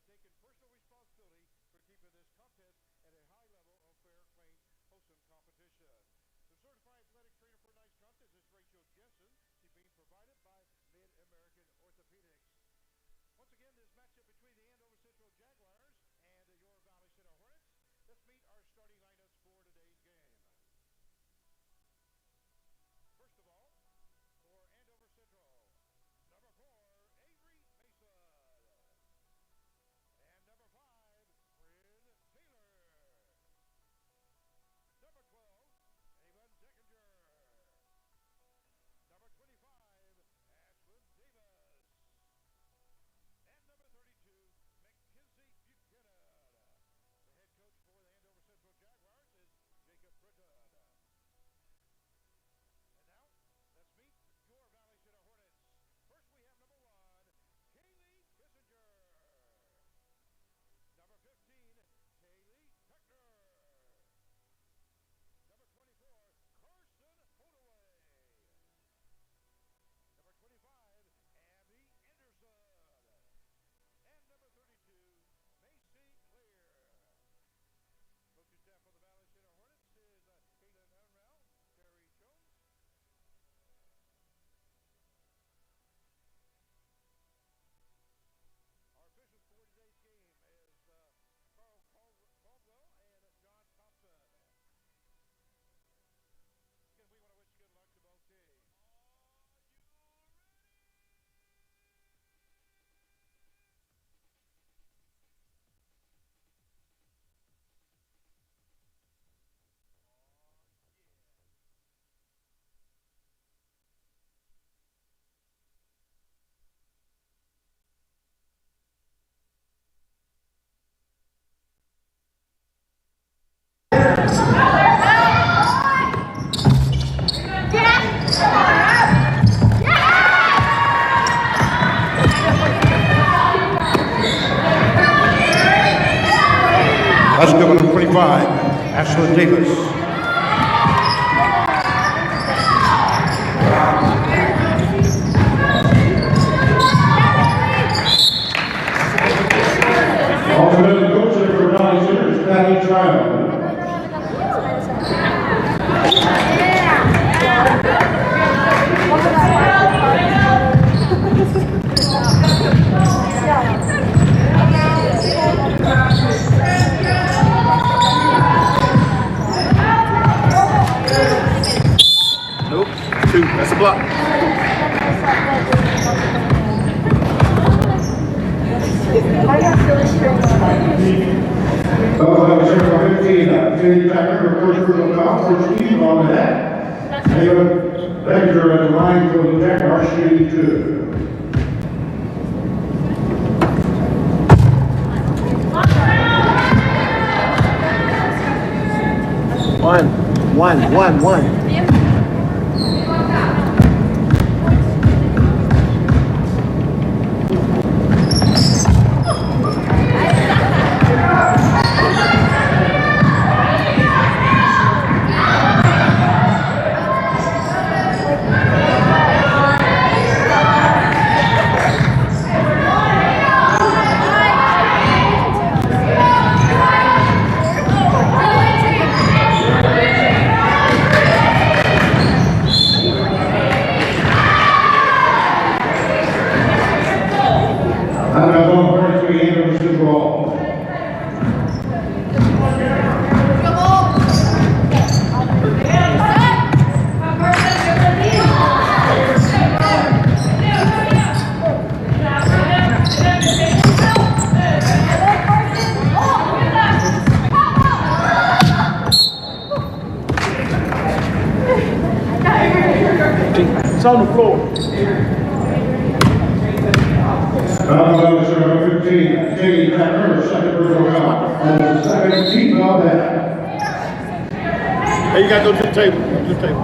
taken personal responsibility for keeping this contest at a high level of fair, clean, wholesome competition. The certified athletic trainer for tonight's contest is Rachel Jensen. She's being provided by Mid-American Orthopedics. Once again, this matchup between the Andover Central Jaguars and the Your Valley Center Hornets. Let's meet our starting lineups for today's game. First of all, for Andover Central, number 4, Avery Mason. And number 5, Bryn Taylor. Number 12, Evan Deckinger. Number 25, Ashlyn Davis. And number 32, Mackenzie Buchanan. The head coach for the Andover Central Jaguars is Jacob Britton. And now, let's meet your Valley Center Hornets. First, we have number 1, Kaylee Kissinger. Number 15, Kaylee Peckner. Number 24, Carson Holdaway. Number 25, Abby Anderson. And number 32, Macy Clear. Coaching staff for the Valley Center Hornets is Caitlin Unrell, Terry Jones. Our officials for today's game is Carl Caldwell and John Thompson. Again, we want to wish good luck to both teams. Let's go with number 25, Ashlyn Davis. Also, the coach for Valley Center is Patty Trial. Nope, 2. That's a block. Valley Center 15, Jenny Packer, first personal foul for Steve on the net. Evan Deckinger at the line for the Jaguars, shooting 2. One. It's on the floor. Valley Center 15, Jenny Packer, second personal foul on the second team on that. Hey, you got to go to the table. Go to the table.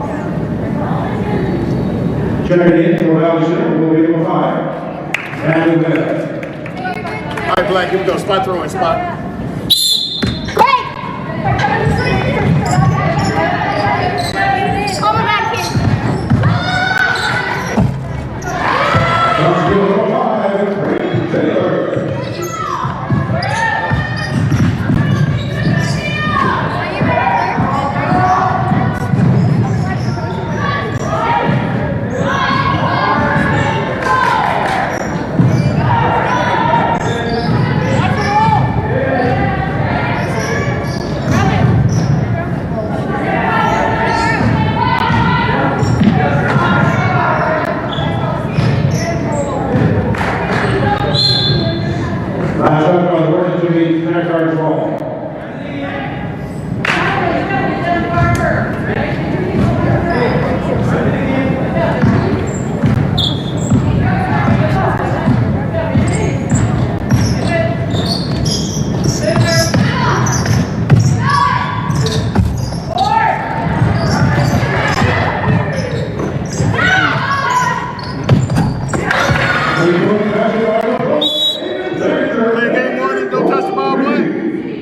Checking in for Valley Center will be number 5, Abby Bell. All right, Black, here we go. Spot throwing, spot. Number 5, Bryn Taylor. yards long.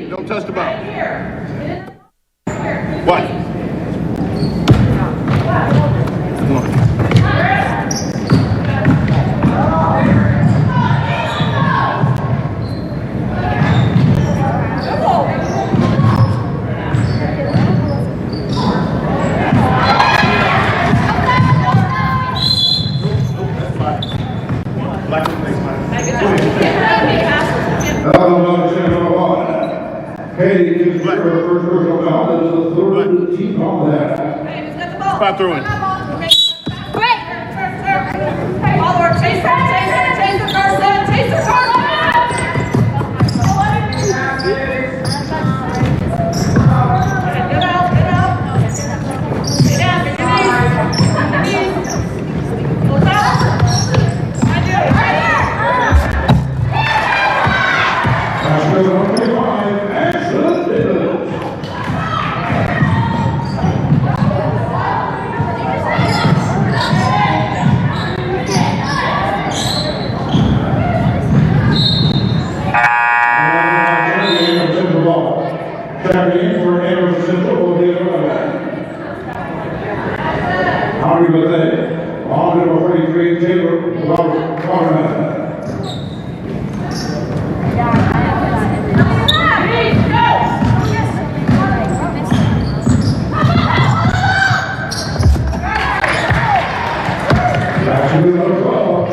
Don't touch the ball. What? Come on. Katie gives her first personal foul. That is the third team on that. Spot throw in. Great! Follower, chase the person, chase the person! Get out! Stay down, get your knees. Go down. Right there. That's number 25, Ashland Davis. Checking in for Andover Central will be a runner. Harvey Bethea, on number 43, Taylor Robert. Back to number 12,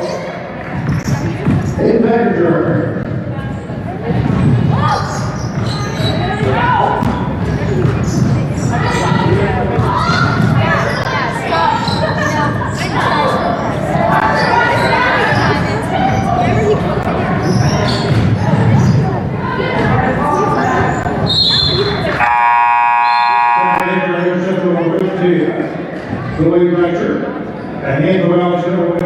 Aiden Badger. The lead matcher, and Andover Central will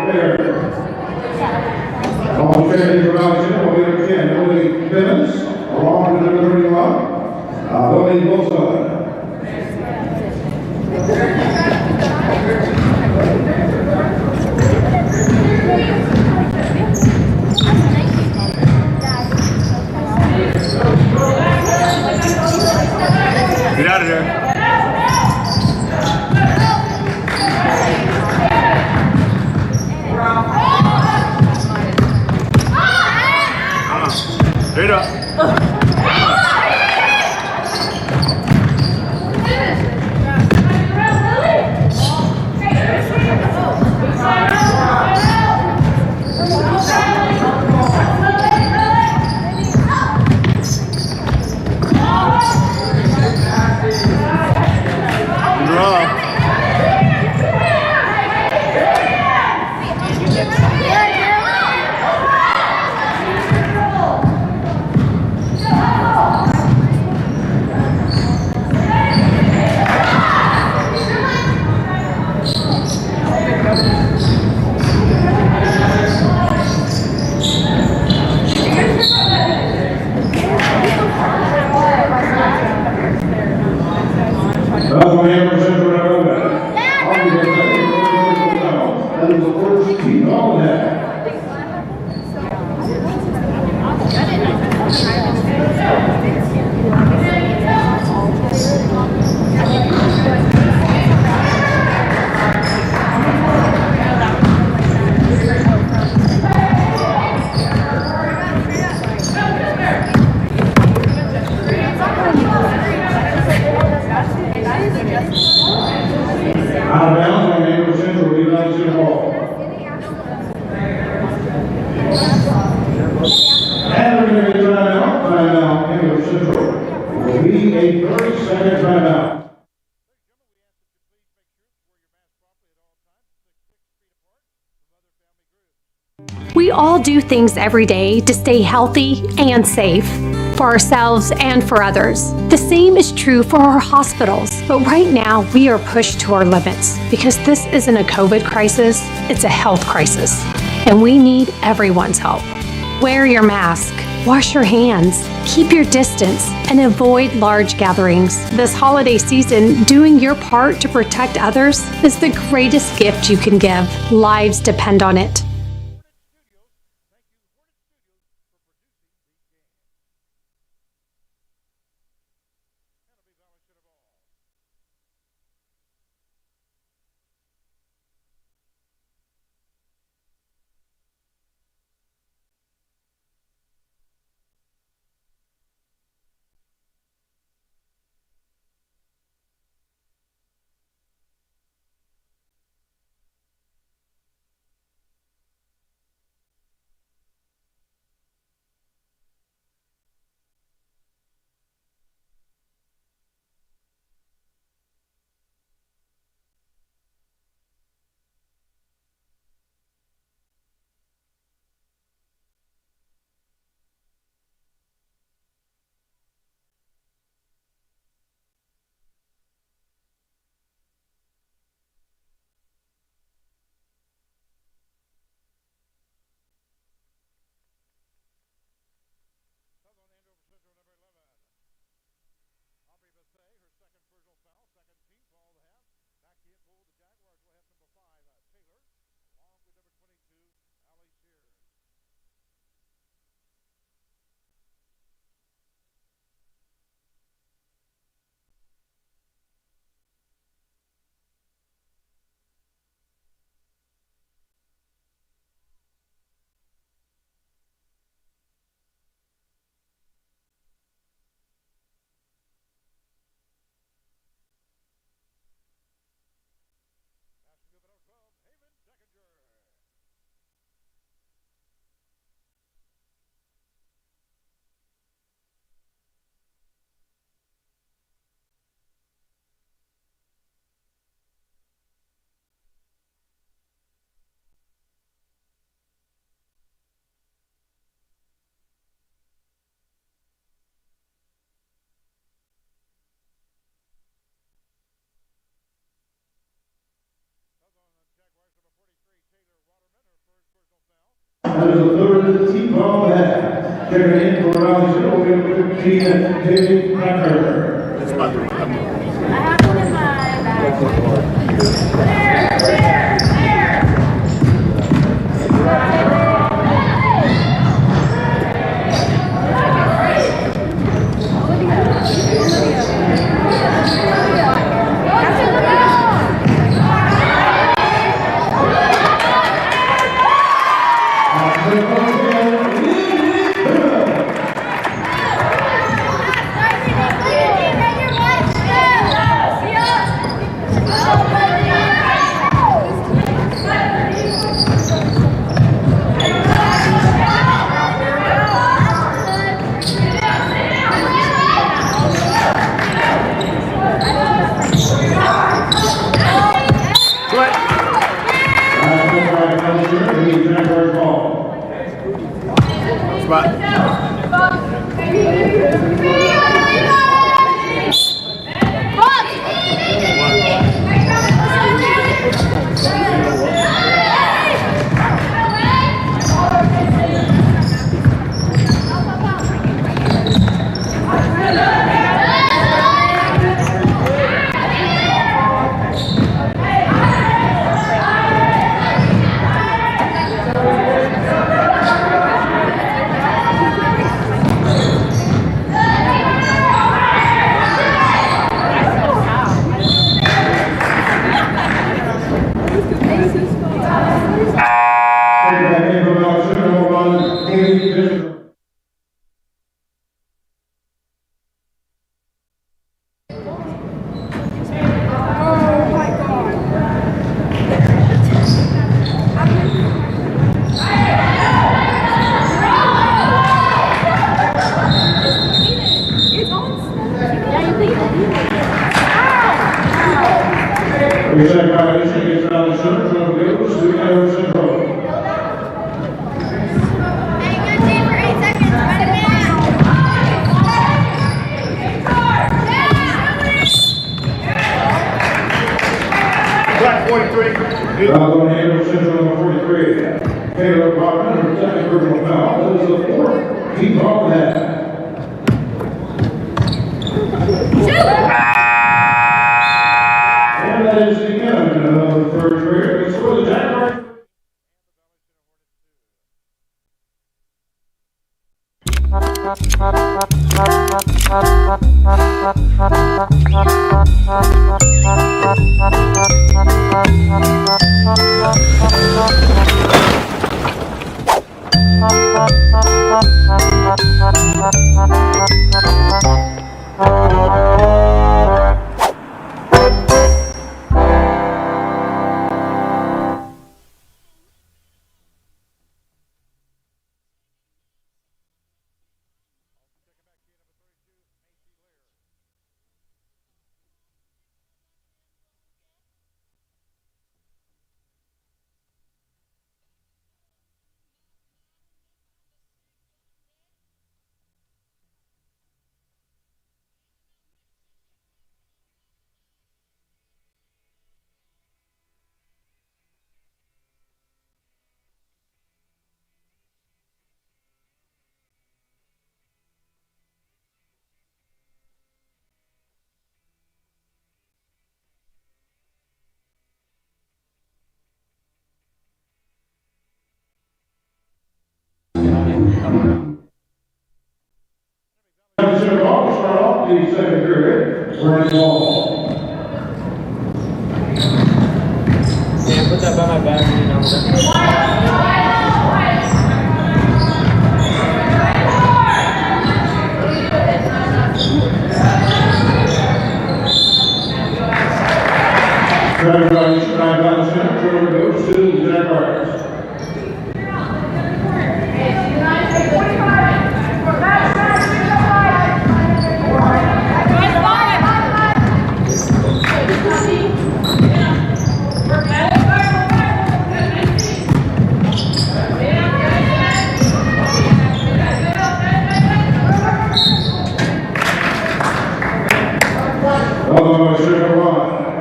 there. On the track, Andover Central will be number 10, Billy Bivens, along with number 31, Billy Wilson. Get out of there. Straight up. That is the first team on that. Out of bounds on Andover Central will be United Center Hall. And we're going to get timeout, Andover Central. Will be a 30-second timeout. We We all do things every day to stay healthy and safe for ourselves and for others. The same is true for our hospitals. But right now, we are pushed to our limits because this isn't a COVID crisis, it's a health crisis. And we need everyone's help. Wear your mask, wash your hands, keep your distance, and avoid large gatherings. This holiday season, doing your part to protect others is the greatest gift you can give. Lives depend on it. That is the third team ball that checking in for round 0 will be number 15, David Tucker. That's my three. Second violation against Valley Center, 12 Gables, 3 Andover Central. Going to Andover Central number 43. Caleb Bachman, her second personal foul. That is the fourth. Keep on that. And that is the end of the third period. It's for the Jaguars. Start off the second period. We're in ball. Yeah, put that by my back and you know. Congratulations, Ryan Ballison. Trevor goes to the Jaguars.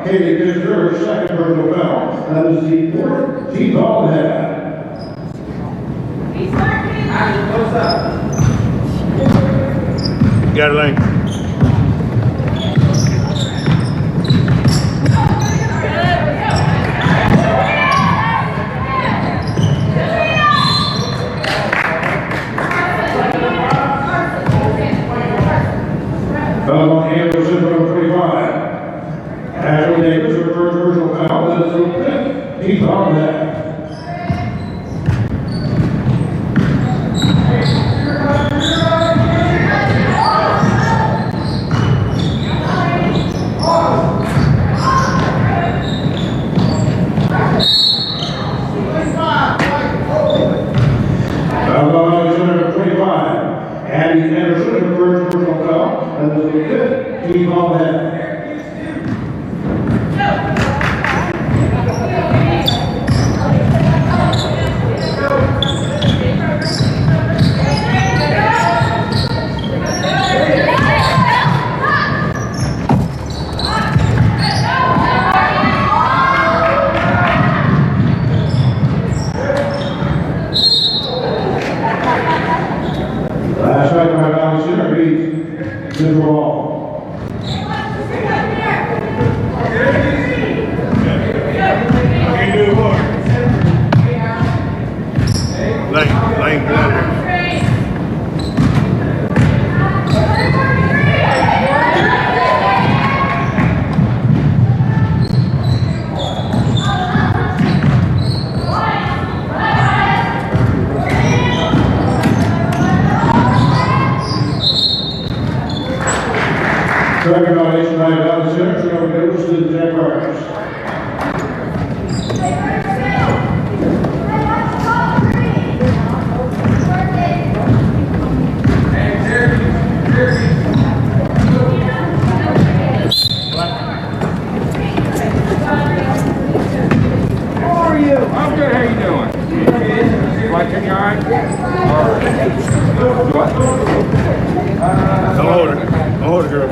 Katie gets her second personal foul. That is the fourth. Keep on that. Got it, Lane. Foul on Anderson, number 25. Ashley Davis, her first personal foul. That is the fifth. Keep on that. Abby Anderson, her first personal foul. That is the fifth. Keep on that. Last night, my balance center beats Central Hall. Lane, get out there. Second violation by balance center, so it goes to the Jaguars. I'm good. How you doing? Watching you all right? What? Don't hold her, girl.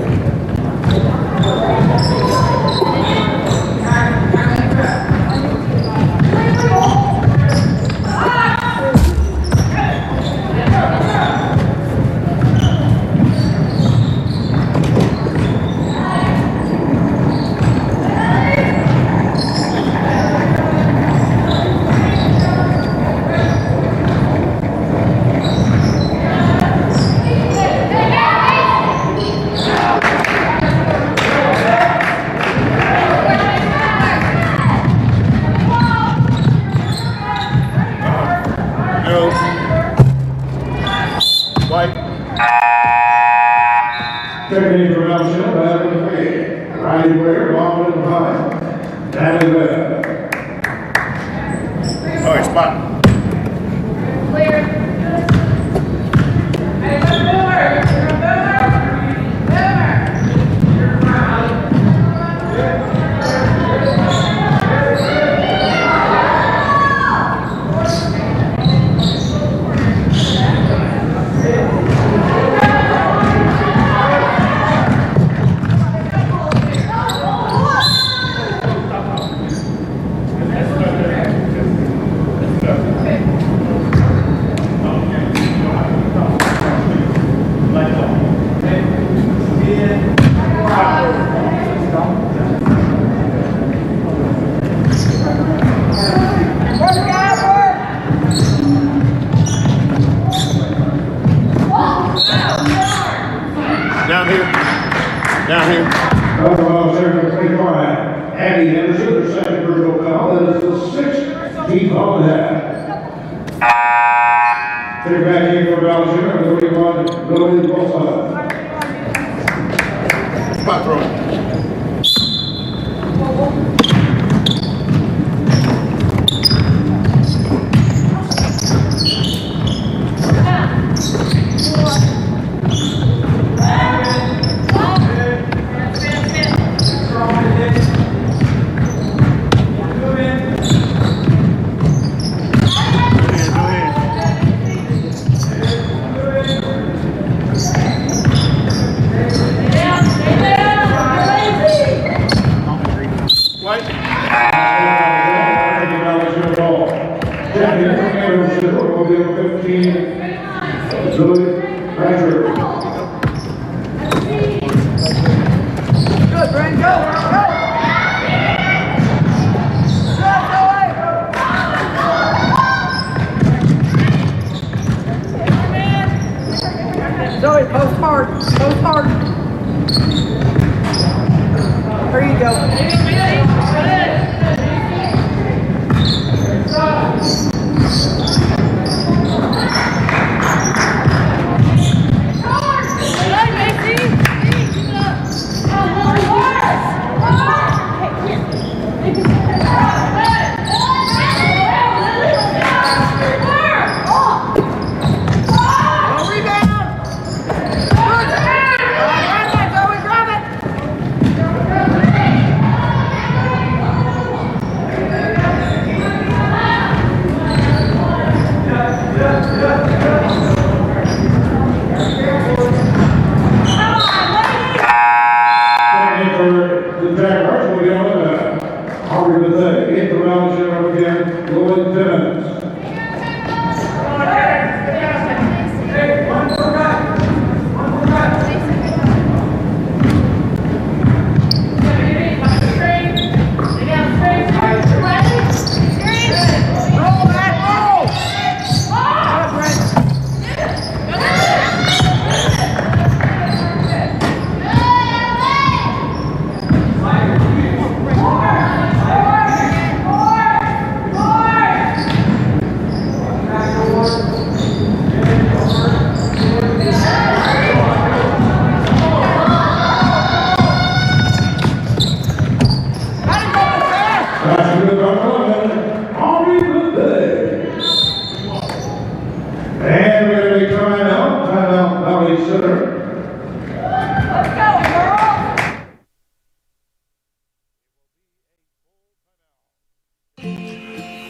Checking in for Belgium, number 3. Riley Ware, long to the 5. Natalie Webb. All right, spot. Clear. Hey, go Boomer! Down here. Down here. Overall, number 25. Abby Henderson, the second personal foul. That is the 6th team foul in half. Clear back in for Belgium, number 31, Lily Bosa. Spot throw. Zoe, post hard. Post hard. There you go.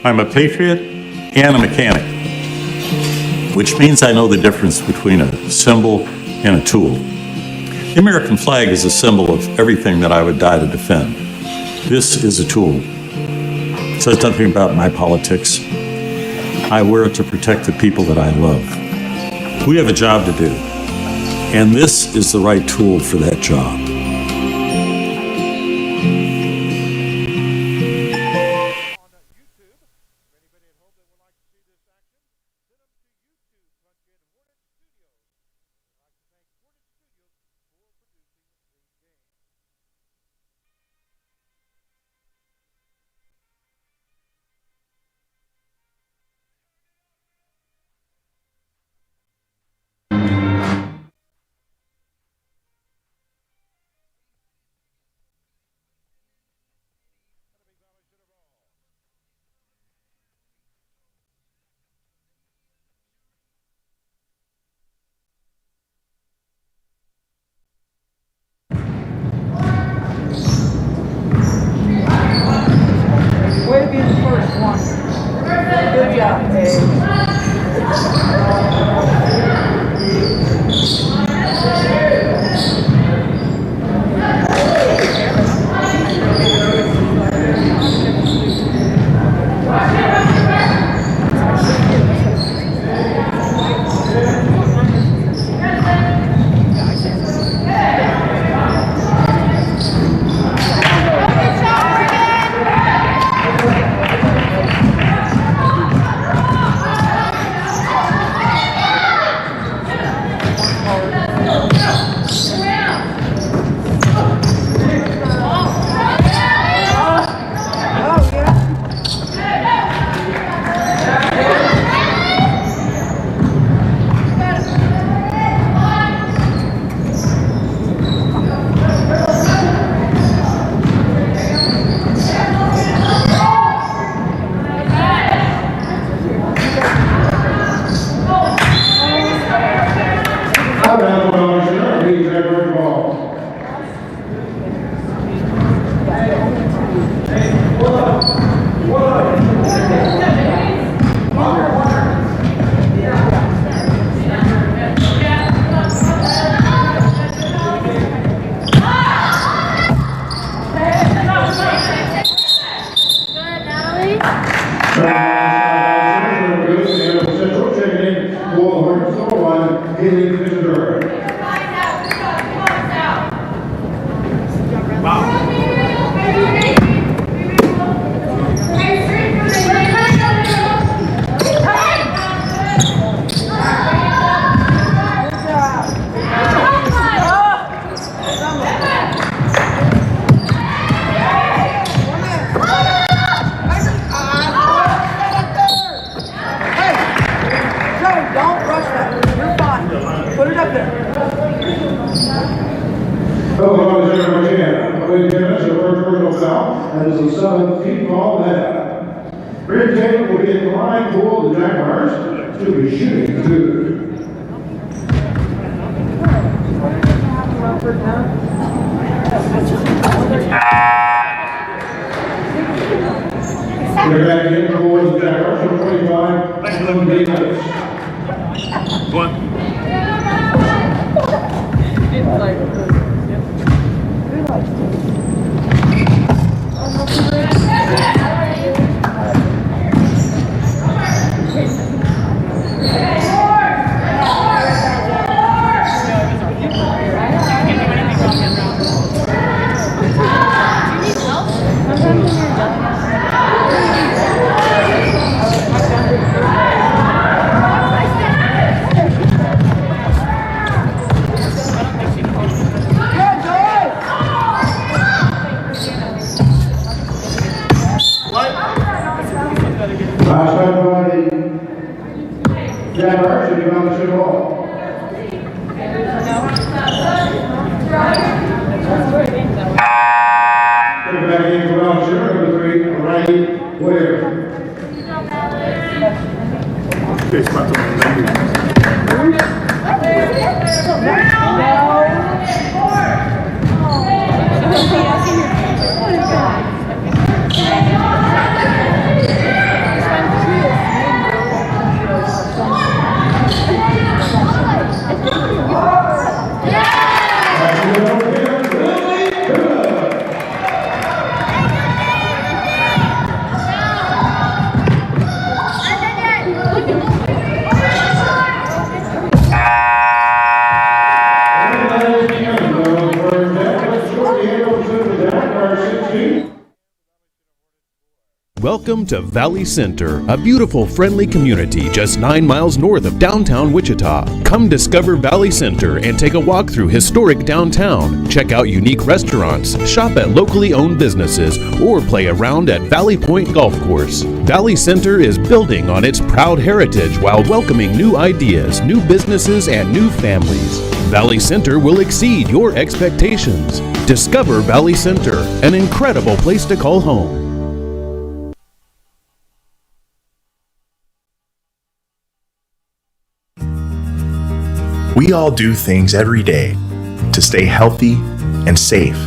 I'm a patriot and a mechanic, which means I know the difference between a symbol and a tool. The American flag is a symbol of everything that I would die to defend. This is a tool. It says nothing about my politics. I wear it to protect the people that I love. We have a job to do, and this is the right tool for that job. foul. That is the 7th team foul there. Brent Taylor will be at the line for the Jaguars to be shooting 2. They're back in for the Jaguars for 25 minutes. One. Last time by the Jaguars, and you're on the shoot ball. Take back in for round shooter, number 3, right where. Face patrón. Welcome to Valley Center, a beautiful, friendly community just 9 miles north of downtown Wichita. Come discover Valley Center and take a walk through historic downtown. Check out unique restaurants, shop at locally owned businesses, or play around at Valley Point Golf Course. Valley Center is building on its proud heritage while welcoming new ideas, new businesses, and new families. Valley Center will exceed your expectations. Discover Valley Center, an incredible place to call home. We all do things every day to stay healthy and safe.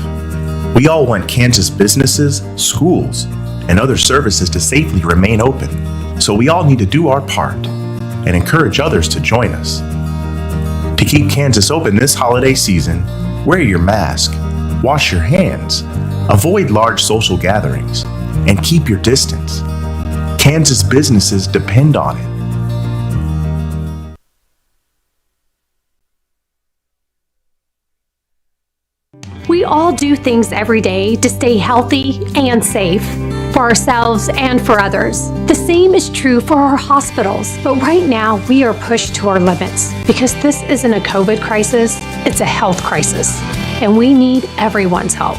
We all want Kansas businesses, schools, and other services to safely remain open. So we all need to do our part and encourage others to join us. To keep Kansas open this holiday season, wear your mask, wash your hands, avoid large social gatherings, and keep your distance. Kansas businesses depend on it. We all do things every day to stay healthy and safe for ourselves and for others. The same is true for our hospitals, but right now we are pushed to our limits because this isn't a COVID crisis, it's a health crisis, and we need everyone's help.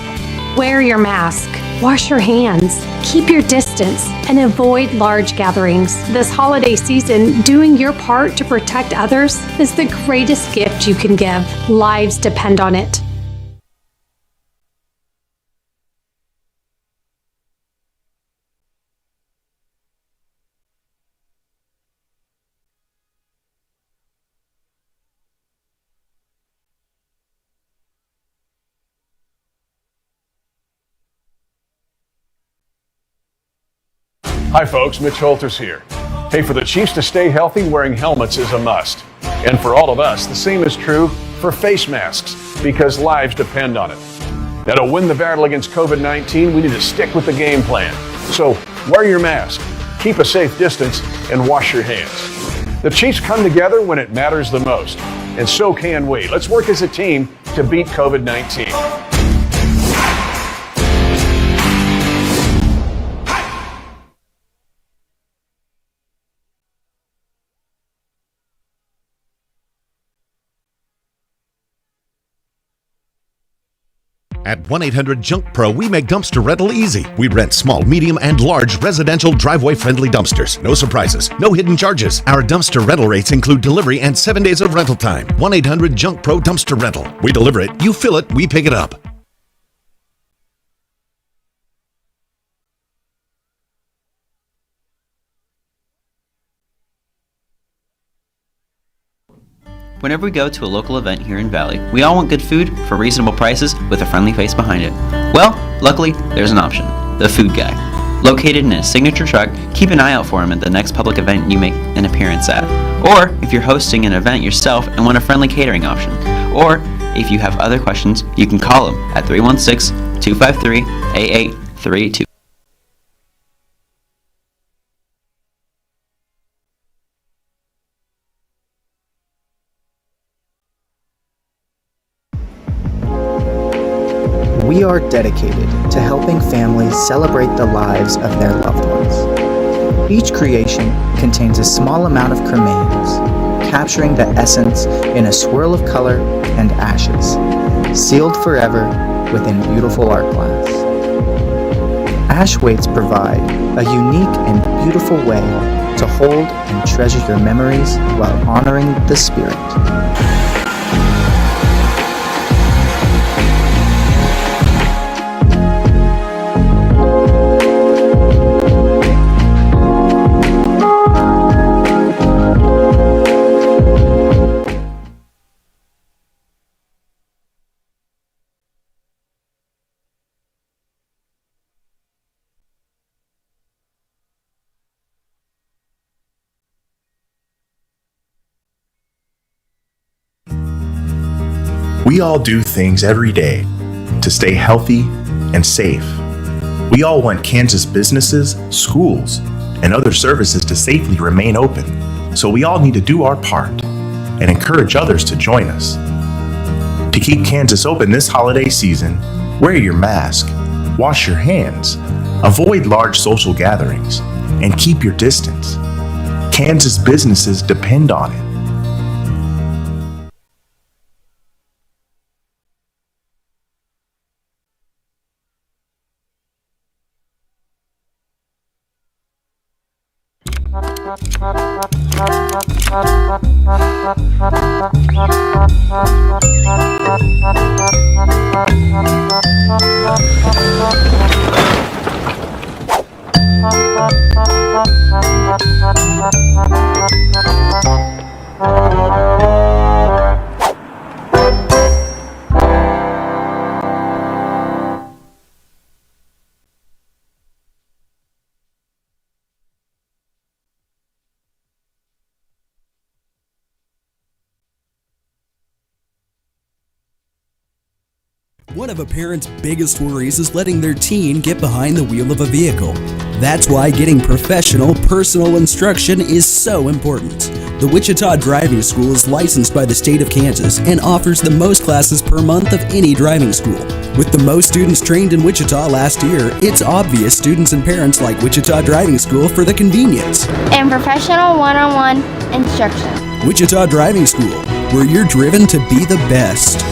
Wear your mask, wash your hands, keep your distance, and avoid large gatherings. This holiday season, doing your part to protect others is the greatest gift you can give. Lives depend on it. Hi folks, Mitch Holters here. Hey, for the Chiefs to stay healthy, wearing helmets is a must. And for all of us, the same is true for face masks, because lives depend on it. Now, to win the battle against COVID-19, we need to stick with the game plan. So, wear your mask, keep a safe distance, and wash your hands. The Chiefs come together when it matters the most, and so can we. Let's work as a team to beat COVID-19. At 1-800-JUNK-PRO, we make dumpster rental easy. We rent small, medium, and large residential driveway-friendly dumpsters. No surprises, no hidden charges. Our dumpster rental rates include delivery and 7 days of rental time. 1-800-JUNK-PRO Dumpster Rental. We deliver it, you fill it, we pick it up. Whenever we go to a local event here in Valley, we all want good food for reasonable prices with a friendly face behind it. Well, luckily, there's an option. The Food Guy. Located in his signature truck, keep an eye out for him at the next public event you make an appearance at. Or if you're hosting an event yourself and want a friendly catering option. Or if you have other questions, you can call him at 316-253-8832. We are dedicated to helping families celebrate the lives of their loved ones. Each creation contains a small amount of cremains, capturing the essence in a swirl of color and ashes, sealed forever within beautiful art glass. Ash weights provide a unique and beautiful way to hold and treasure your memories while honoring the spirit. We all do things every day to stay healthy and safe. We all want Kansas businesses, schools, and other services to safely remain open. So we all need to do our part and encourage others to join us. To keep Kansas open this holiday season, wear your mask, wash your hands, avoid large social gatherings, and keep your distance. Kansas businesses depend on it. One of a parent's biggest worries is letting their teen get behind the wheel of a vehicle. That's why getting professional, personal instruction is so important. The Wichita Driving School is licensed by the state of Kansas and offers the most classes per month of any driving school. With the most students trained in Wichita last year, it's obvious students and parents like Wichita Driving School for the convenience and professional one-on-one instruction. Wichita Driving School, where you're driven to be the best.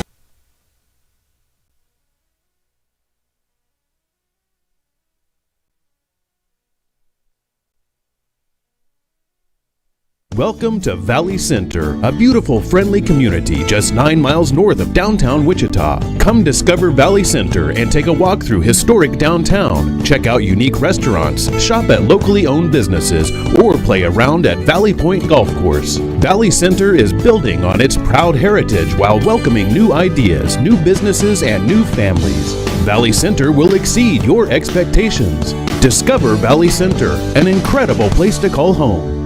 Welcome to Valley Center, a beautiful, friendly community just 9 miles north of downtown Wichita. Come discover Valley Center and take a walk through historic downtown. Check out unique restaurants, shop at locally owned businesses, or play around at Valley Point Golf Course. Valley Center is building on its proud heritage while welcoming new ideas, new businesses, and new families. Valley Center will exceed your expectations. Discover Valley Center, an incredible place to call home.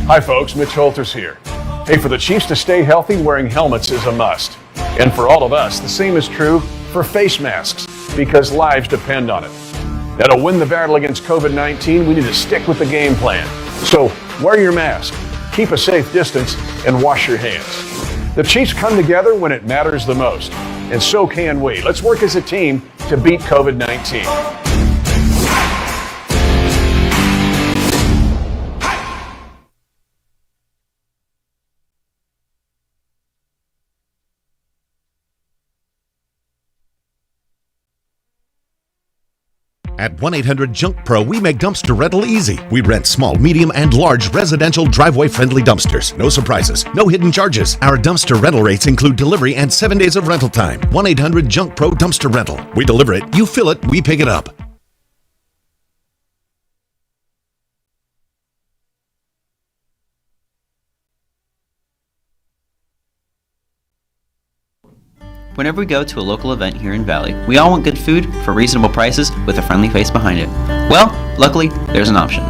Hi folks, Mitch Holters here. Hey, for the Chiefs to stay healthy, wearing helmets is a must. And for all of us, the same is true for face masks, because lives depend on it. Now to win the battle against COVID-19, we need to stick with the game plan. So wear your mask, keep a safe distance, and wash your hands. The Chiefs come together when it matters the most, and so can we. Let's work as a team to beat COVID-19. At 1-800-JUNK-PRO, we make dumpster rental easy. We rent small, medium, and large residential driveway-friendly dumpsters. No surprises, no hidden charges. Our dumpster rental rates include delivery and 7 days of rental time. 1-800-JUNK-PRO Dumpster Rental. We deliver it, you fill it, we pick it up. Whenever we go to a local event here in Valley, we all want good food for reasonable prices with a friendly face behind it. Well, luckily, there's an option.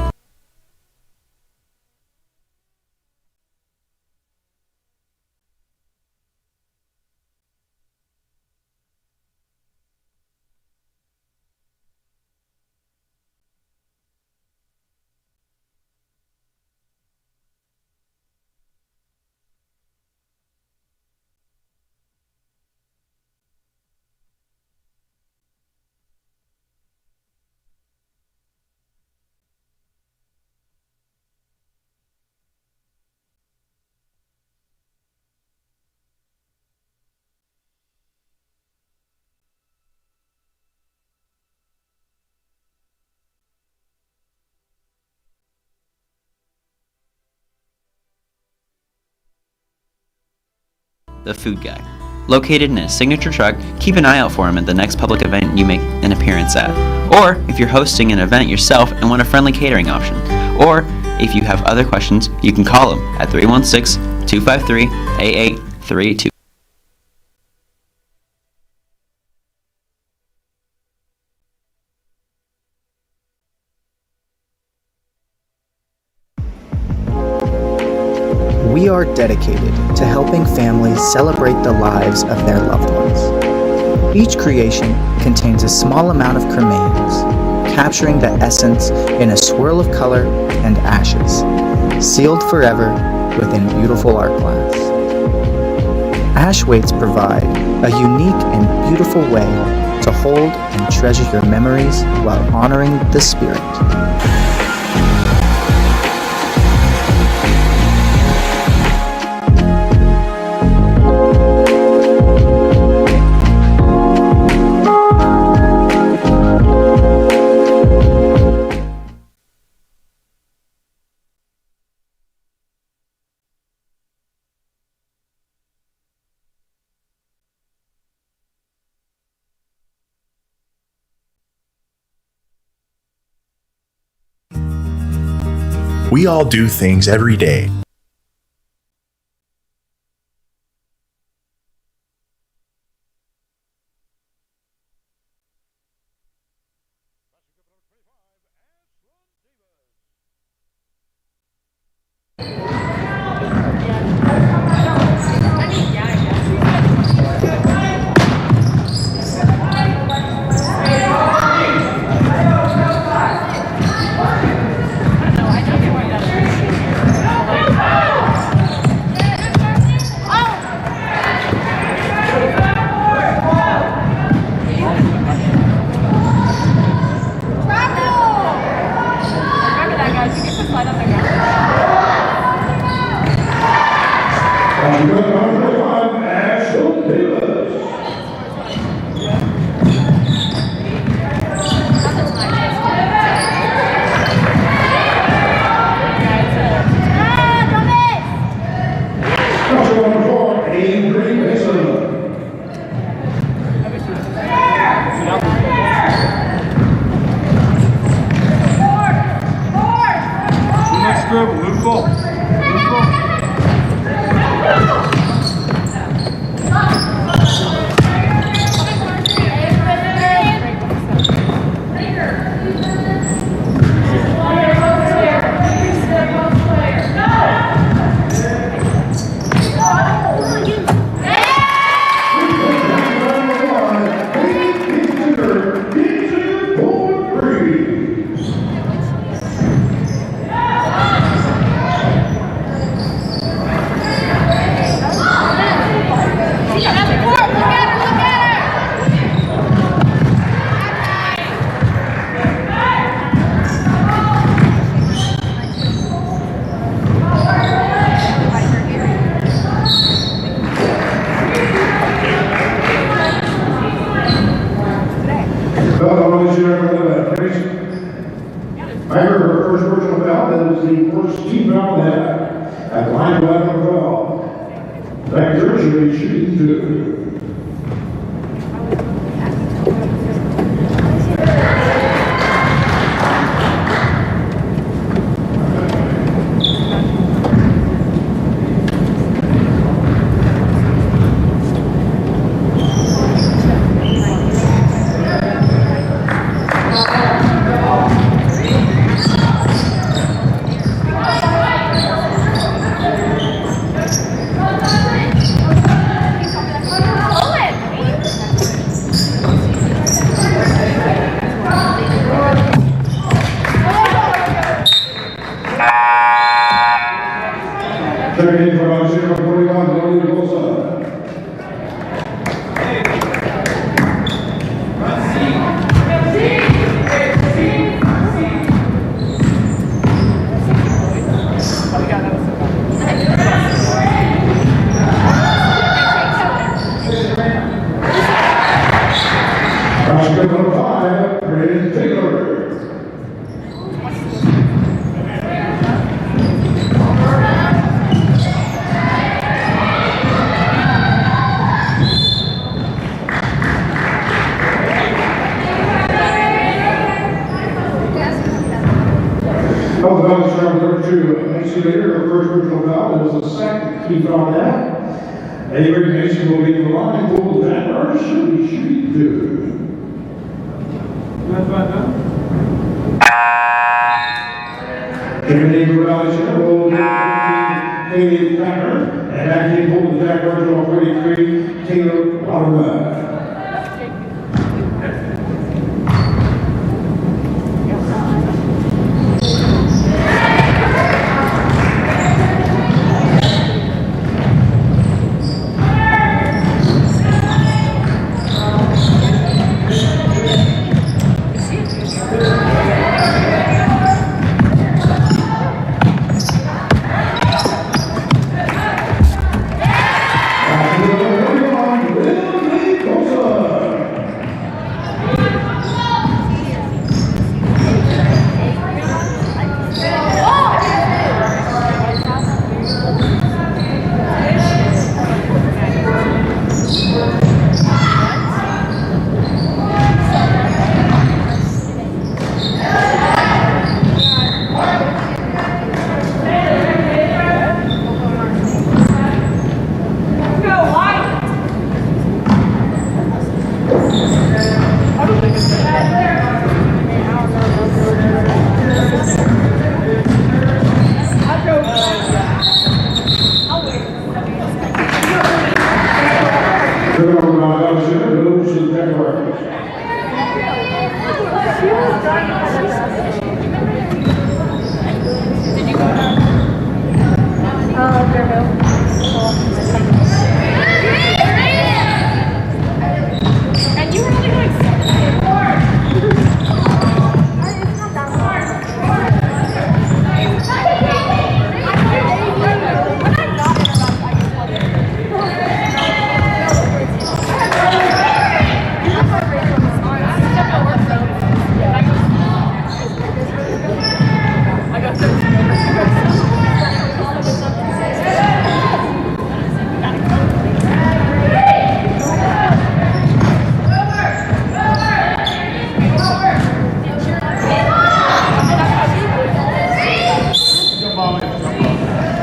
The food guy. Located in his signature truck, keep an eye out for him at the next public event you make an appearance at. Or if you're hosting an event yourself and want a friendly catering option. Or if you have other questions, you can call him at 316-253-8832. We are dedicated to helping families celebrate the lives of their loved ones. Each creation contains a small amount of cremains, capturing the essence in a swirl of color and ashes, sealed forever within beautiful art glass. Ash weights provide a unique and beautiful way to hold and treasure your memories while honoring the spirit. We all do things every day. Look at Checking in for about 041, Lily Bosa. Oscar number 5, Brandon Taylor. Oh, the bounce number 2, Macy Leader, her first personal foul, is the second key on that. Avery Mason will be in the line, full Jack Arch, should shoot 2. Second name for Valley Center will be Haley Packer, and acting full Jack Arch on 43, Taylor Waterman.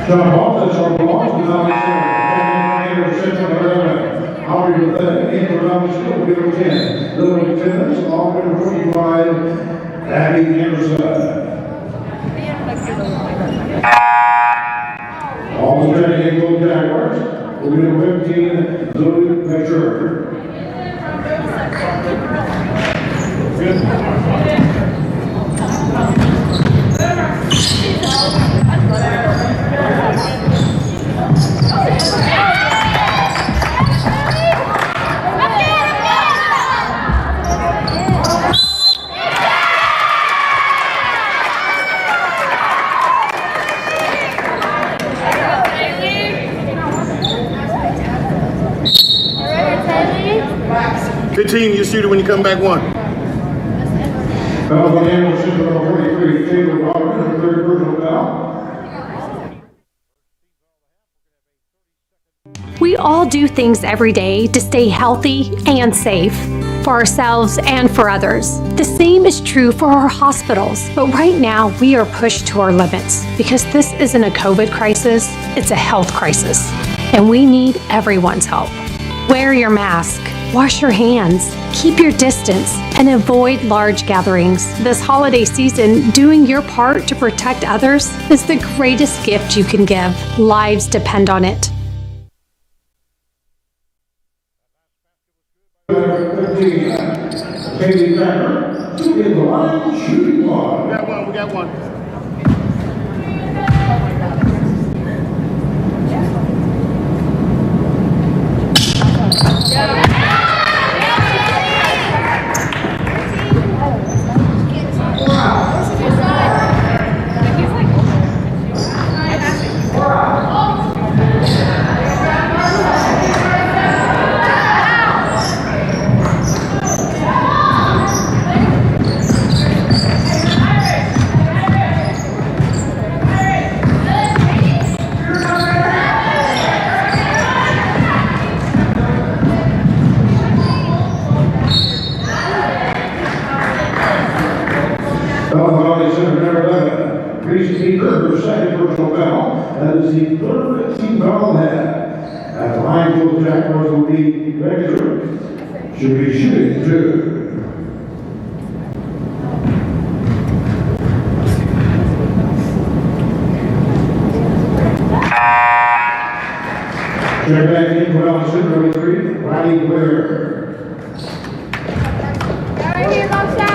John Hall, that's our belongs to Valley Center. Howard with that, in for Valley Center, middle 10. Little 10, all middle 25, Abby Anderson. All the training gold Jaguars, will be number 15, Zoe Metro. You shoot it when you come back one. Foul on Anderson, number 43, Taylor Roberts, third personal foul. We all do things every day to stay healthy and safe for ourselves and for others. The same is true for our hospitals. But right now, we are pushed to our limits because this isn't a COVID crisis, it's a health crisis. And we need everyone's help. Wear your mask. Wash your hands, keep your distance, and avoid large gatherings. This holiday season, doing your part to protect others is the greatest gift you can give. Lives depend on it. Katie Becker, in the line, shooting one. We got one. That is the third team foul that. At the line, for the Jaguars will be regular. Should be shooting 2. Check back in for Valley Center, number 3, Riley Blair. Right here, box out.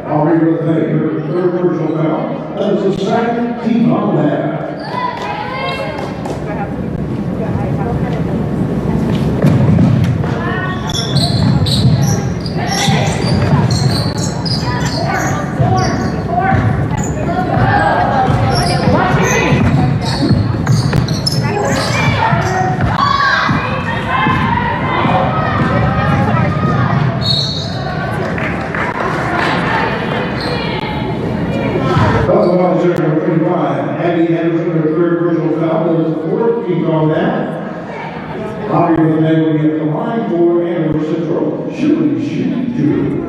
I'll read what they your third personal foul. That is the second team on that. Number 25, Abby Anderson, her third personal foul. That is the fourth team on that. Bobby with the man will be at the line for Andover Central. Shoot 2.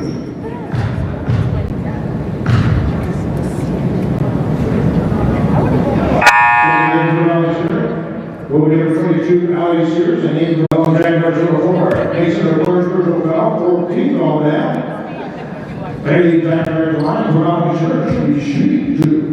We'll be number 22, Allie Sears, and Nathan Bell, Jaguars number 4. Mason, her first personal foul, 14th on that. Bailey Jaguars line for Allie Sears. Shoot 2.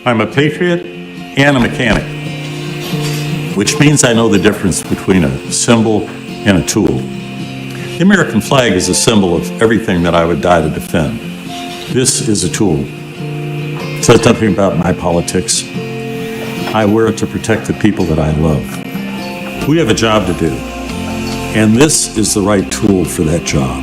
I'm a patriot and a mechanic, which means I know the difference between a symbol and a tool. The American flag is a symbol of everything that I would die to defend. This is a tool. It says nothing about my politics. I wear it to protect the people that I love. We have a job to do, and this is the right tool for that job.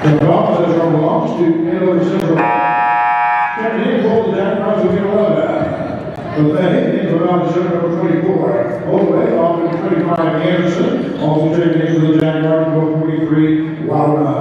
The ball belongs to Andover Central. Second in for the Jack Russell will get a run back. So that hit in for Valley Center number 24. All the way off to 25 Anderson. Also taking in for the Jack Russell number 43, Wilder.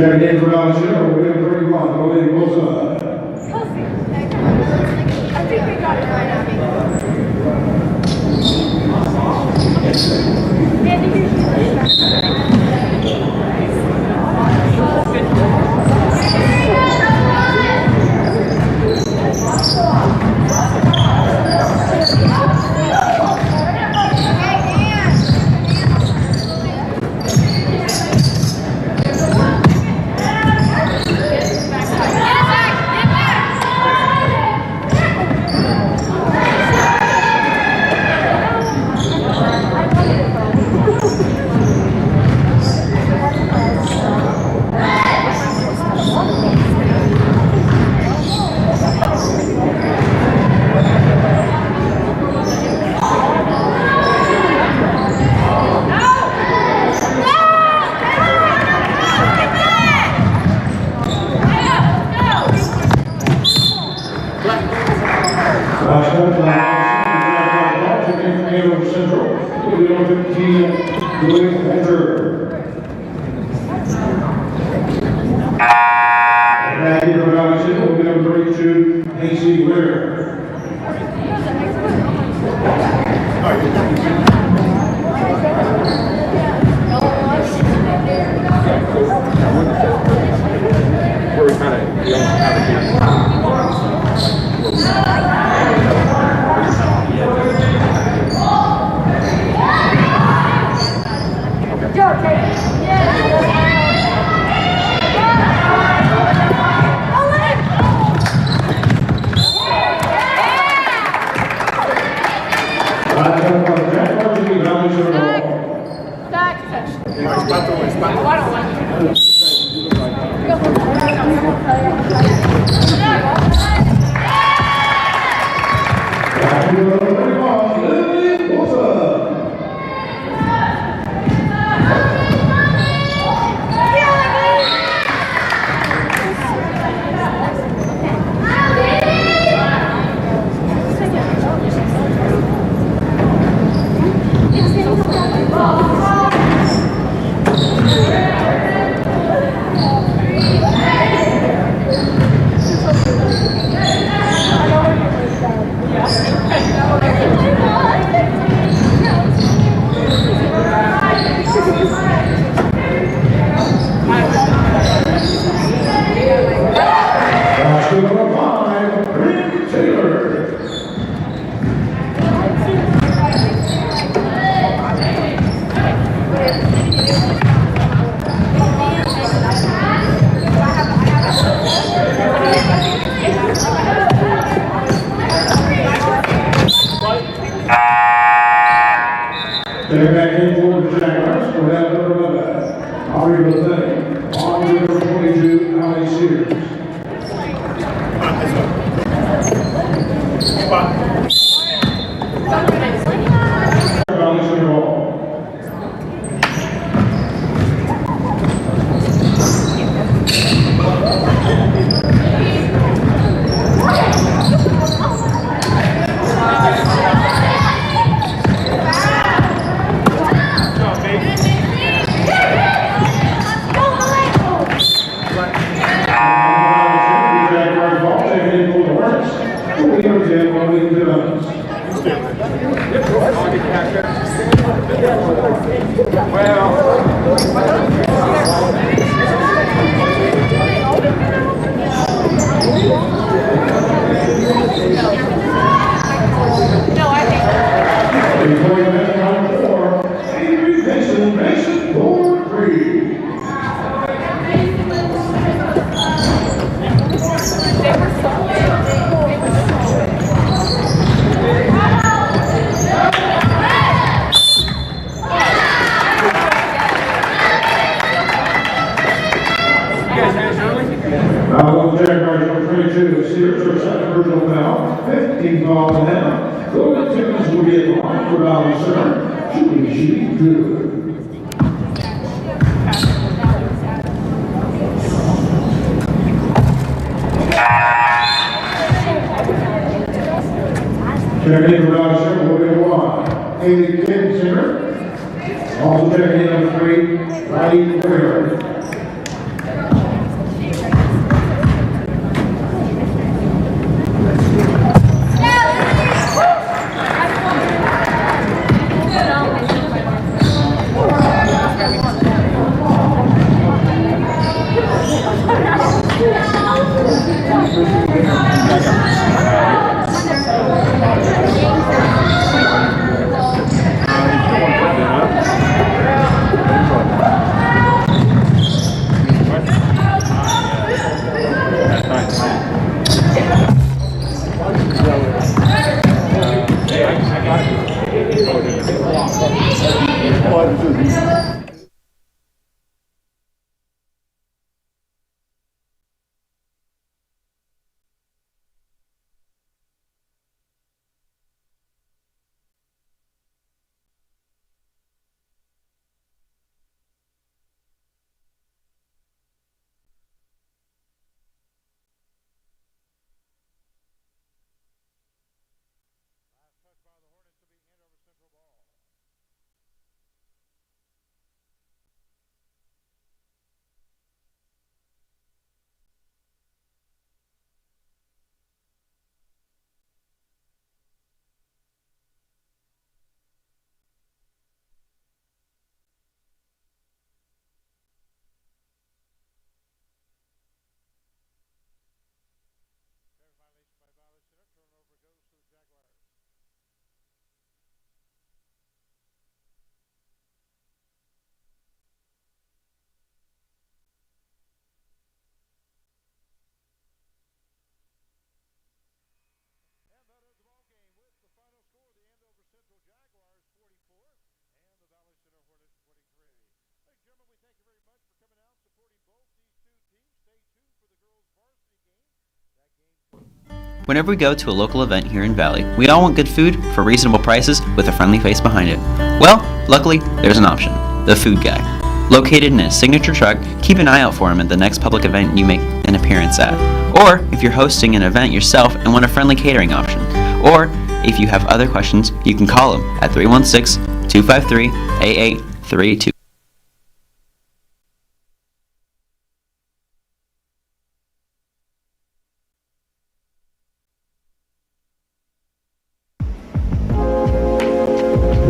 Checking in for Valley Center, we'll get 31, go ahead, Wilson. I think we got it right out. Andover Central will be number 15, William Walter. Back here from Valley Central will be number 32, Casey Ware. Where we kind of don't have They're back in for the Jaguars. We'll have number 11, Ari Bethany. On number 22, Ali Sears. Ali Sears. Checking in for Valley Central will be one, Haley Kinsinger. Also checking in number 3, Riley Ware. Touched by the Hornets to be Andover Central ball. Whenever we go to a local event here in Valley, we all want good food for reasonable prices with a friendly face behind it. Well, luckily, there's an option. The Food Guy. Located in his signature truck, keep an eye out for him at the next public event you make an appearance at. Or if you're hosting an event yourself and want a friendly catering option. Or if you have other questions, you can call him at 316-253-8832.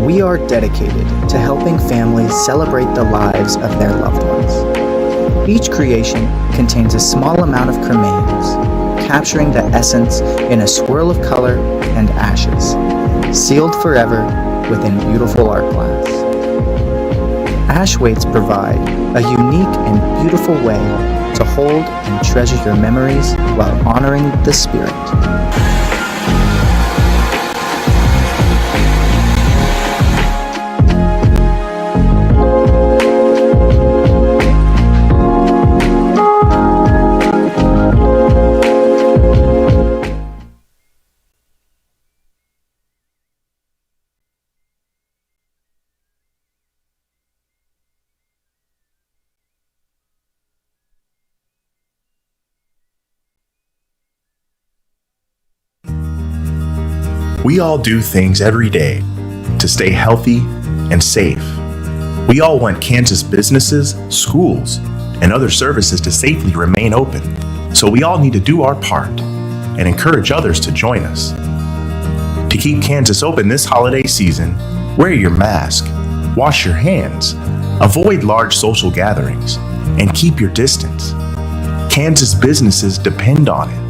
We are dedicated to helping families celebrate the lives of their loved ones. Each creation contains a small amount of cremains, capturing the essence in a swirl of color and ashes, sealed forever within beautiful art glass. Ash weights provide a unique and beautiful way to hold and treasure your memories while honoring the spirit. We all do things every day to stay healthy and safe. We all want Kansas businesses, schools, and other services to safely remain open. So we all need to do our part and encourage others to join us. To keep Kansas open this holiday season, wear your mask, wash your hands, avoid large social gatherings, and keep your distance. Kansas businesses depend on it.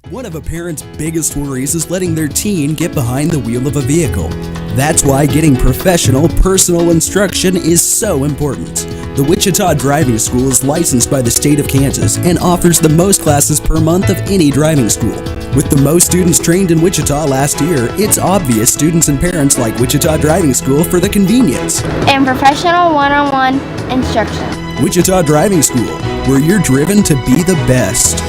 One of a parent's biggest worries is letting their teen get behind the wheel of a vehicle. That's why getting professional, personal instruction is so important. The Wichita Driving School is licensed by the state of Kansas and offers the most classes per month of any driving school. With the most students trained in Wichita last year, it's obvious students and parents like Wichita Driving School for the convenience and professional one-on-one instruction. Wichita Driving School, where you're driven to be the best.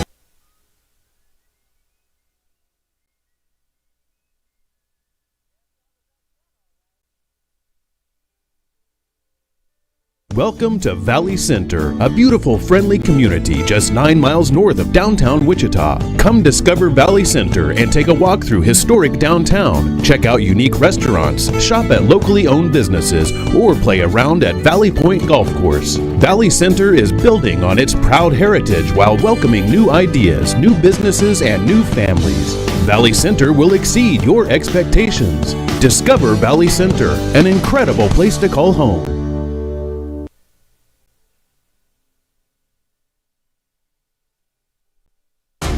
Welcome to Valley Center, a beautiful, friendly community just 9 miles north of downtown Wichita. Come discover Valley Center and take a walk through historic downtown. Check out unique restaurants, shop at locally owned businesses, or play around at Valley Point Golf Course. Valley Center is building on its proud heritage while welcoming new ideas, new businesses, and new families. Valley Center will exceed your expectations. Discover Valley Center, an incredible place to call home.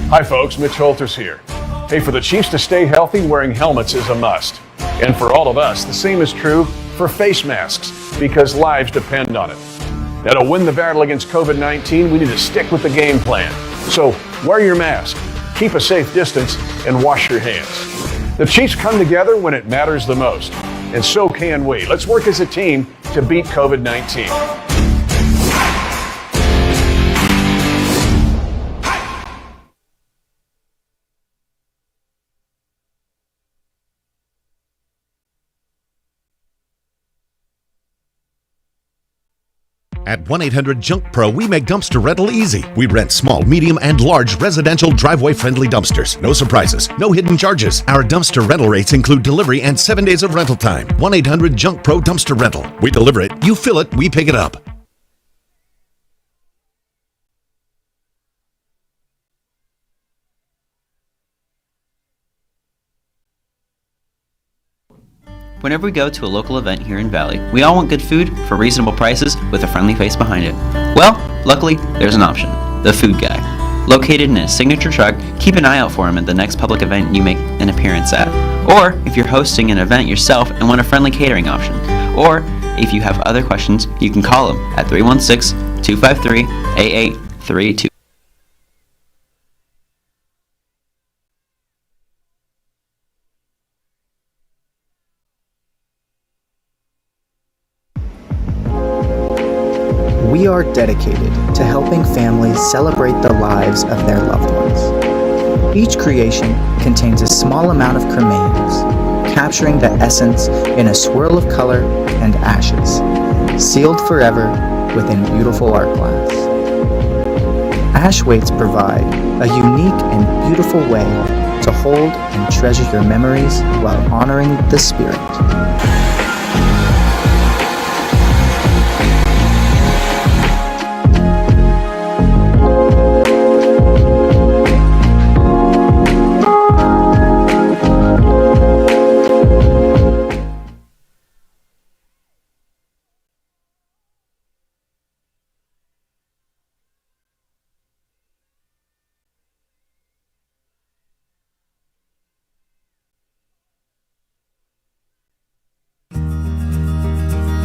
Hi folks, Mitch Holters here. Hey, for the Chiefs to stay healthy, wearing helmets is a must. And for all of us, the same is true for face masks, because lives depend on it. Now, to win the battle against COVID-19, we need to stick with the game plan. So, wear your mask, keep a safe distance, and wash your hands. The Chiefs come together when it matters the most, and so can we. Let's work as a team to beat COVID-19. At 1-800-JUNK-PRO, we make dumpster rental easy. We rent small, medium, and large residential driveway-friendly dumpsters. No surprises, no hidden charges. Our dumpster rental rates include delivery and 7 days of rental time. 1-800-JUNK-PRO Dumpster Rental. We deliver it, you fill it, we pick it up. Whenever we go to a local event here in Valley, we all want good food for reasonable prices with a friendly face behind it. Well, luckily, there's an option. The Food Guy. Located in a signature truck, keep an eye out for him at the next public event you make an appearance at. Or if you're hosting an event yourself and want a friendly catering option. Or if you have other questions, you can call him at 316-253-8832. We are dedicated to helping families celebrate the lives of their loved ones. Each creation contains a small amount of cremains, capturing the essence in a swirl of color and ashes, sealed forever within beautiful art glass. Ash weights provide a unique and beautiful way to hold and treasure your memories while honoring the spirit.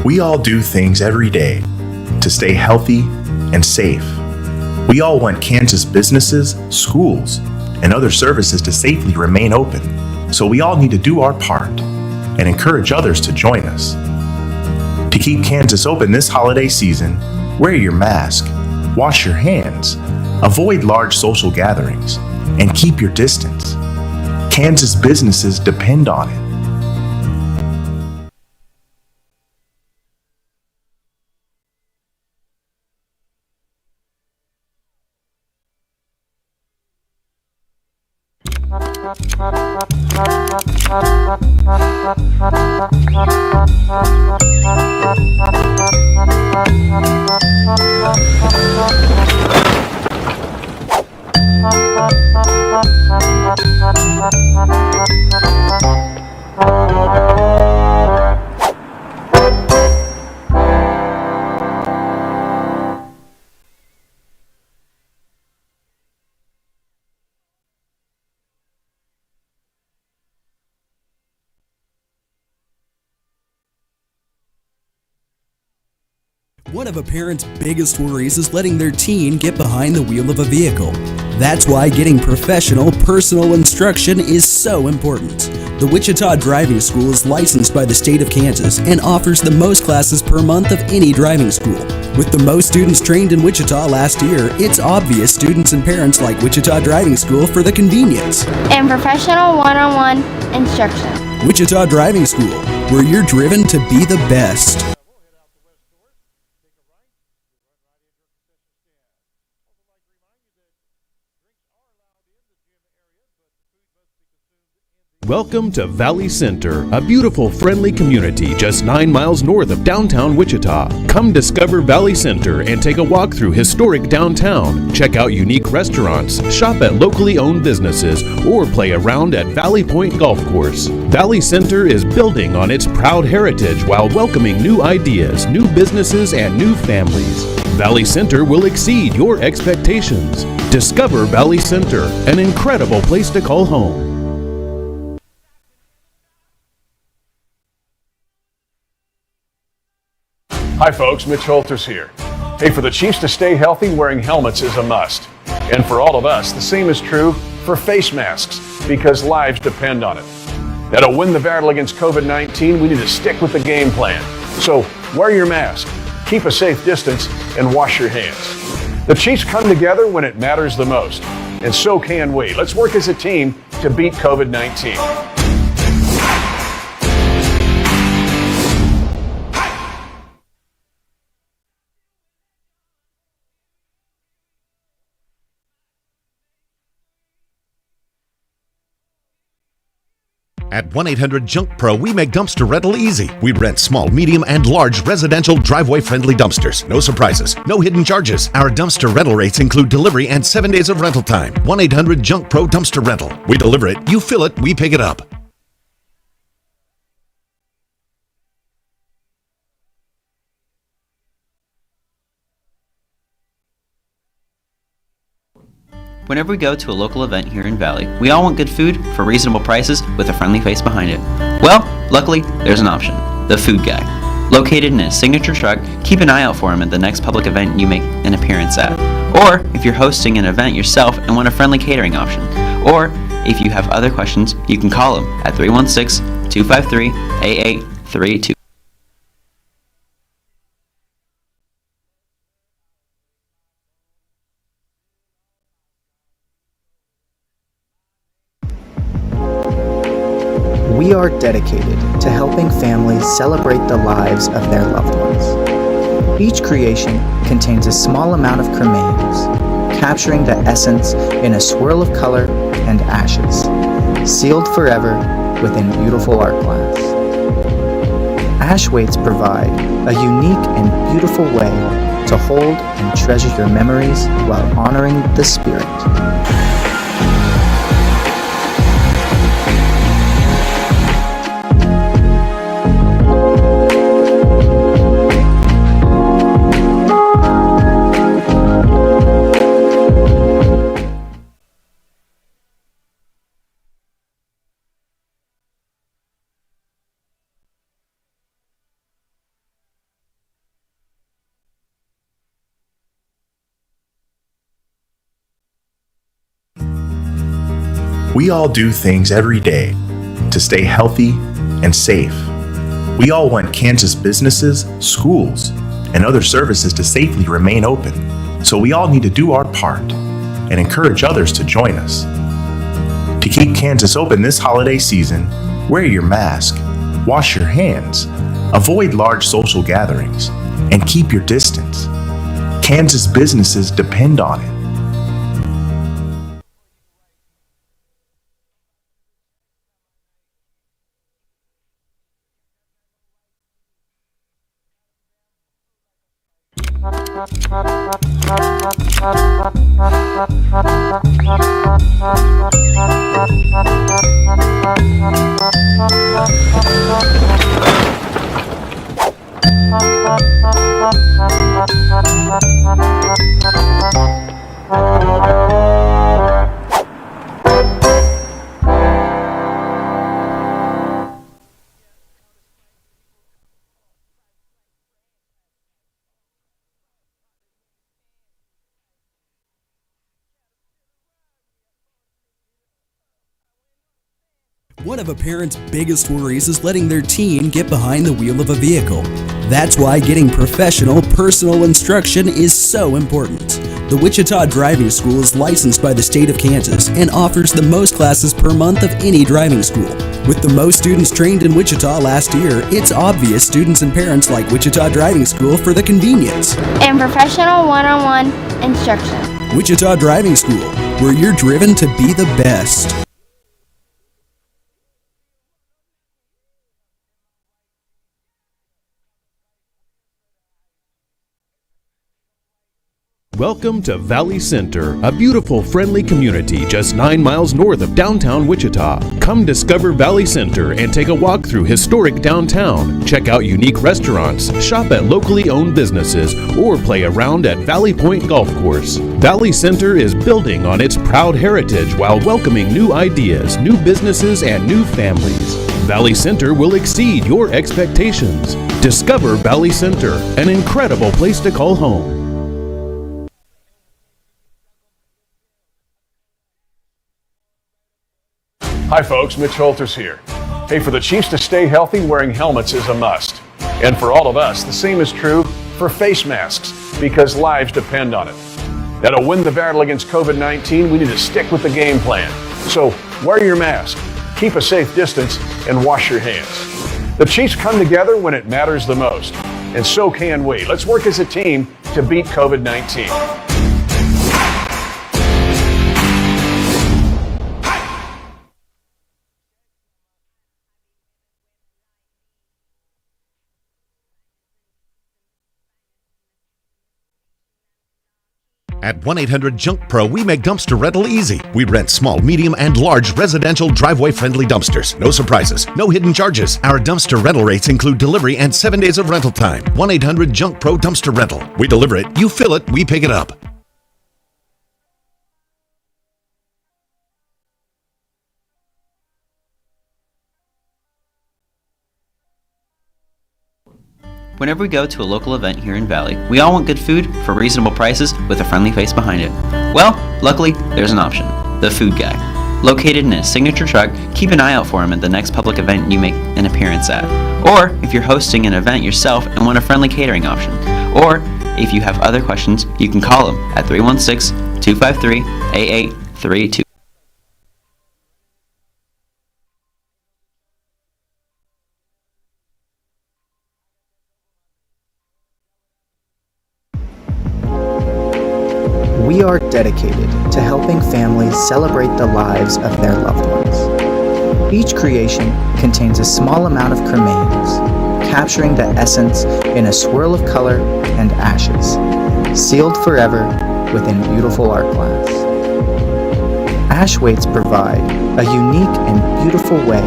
We all do things every day to stay healthy and safe. We all want Kansas businesses, schools, and other services to safely remain open. So we all need to do our part and encourage others to join us. To keep Kansas open this holiday season, wear your mask, wash your hands, avoid large social gatherings, and keep your distance. Kansas businesses depend on it. One of a parent's biggest worries is letting their teen get behind the wheel of a vehicle. That's why getting professional, personal instruction is so important. The Wichita Driving School is licensed by the state of Kansas and offers the most classes per month of any driving school. With the most students trained in Wichita last year, it's obvious students and parents like Wichita Driving School for the convenience and professional one-on-one instruction. Wichita Driving School, where you're driven to be the best. Welcome to Valley Center, a beautiful, friendly community just 9 miles north of downtown Wichita. Come discover Valley Center and take a walk through historic downtown. Check out unique restaurants, shop at locally owned businesses, or play around at Valley Point Golf Course. Valley Center is building on its proud heritage while welcoming new ideas, new businesses, and new families. Valley Center will exceed your expectations. Discover Valley Center, an incredible place to call home. Hi folks, Mitch Holters here. Hey, for the Chiefs to stay healthy, wearing helmets is a must. And for all of us, the same is true for face masks, because lives depend on it. Now, to win the battle against COVID-19, we need to stick with the game plan. So wear your mask, keep a safe distance, and wash your hands. The Chiefs come together when it matters the most, and so can we. Let's work as a team to beat COVID-19. At 1-800-JUNK-PRO, we make dumpster rental easy. We rent small, medium, and large residential driveway-friendly dumpsters. No surprises, no hidden charges. Our dumpster rental rates include delivery and 7 days of rental time. 1-800-JUNK-PRO Dumpster Rental. We deliver it, you fill it, we pick it up. Whenever we go to a local event here in Valley, we all want good food for reasonable prices with a friendly face behind it. Well, luckily, there's an option. The Food Guy. Located in his signature truck, keep an eye out for him at the next public event you make an appearance at. Or if you're hosting an event yourself and want a friendly catering option. Or if you have other questions, you can call him at 316-253-8832. We are dedicated to helping families celebrate the lives of their loved ones. Each creation contains a small amount of cremains, capturing the essence in a swirl of color and ashes, sealed forever within beautiful art glass. Ash weights provide a unique and beautiful way to hold and treasure your memories while honoring the spirit. We all do things every day to stay healthy and safe. We all want Kansas businesses, schools, and other services to safely remain open. So we all need to do our part and encourage others to join us. To keep Kansas open this holiday season, wear your mask, wash your hands, avoid large social gatherings, and keep your distance. Kansas businesses depend on it. One of a parent's biggest worries is letting their teen get behind the wheel of a vehicle. That's why getting professional, personal instruction is so important. The Wichita Driving School is licensed by the state of Kansas and offers the most classes per month of any driving school. With the most students trained in Wichita last year, it's obvious students and parents like Wichita Driving School for the convenience and professional one-on-one instruction. Wichita Driving School, where you're driven to be the best. Welcome to Valley Center, a beautiful, friendly community just 9 miles north of downtown Wichita. Come discover Valley Center and take a walk through historic downtown. Check out unique restaurants, shop at locally owned businesses, or play around at Valley Point Golf Course. Valley Center is building on its proud heritage while welcoming new ideas, new businesses, and new families. Valley Center will exceed your expectations. Discover Valley Center, an incredible place to call home. Hi folks, Mitch Holters here. Hey, for the Chiefs to stay healthy, wearing helmets is a must. And for all of us, the same is true for face masks, because lives depend on it. Now, to win the battle against COVID-19, we need to stick with the game plan. So wear your mask, keep a safe distance, and wash your hands. The Chiefs come together when it matters the most, and so can we. Let's work as a team to beat COVID-19. At 1-800-JUNK-PRO, we make dumpster rental easy. We rent small, medium, and large residential driveway-friendly dumpsters. No surprises, no hidden charges. Our dumpster rental rates include delivery and 7 days of rental time. 1-800-JUNK-PRO Dumpster Rental. We deliver it, you fill it, we pick it up. Whenever we go to a local event here in Valley, we all want good food for reasonable prices with a friendly face behind it. Well, luckily, there's an option. The Food Guy. Located in a signature truck, keep an eye out for him at the next public event you make an appearance at. Or if you're hosting an event yourself and want a friendly catering option. Or if you have other questions, you can call him at 316-253-8832. We are dedicated to helping families celebrate the lives of their loved ones. Each creation contains a small amount of cremains, capturing the essence in a swirl of color and ashes, sealed forever within beautiful art glass. Ash weights provide a unique and beautiful way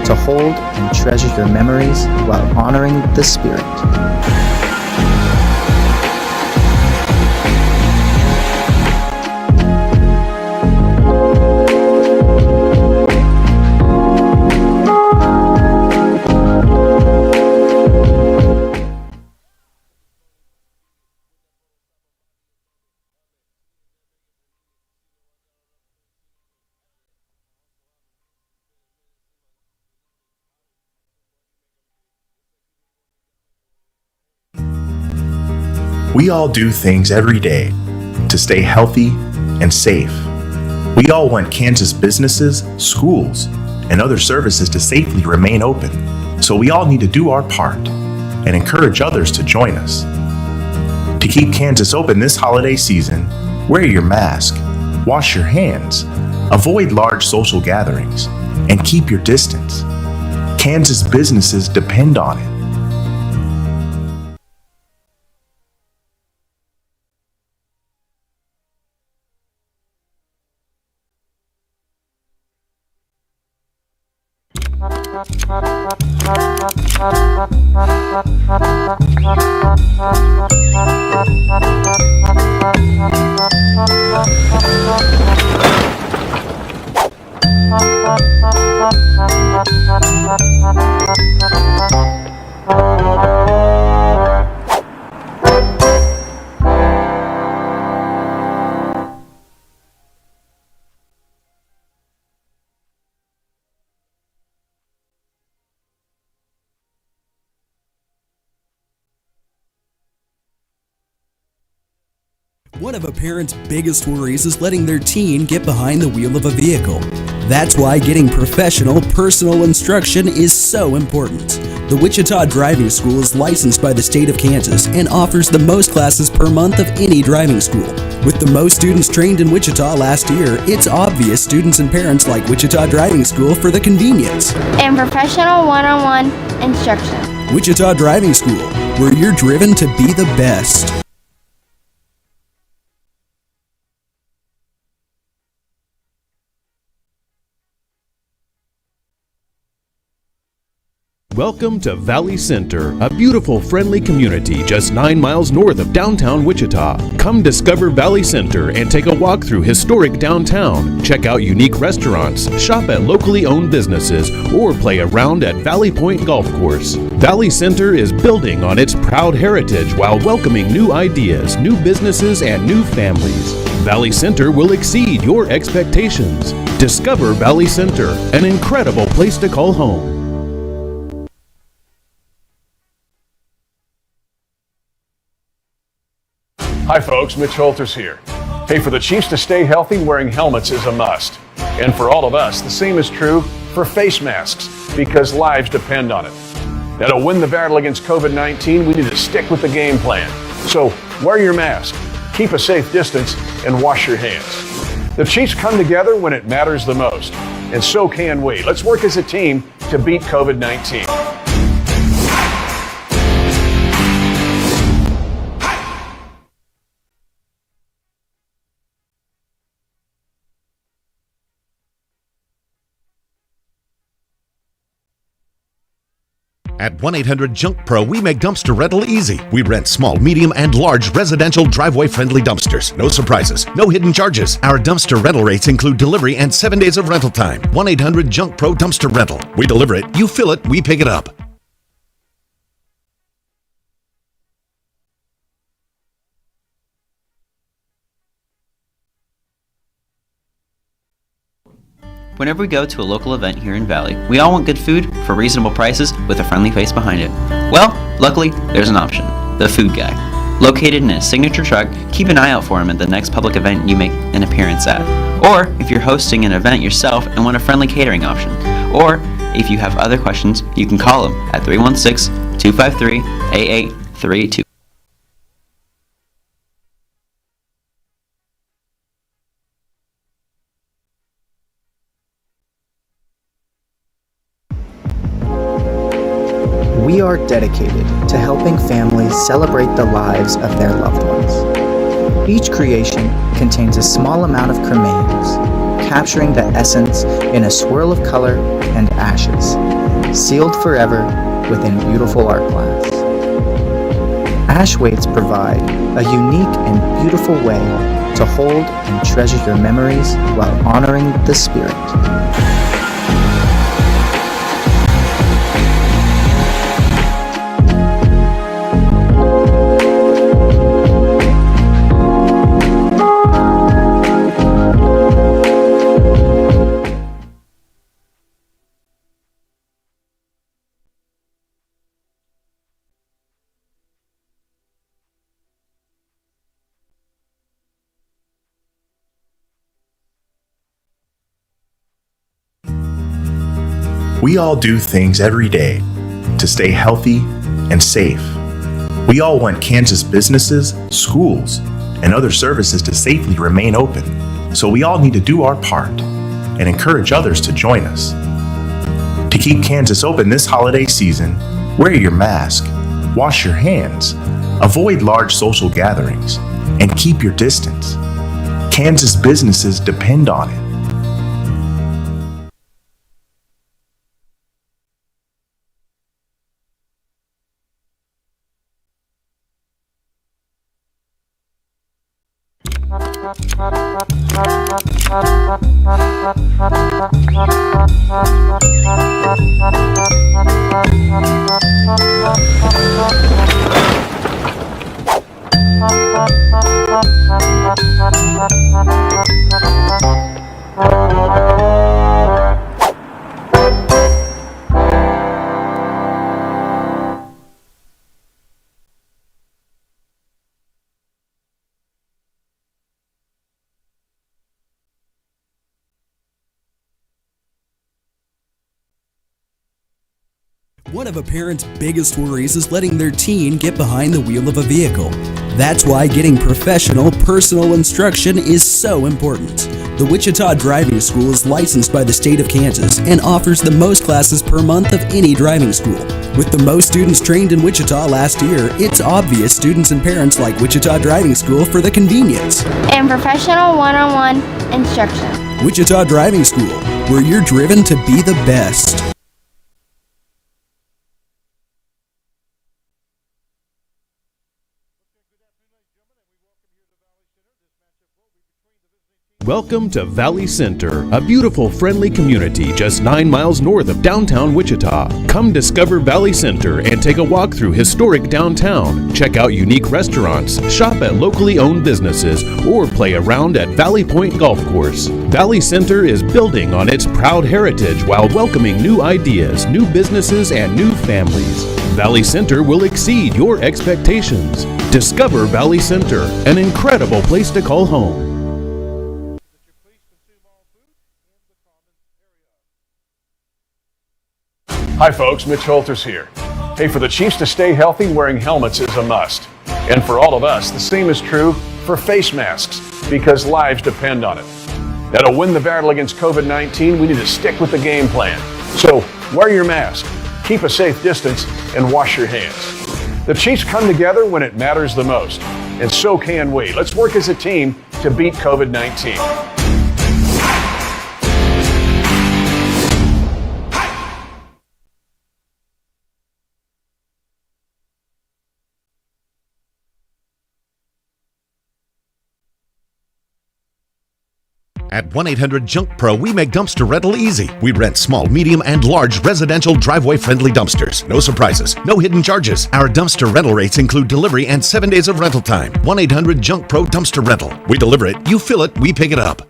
to hold and treasure your memories while honoring the spirit. We all do things every day to stay healthy and safe. We all want Kansas businesses, schools, and other services to safely remain open. So we all need to do our part and encourage others to join us. To keep Kansas open this holiday season, wear your mask, wash your hands, avoid large social gatherings, and keep your distance. Kansas businesses depend on it. One of a parent's biggest worries is letting their teen get behind the wheel of a vehicle. That's why getting professional, personal instruction is so important. The Wichita Driving School is licensed by the state of Kansas and offers the most classes per month of any driving school. With the most students trained in Wichita last year, it's obvious students and parents like Wichita Driving School for the convenience and professional one-on-one instruction. Wichita Driving School, where you're driven to be the best. Welcome to Valley Center, a beautiful, friendly community just 9 miles north of downtown Wichita. Come discover Valley Center and take a walk through historic downtown. Check out unique restaurants, shop at locally owned businesses, or play around at Valley Point Golf Course. Valley Center is building on its proud heritage while welcoming new ideas, new businesses, and new families. Valley Center will exceed your expectations. Discover Valley Center, an incredible place to call home. Hi folks, Mitch Holters here. Hey, for the Chiefs to stay healthy, wearing helmets is a must. And for all of us, the same is true for face masks, because lives depend on it. Now, to win the battle against COVID-19, we need to stick with the game plan. So, wear your mask, keep a safe distance, and wash your hands. The Chiefs come together when it matters the most, and so can we. Let's work as a team to beat COVID-19. At 1-800-JUNK-PRO, we make dumpster rental easy. We rent small, medium, and large residential driveway-friendly dumpsters. No surprises, no hidden charges. Our dumpster rental rates include delivery and 7 days of rental time. 1-800-JUNK-PRO Dumpster Rental. We deliver it, you fill it, we pick it up. Whenever we go to a local event here in Valley, we all want good food for reasonable prices with a friendly face behind it. Well, luckily, there's an option. The Food Guy. Located in a signature truck, keep an eye out for him at the next public event you make an appearance at. Or if you're hosting an event yourself and want a friendly catering option. Or if you have other questions, you can call him at 316-253-8832. We are dedicated to helping families celebrate the lives of their loved ones. Each creation contains a small amount of cremains, capturing the essence in a swirl of color and ashes, sealed forever within beautiful art glass. Ash weights provide a unique and beautiful way to hold and treasure your memories while honoring the spirit. We all do things every day to stay healthy and safe. We all want Kansas businesses, schools, and other services to safely remain open. So we all need to do our part and encourage others to join us. To keep Kansas open this holiday season, wear your mask, wash your hands, avoid large social gatherings, and keep your distance. Kansas businesses depend on it. One of a parent's biggest worries is letting their teen get behind the wheel of a vehicle. That's why getting professional, personal instruction is so important. The Wichita Driving School is licensed by the state of Kansas and offers the most classes per month of any driving school. With the most students trained in Wichita last year, it's obvious students and parents like Wichita Driving School for the convenience and professional one-on-one instruction. Wichita Driving School, where you're driven to be the best. Welcome to Valley Center, a beautiful, friendly community just 9 miles north of downtown Wichita. Come discover Valley Center and take a walk through historic downtown. Check out unique restaurants, shop at locally owned businesses, or play around at Valley Point Golf Course. Valley Center is building on its proud heritage while welcoming new ideas, new businesses, and new families. Valley Center will exceed your expectations. Discover Valley Center, an incredible place to call home. Hi folks, Mitch Holters here. Hey, for the Chiefs to stay healthy, wearing helmets is a must. And for all of us, the same is true for face masks, because lives depend on it. Now, to win the battle against COVID-19, we need to stick with the game plan. So, wear your mask, keep a safe distance, and wash your hands. The Chiefs come together when it matters the most, and so can we. Let's work as a team to beat COVID-19. At 1-800-JUNK-PRO, we make dumpster rental easy. We rent small, medium, and large residential driveway-friendly dumpsters. No surprises, no hidden charges. Our dumpster rental rates include delivery and 7 days of rental time. 1-800-JUNK-PRO Dumpster Rental. We deliver it, you fill it, we pick it up.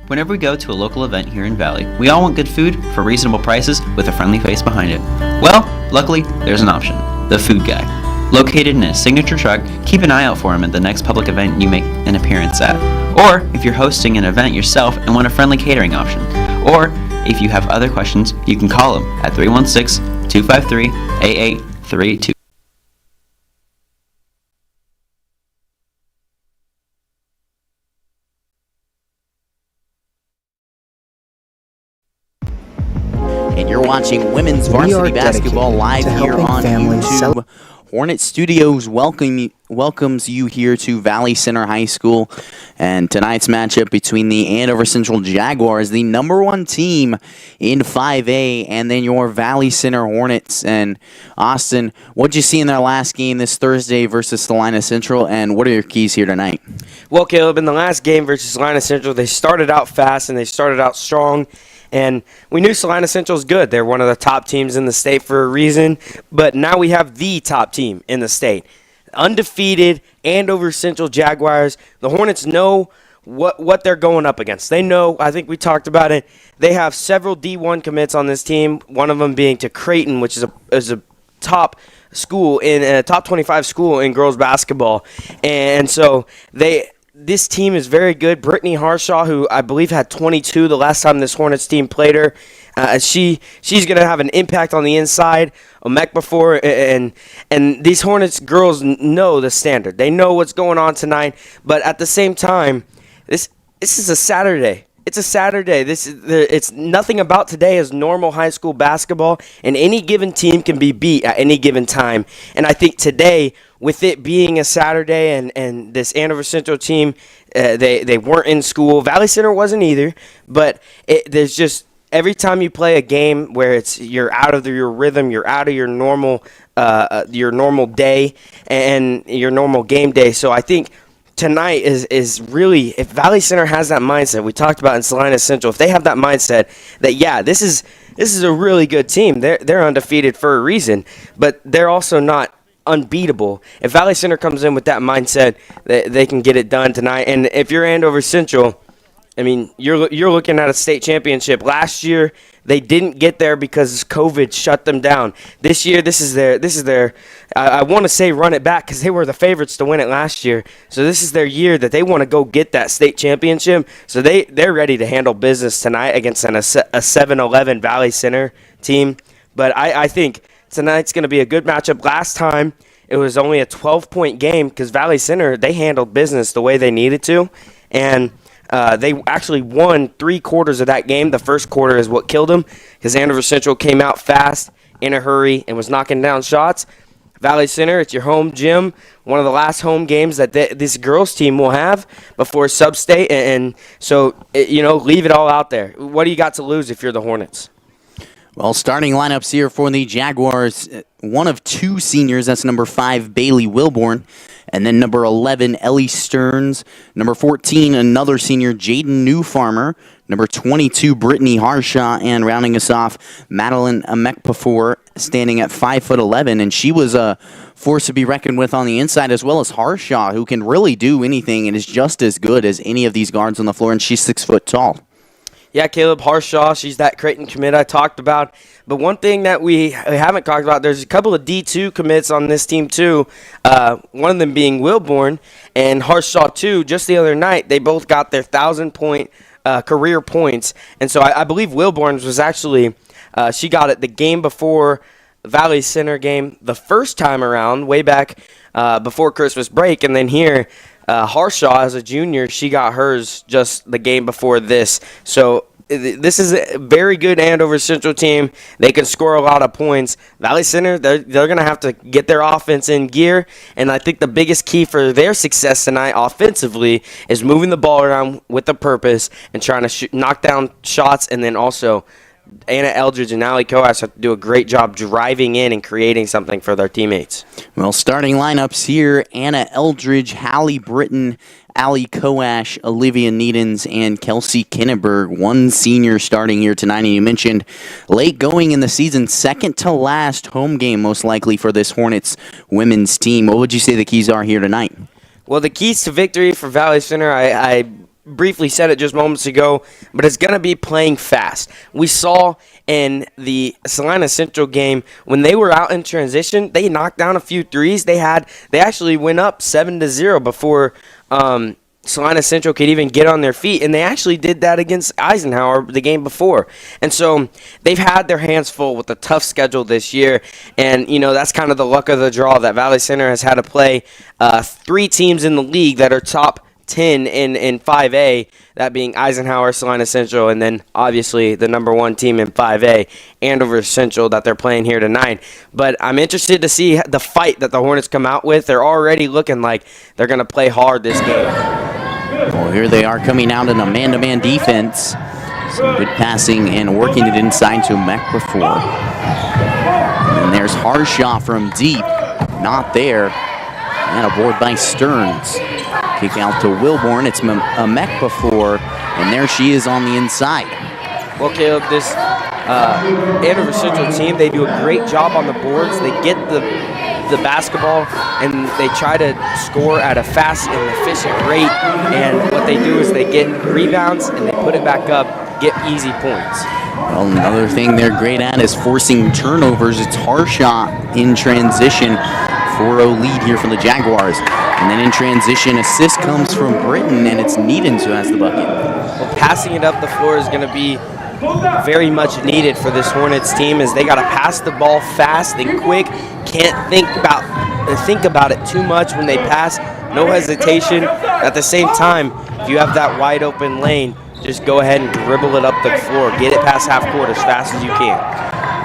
Whenever we go to a local event here in Valley, we all want good food for reasonable prices with a friendly face behind it. Well, luckily, there's an option. The Food Guy. Located in a signature truck, keep an eye out for him at the next public event you make an appearance at. Or if you're hosting an event yourself and want a friendly catering option. Or if you have other questions, you can call him at 316-253-8832. And you're watching Women's Varsity Basketball live here on YouTube. Hornet Studios welcomes you here to Valley Center High School. And tonight's matchup between the Andover Central Jaguars, the #1 team in 5A, and then your Valley Center Hornets. And Austin, what'd you see in their last game this Thursday versus Salina Central, and what are your keys here tonight? Well, Caleb, in the last game versus Salina Central, they started out fast and they started out strong. And we knew Salina Central is good. They're one of the top teams in the state for a reason. But now we have the top team in the state. Undefeated Andover Central Jaguars. The Hornets know what they're going up against. They know, I think we talked about it, they have several D1 commits on this team, one of them being to Creighton, which is a top school, in a top 25 school in girls basketball. And so this team is very good. Brittany Harshaw, who I believe had 22 the last time this Hornets team played her, she's going to have an impact on the inside. Omek before, and these Hornets girls know the standard. They know what's going on tonight. But at the same time, this is a Saturday. It's a Saturday. It's nothing about today is normal high school basketball, and any given team can be beat at any given time. And I think today, with it being a Saturday and this Andover Central team, they weren't in school. Valley Center wasn't either, but there's just every time you play a game where you're out of your rhythm, you're out of your normal day and your normal game day. So I think tonight is really, if Valley Center has that mindset we talked about in Salina Central, if they have that mindset that, yeah, this is a really good team, they're undefeated for a reason, but they're also not unbeatable. If Valley Center comes in with that mindset, they can get it done tonight. And if you're Andover Central, I mean, you're looking at a state championship. Last year, they didn't get there because COVID shut them down. This year, this is their. I want to say run it back because they were the favorites to win it last year. So this is their year that they want to go get that state championship. So they're ready to handle business tonight against a 7-11 Valley Center team. But I think tonight's going to be a good matchup. Last time, it was only a 12-point game because Valley Center, they handled business the way they needed to. And they actually won 3 quarters of that game. The first quarter is what killed them because Andover Central came out fast, in a hurry, and was knocking down shots. Valley Center, it's your home gym, one of the last home games that this girls team will have before sub-state. And so, leave it all out there. What do you got to lose if you're the Hornets? Well, starting lineups here for the Jaguars, one of 2 seniors. That's number 5, Bailey Wilborn. And then number 11, Ellie Stearns. Number 14, another senior, Jaden Newfarmer. Number 22, Brittany Harshaw. And rounding us off, Madeline Amekpafor, standing at 5'11". And she was a force to be reckoned with on the inside, as well as Harshaw, who can really do anything and is just as good as any of these guards on the floor. And she's 6 foot tall. Yeah, Caleb Harshaw, she's that Creighton commit I talked about. But one thing that we haven't talked about, there's a couple of D2 commits on this team too. One of them being Wilborn and Harshaw too. Just the other night, they both got their 1,000-point career points. And so I believe Wilborn's was actually, she got it the game before Valley Center game the first time around, way back before Christmas break. And then here, Harshaw, as a junior, she got hers just the game before this. So this is a very good Andover Central team. They can score a lot of points. Valley Center, they're going to have to get their offense in gear. And I think the biggest key for their success tonight offensively is moving the ball around with a purpose and trying to knock down shots. And then also Anna Eldridge and Allie Coas have to do a great job driving in and creating something for their teammates. Well, starting lineups here, Anna Eldridge, Hallie Britton, Allie Coash, Olivia Needens, and Kelsey Kinneberg. One senior starting here tonight, and you mentioned late going in the season, second to last home game most likely for this Hornets women's team. What would you say the keys are here tonight? Well, the keys to victory for Valley Center, I briefly said it just moments ago, but it's going to be playing fast. We saw in the Salina Central game when they were out in transition, they knocked down a few threes. They actually went up 7-0 before Salina Central could even get on their feet, and they actually did that against Eisenhower the game before. And so they've had their hands full with a tough schedule this year, and that's kind of the luck of the draw that Valley Center has had to play 3 teams in the league that are top 10 in 5A, that being Eisenhower, Salina Central, and then obviously the number 1 team in 5A, Andover Central, that they're playing here tonight. But I'm interested to see the fight that the Hornets come out with. They're already looking like they're going to play hard this game. Well, here they are coming out in a man-to-man defense. Some good passing and working it inside to Mekbafor. And there's Harshaw from deep. Not there. And a board by Stearns. Kick out to Wilborn. It's Mekbafor. And there she is on the inside. Well, Caleb, this Andover Central team, they do a great job on the boards. They get the basketball and they try to score at a fast and efficient rate, and what they do is they get rebounds and they put it back up, get easy points. Well, another thing they're great at is forcing turnovers. It's Harshaw in transition. 4-0 lead here for the Jaguars. And then in transition, assist comes from Britton, and it's Needens who has the bucket. Well, passing it up the floor is going to be very much needed for this Hornets team, as they got to pass the ball fast and quick. Can't think about it too much when they pass. No hesitation. At the same time, if you have that wide open lane, just go ahead and dribble it up the floor. Get it past half court as fast as you can.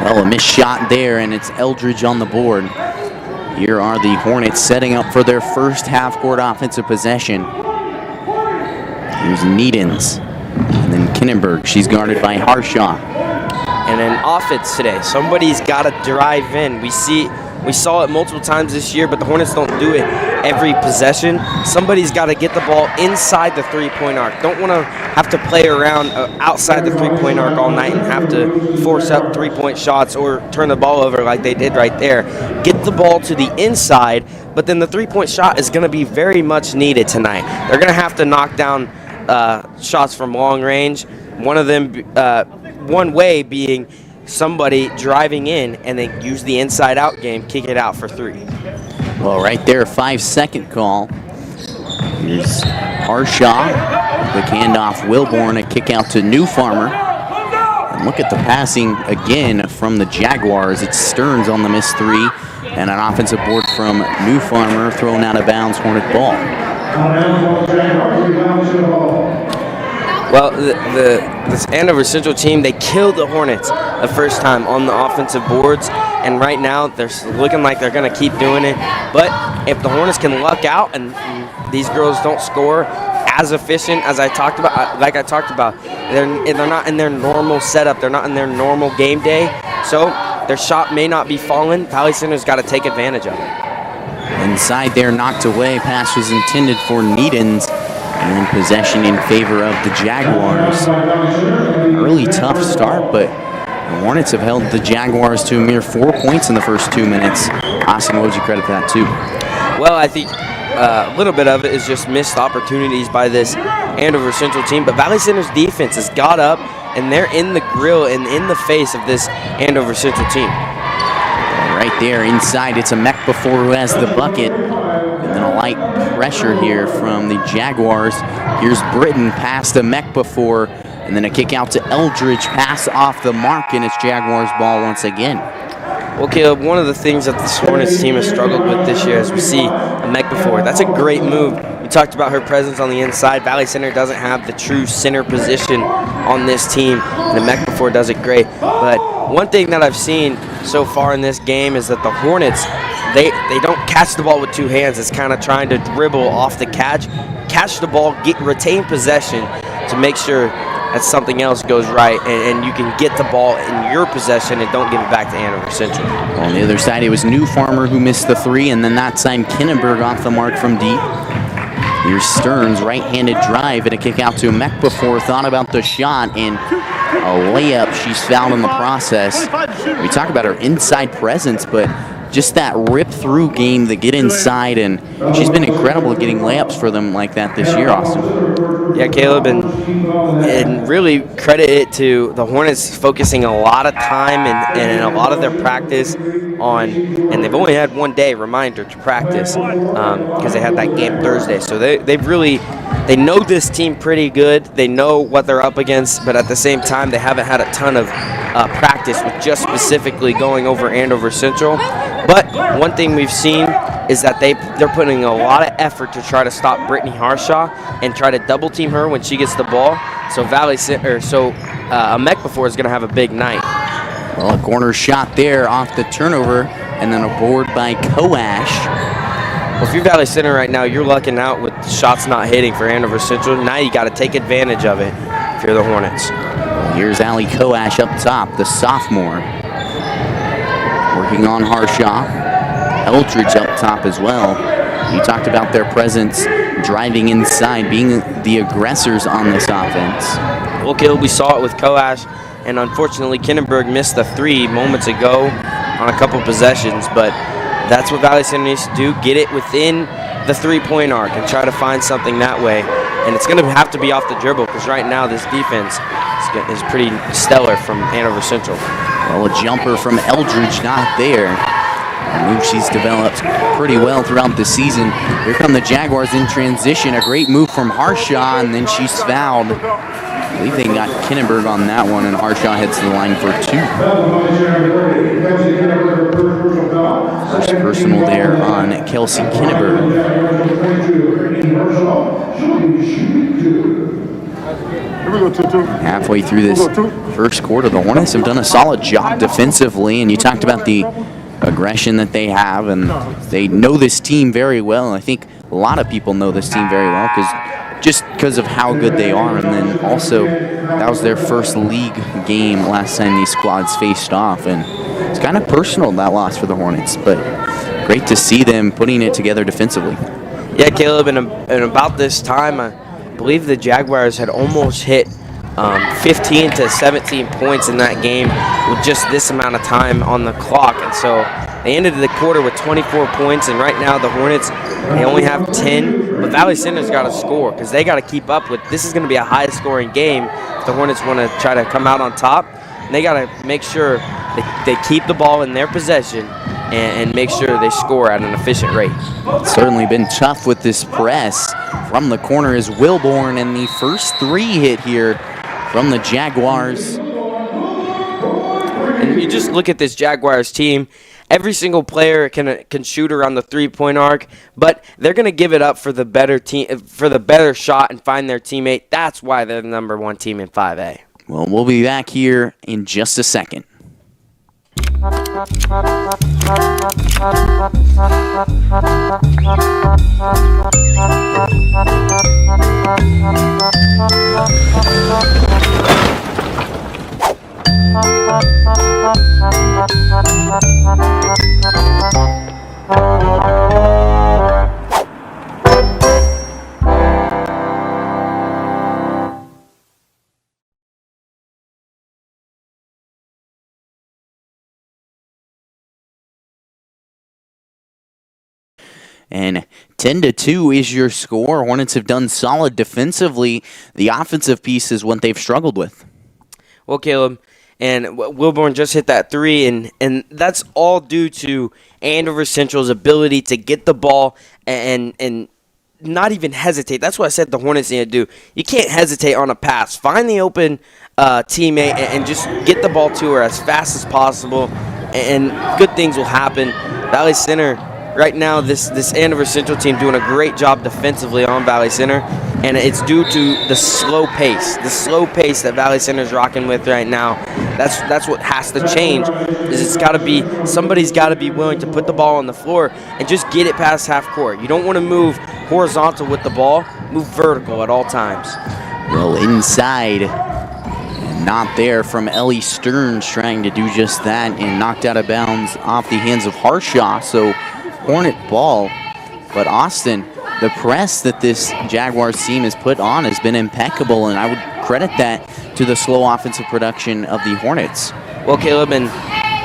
Well, a missed shot there, and it's Eldridge on the board. Here are the Hornets setting up for their first half-court offensive possession. Here's Needens. And then Kinnenberg. She's guarded by Harshaw. And then offense today. Somebody's got to drive in. We saw it multiple times this year, but the Hornets don't do it every possession. Somebody's got to get the ball inside the three-point arc. Don't want to have to play around outside the three-point arc all night and have to force up three-point shots or turn the ball over like they did right there. Get the ball to the inside, but then the three-point shot is going to be very much needed tonight. They're going to have to knock down shots from long range. One of them, one way being somebody driving in and then use the inside-out game, kick it out for 3. Well, right there, 5-second call. Here's Harshaw. The handoff, Wilborn, a kick out to New Farmer. And look at the passing again from the Jaguars. It's Stearns on the missed 3, and an offensive board from New Farmer, thrown out of bounds, Hornet ball. Well, this Andover Central team, they killed the Hornets the first time on the offensive boards, and right now they're looking like they're going to keep doing it. But if the Hornets can luck out and these girls don't score as efficient as I talked about, they're not in their normal setup. They're not in their normal game day, so their shot may not be falling. Valley Center's got to take advantage of it. Inside there, knocked away. Pass was intended for Needens. And then possession in favor of the Jaguars. Early tough start, but the Hornets have held the Jaguars to a mere 4 points in the first 2 minutes. Austin, what would you credit that to? Well, I think a little bit of it is just missed opportunities by this Andover Central team, but Valley Center's defense has got up, and they're in the grill and in the face of this Andover Central team. Right there inside, it's a Mekbafor who has the bucket. And then a light pressure here from the Jaguars. Here's Britton past to Mekbafor, and then a kick out to Eldridge. Pass off the mark, and it's Jaguars ball once again. Well, Caleb, one of the things that this Hornets team has struggled with this year is we see a Mekbafor. That's a great move. We talked about her presence on the inside. Valley Center doesn't have the true center position on this team, and the Mekbafor does it great. But one thing that I've seen so far in this game is that the Hornets, they don't catch the ball with 2 hands. It's kind of trying to dribble off the catch the ball, retain possession to make sure that something else goes right and you can get the ball in your possession and don't give it back to Andover Central. Well, on the other side, it was New Farmer who missed the 3, and then that time Kinnenberg off the mark from deep. Here's Stearns, right-handed drive, and a kick out to Mekbafor. Thought about the shot, and a layup. She's fouled in the process. We talk about her inside presence, but just that rip-through game, the get inside, and she's been incredible at getting layups for them like that this year, Austin. Yeah, Caleb, and really credit it to the Hornets focusing a lot of time and a lot of their practice on, and they've only had 1 day reminder to practice because they had that game Thursday. So they know this team pretty good. They know what they're up against, but at the same time, they haven't had a ton of practice with just specifically going over Andover Central. But one thing we've seen is that they're putting a lot of effort to try to stop Brittany Harshaw and try to double team her when she gets the ball. So Amek is going to have a big night. Well, a corner shot there off the turnover, and then a board by Coash. Well, if you're Valley Center right now, you're lucking out with shots not hitting for Andover Central. Now you got to take advantage of it if you're the Hornets. Well, here's Allie Coash up top, the sophomore. Working on Harshaw. Eldridge up top as well. You talked about their presence driving inside, being the aggressors on this offense. Well, Caleb, we saw it with Coash, and unfortunately Kindenberg missed the 3 moments ago on a couple possessions, but that's what Valley Center needs to do, get it within the 3-point arc and try to find something that way. And it's going to have to be off the dribble because right now this defense is pretty stellar from Andover Central. Well, a jumper from Eldridge not there. A move she's developed pretty well throughout the season. Here come the Jaguars in transition. A great move from Harshaw, and then she's fouled. I believe they got Kindenberg on that one, and Harshaw heads to the line for 2. First personal there on Kelsey Kindenberg. Halfway through this first quarter, the Hornets have done a solid job defensively, and you talked about the aggression that they have, and they know this team very well. I think a lot of people know this team very well because of how good they are, and then also that was their first league game last time these squads faced off, and it's kind of personal, that loss for the Hornets, but great to see them putting it together defensively. Yeah, Caleb, and about this time, I believe the Jaguars had almost hit 15 to 17 points in that game with just this amount of time on the clock, and so they ended the quarter with 24 points, and right now the Hornets, they only have 10, but Valley Center's got to score because they got to keep up with, this is going to be a high-scoring game if the Hornets want to try to come out on top, and they got to make sure they keep the ball in their possession and make sure they score at an efficient rate. It's certainly been tough with this press. From the corner is Wilborn, and the first 3 hit here from the Jaguars. And you just look at this Jaguars team. Every single player can shoot around the 3-point arc, but they're going to give it up for the better team, for the better shot and find their teammate. That's why they're the #1 team in 5A. Well, we'll be back here in just a second. And 10-2 is your score. Hornets have done solid defensively. The offensive piece is what they've struggled with. Well, Caleb, and Wilborn just hit that 3, and that's all due to Andover Central's ability to get the ball and not even hesitate. That's what I said the Hornets need to do. You can't hesitate on a pass. Find the open teammate and just get the ball to her as fast as possible, and good things will happen. Valley Center, right now, this Andover Central team doing a great job defensively on Valley Center, and it's due to the slow pace that Valley Center is rocking with right now. That's what has to change. Is somebody's got to be willing to put the ball on the floor and just get it past half court. You don't want to move horizontal with the ball, move vertical at all times. Well, inside, not there from Ellie Stearns, trying to do just that and knocked out of bounds off the hands of Harshaw. So Hornet ball, but Austin, the press that this Jaguars team has put on has been impeccable, and I would credit that to the slow offensive production of the Hornets. Well, Caleb, and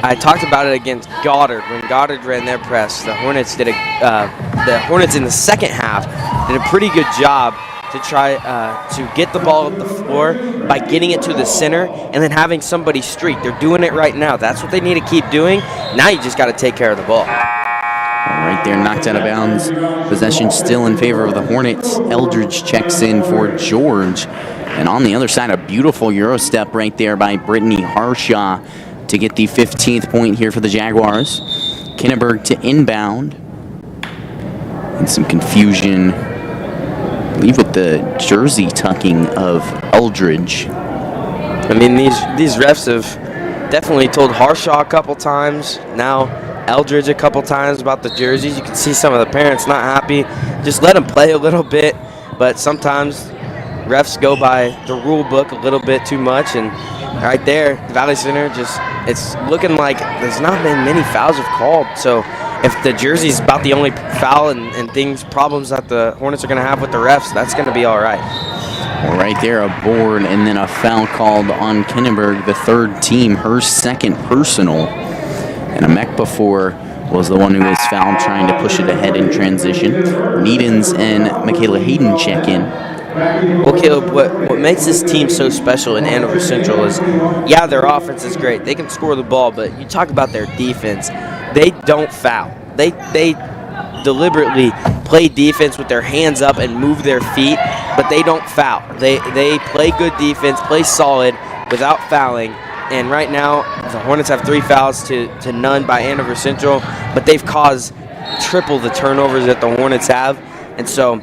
I talked about it against Goddard when Goddard ran their press. The Hornets did the Hornets in the second half did a pretty good job to try to get the ball up the floor by getting it to the center and then having somebody streak. They're doing it right now. That's what they need to keep doing. Now you just got to take care of the ball. Right there, knocked out of bounds. Possession still in favor of the Hornets. Eldridge checks in for George. And on the other side, a beautiful Euro step right there by Brittany Harshaw to get the 15th point here for the Jaguars. Kinneberg to inbound. And some confusion, I believe, with the jersey tucking of Eldridge. I mean, these refs have definitely told Harshaw a couple times. Now Eldridge a couple times about the jerseys. You can see some of the parents not happy. Just let them play a little bit. But sometimes refs go by the rule book a little bit too much. And right there, Valley Center it's looking like there's not been many fouls have called. So if the jersey's about the only foul and problems that the Hornets are going to have with the refs, that's going to be all right. Well, right there, a board and then a foul called on Kinneberg, the third team, her second personal. And Amekbafur was the one who was fouled trying to push it ahead in transition. Needens and Michaela Hayden check in. Well, Caleb, what makes this team so special in Andover Central is, yeah, their offense is great. They can score the ball, but you talk about their defense. They don't foul. They deliberately play defense with their hands up and move their feet, but they don't foul. They play good defense, play solid without fouling. And right now, the Hornets have 3 fouls to none by Andover Central, but they've caused triple the turnovers that the Hornets have. And so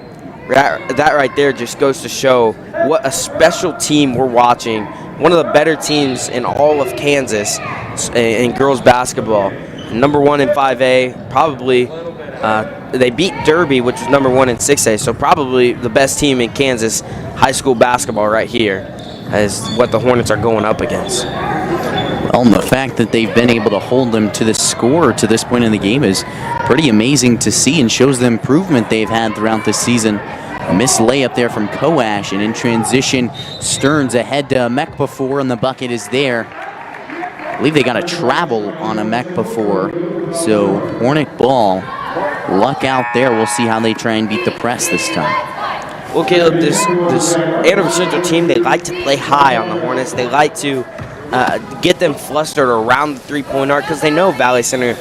that right there just goes to show what a special team we're watching. One of the better teams in all of Kansas in girls basketball. Number 1 in 5A, probably. They beat Derby, which was number 1 in 6A, so probably the best team in Kansas high school basketball right here is what the Hornets are going up against. Well, and the fact that they've been able to hold them to the score to this point in the game is pretty amazing to see and shows the improvement they've had throughout the season. A missed layup there from Koash, and in transition, Stearns ahead to Amekbafur, and the bucket is there. I believe they got a travel on Amekbafur, so Hornet ball. Luck out there. We'll see how they try and beat the press this time. Well, Caleb, this Andover Central team, they like to play high on the Hornets. They like to get them flustered around the three-point arc because they know Valley Center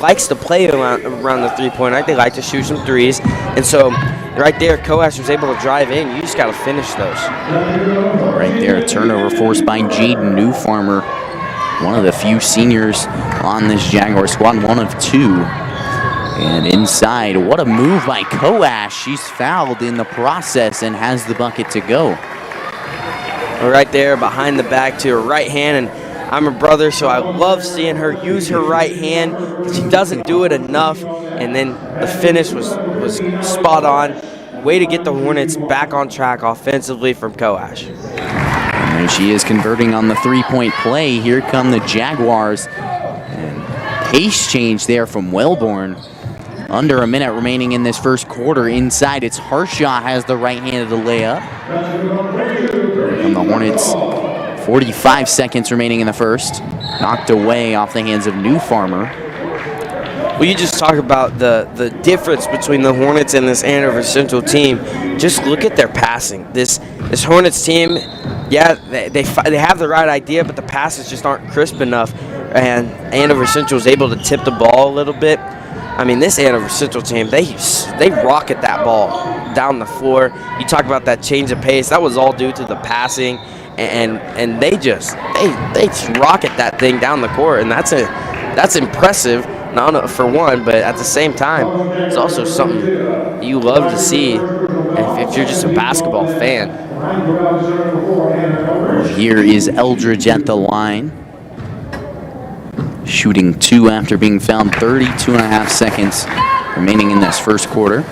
likes to play around the three-point arc. They like to shoot some threes. And so right there, Koash was able to drive in. You just got to finish those. Right there, a turnover forced by Jaden Newfarmer, one of the few seniors on this Jaguar squad, 1 of 2. And inside, what a move by Koash. She's fouled in the process and has the bucket to go. Right there, behind the back to her right hand. And I'm a brother, so I love seeing her use her right hand. She doesn't do it enough. And then the finish was spot on. Way to get the Hornets back on track offensively from Koash. And there she is converting on the three-point play. Here come the Jaguars. And pace change there from Wellborn. Under a minute remaining in this first quarter. Inside, it's Harshaw has the right-handed layup. From the Hornets, 45 seconds remaining in the first. Knocked away off the hands of Newfarmer. Well, you just talk about the difference between the Hornets and this Andover Central team. Just look at their passing. This Hornets team, yeah, they have the right idea, but the passes just aren't crisp enough. And Andover Central is able to tip the ball a little bit. I mean, this Andover Central team, they rocket that ball down the floor. You talk about that change of pace. That was all due to the passing, and they rocket that thing down the court, and that's impressive. Not for one, but at the same time, it's also something you love to see if you're just a basketball fan. Here is Eldridge at the line. Shooting 2 after being fouled, 32.5 seconds remaining in this first quarter.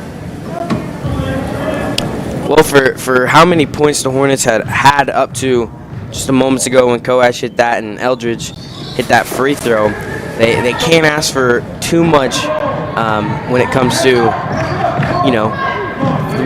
Well, for how many points the Hornets had up to just a moments ago when Koash hit that and Eldridge hit that free throw, they can't ask for too much when it comes to,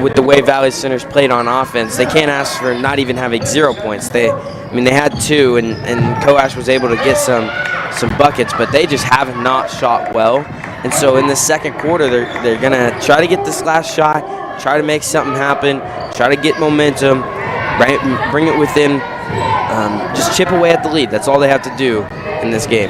with the way Valley Center's played on offense. They can't ask for not even having 0 points. They had 2, and Koash was able to get some some buckets, but they just have not shot well. And so in the second quarter, they're going to try to get this last shot, try to make something happen, try to get momentum, right, bring it within, just chip away at the lead. That's all they have to do in this game.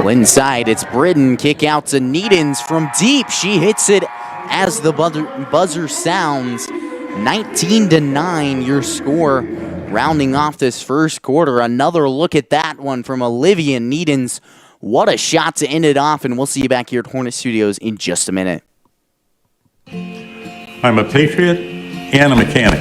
Well, inside, it's Britton. Kick out to Needens from deep. She hits it as the buzzer sounds. 19-9, your score. Rounding off this first quarter. Another look at that one from Olivia Needens. What a shot to end it off, and we'll see you back here at Hornet Studios in just a minute. I'm a patriot and a mechanic,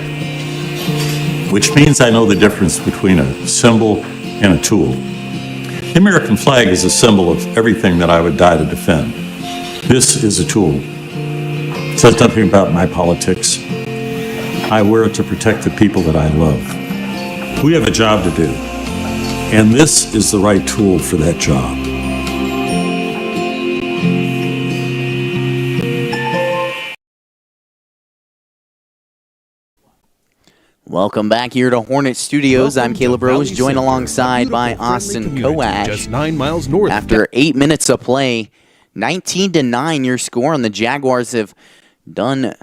which means I know the difference between a symbol and a tool. The American flag is a symbol of everything that I would die to defend. This is a tool. It says nothing about my politics. I wear it to protect the people that I love. We have a job to do, and this is the right tool for that job. Welcome back here to Hornet Studios. I'm Caleb Rose, joined alongside by Austin Coash. Just 9 miles north. After 8 minutes of play, 19-9 your score, and the Jaguars have been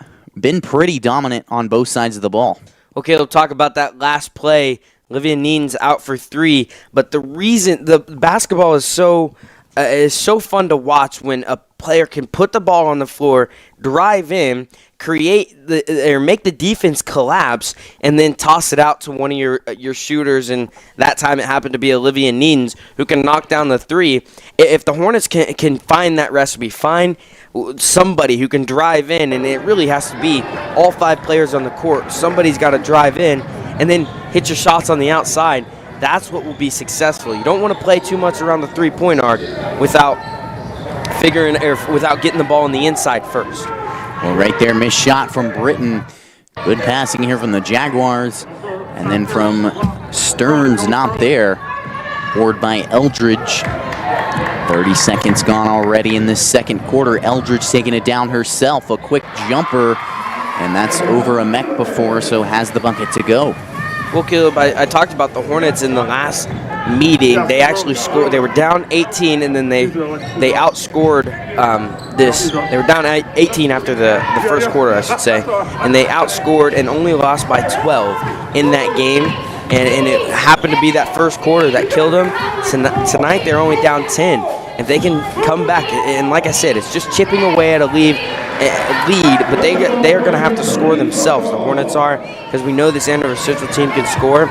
pretty dominant on both sides of the ball. Okay, we'll talk about that last play. Olivia Needens out for 3, but the reason the basketball is so fun to watch when a player can put the ball on the floor, drive in, make the defense collapse, and then toss it out to one of your shooters. And that time it happened to be Olivia Needens, who can knock down the 3. If the Hornets can find that recipe, find somebody who can drive in, and it really has to be all 5 players on the court. Somebody's got to drive in and then hit your shots on the outside. That's what will be successful. You don't want to play too much around the three-point arc without getting the ball on the inside first. Well, right there, missed shot from Britton. Good passing here from the Jaguars. And then from Stearns, not there. Board by Eldridge. 30 seconds gone already in this second quarter. Eldridge taking it down herself. A quick jumper. And that's over a mech before, so has the bucket to go. Well, Caleb, I talked about the Hornets in the last meeting. They actually scored. They were down 18, and then they outscored this. They were down 18 after the first quarter, I should say. And they outscored and only lost by 12 in that game. And it happened to be that first quarter that killed them. Tonight, they're only down 10. If they can come back, and like I said, it's just chipping away at a lead, but they are going to have to score themselves. The Hornets are, because we know this Andover Central team can score.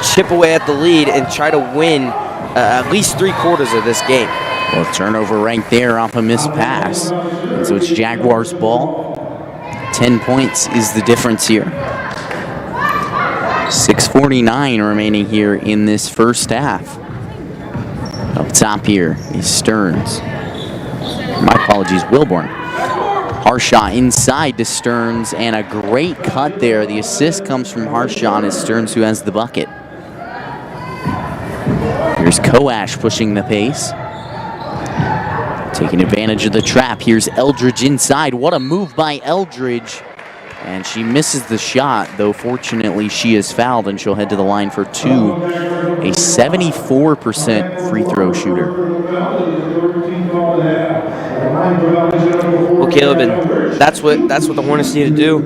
Chip away at the lead and try to win at least 3 quarters of this game. Well, turnover right there off a missed pass. And so it's Jaguars ball. 10 points is the difference here. 6:49 remaining here in this first half. Up top here is Stearns. My apologies, Wilborn. Harshaw inside to Stearns, and a great cut there. The assist comes from Harshaw, and it's Stearns who has the bucket. Here's Coash pushing the pace. Taking advantage of the trap. Here's Eldridge inside. What a move by Eldridge. And she misses the shot, though fortunately she is fouled, and she'll head to the line for 2. A 74% free throw shooter. Well, Caleb, and that's what the Hornets need to do.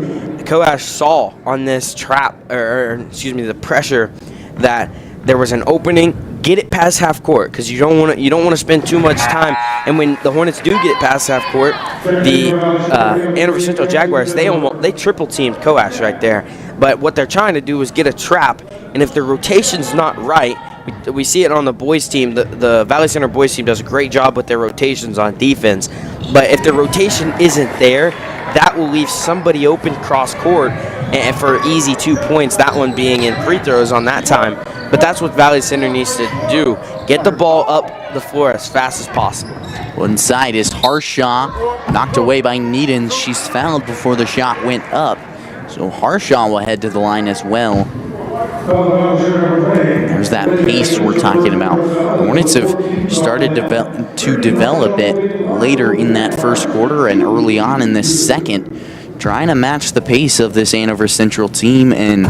Coash saw on this trap, the pressure, that there was an opening. Get it past half court, because you don't want to spend too much time. And when the Hornets do get it past half court, the Andover Central Jaguars they triple teamed Coash right there. But what they're trying to do is get a trap, and if the rotation's not right, we see it on the boys team. The Valley Center boys team does a great job with their rotations on defense. But if the rotation isn't there, that will leave somebody open cross court and for easy 2 points. That one being in free throws on that time. But that's what Valley Center needs to do. Get the ball up the floor as fast as possible. Well, inside is Harshaw, knocked away by Needens. She's fouled before the shot went up. So Harshaw will head to the line as well. There's that pace we're talking about. The Hornets have started to develop it later in that first quarter and early on in this second, trying to match the pace of this Andover Central team, and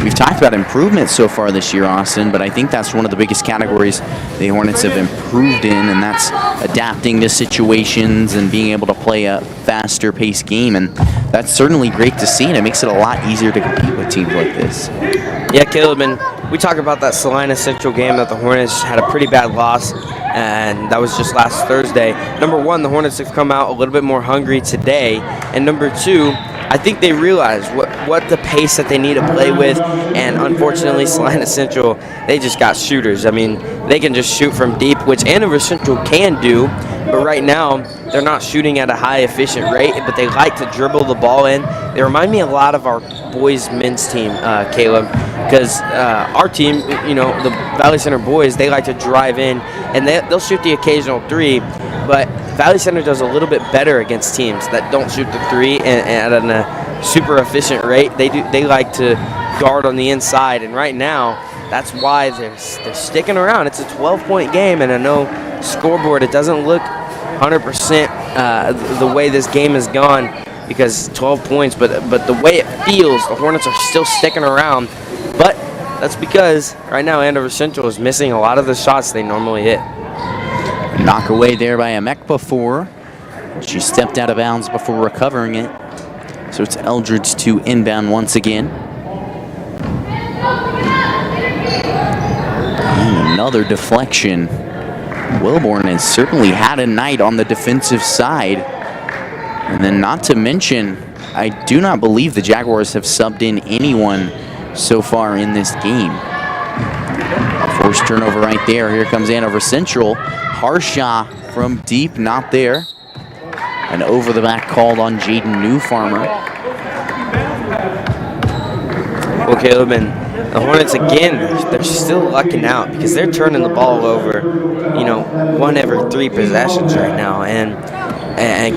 we've talked about improvement so far this year, Austin, but I think that's one of the biggest categories the Hornets have improved in, and that's adapting to situations and being able to play a faster paced game, and that's certainly great to see, and it makes it a lot easier to compete with teams like this. Yeah, Caleb, and we talk about that Salina Central game that the Hornets had a pretty bad loss, and that was just last Thursday. Number one, the Hornets have come out a little bit more hungry today, and number two, I think they realize what the pace that they need to play with, and unfortunately, Salina Central, they just got shooters. I mean, they can just shoot from deep, which Andover Central can do, but right now, they're not shooting at a high efficient rate, but they like to dribble the ball in. They remind me a lot of our boys men's team, Caleb, because our team, the Valley Center boys, they like to drive in, and they'll shoot the occasional three, but Valley Center does a little bit better against teams that don't shoot the three and at a super efficient rate. They like to guard on the inside, and right now, that's why they're sticking around. It's a 12-point game, and I know scoreboard, it doesn't look 100% the way this game has gone because 12 points, but the way it feels, the Hornets are still sticking around. But that's because right now Andover Central is missing a lot of the shots they normally hit. Knock away there by Emekpa. She stepped out of bounds before recovering it. So it's Eldridge to inbound once again. And another deflection. Wilborn has certainly had a night on the defensive side. And then not to mention, I do not believe the Jaguars have subbed in anyone so far in this game. A forced turnover right there. Here comes Andover Central. Harshaw from deep, not there. An over-the-back called on Jaden Newfarmer. Well, Caleb, and the Hornets, again, they're still lucking out because they're turning the ball over, 1 every 3 possessions right now. And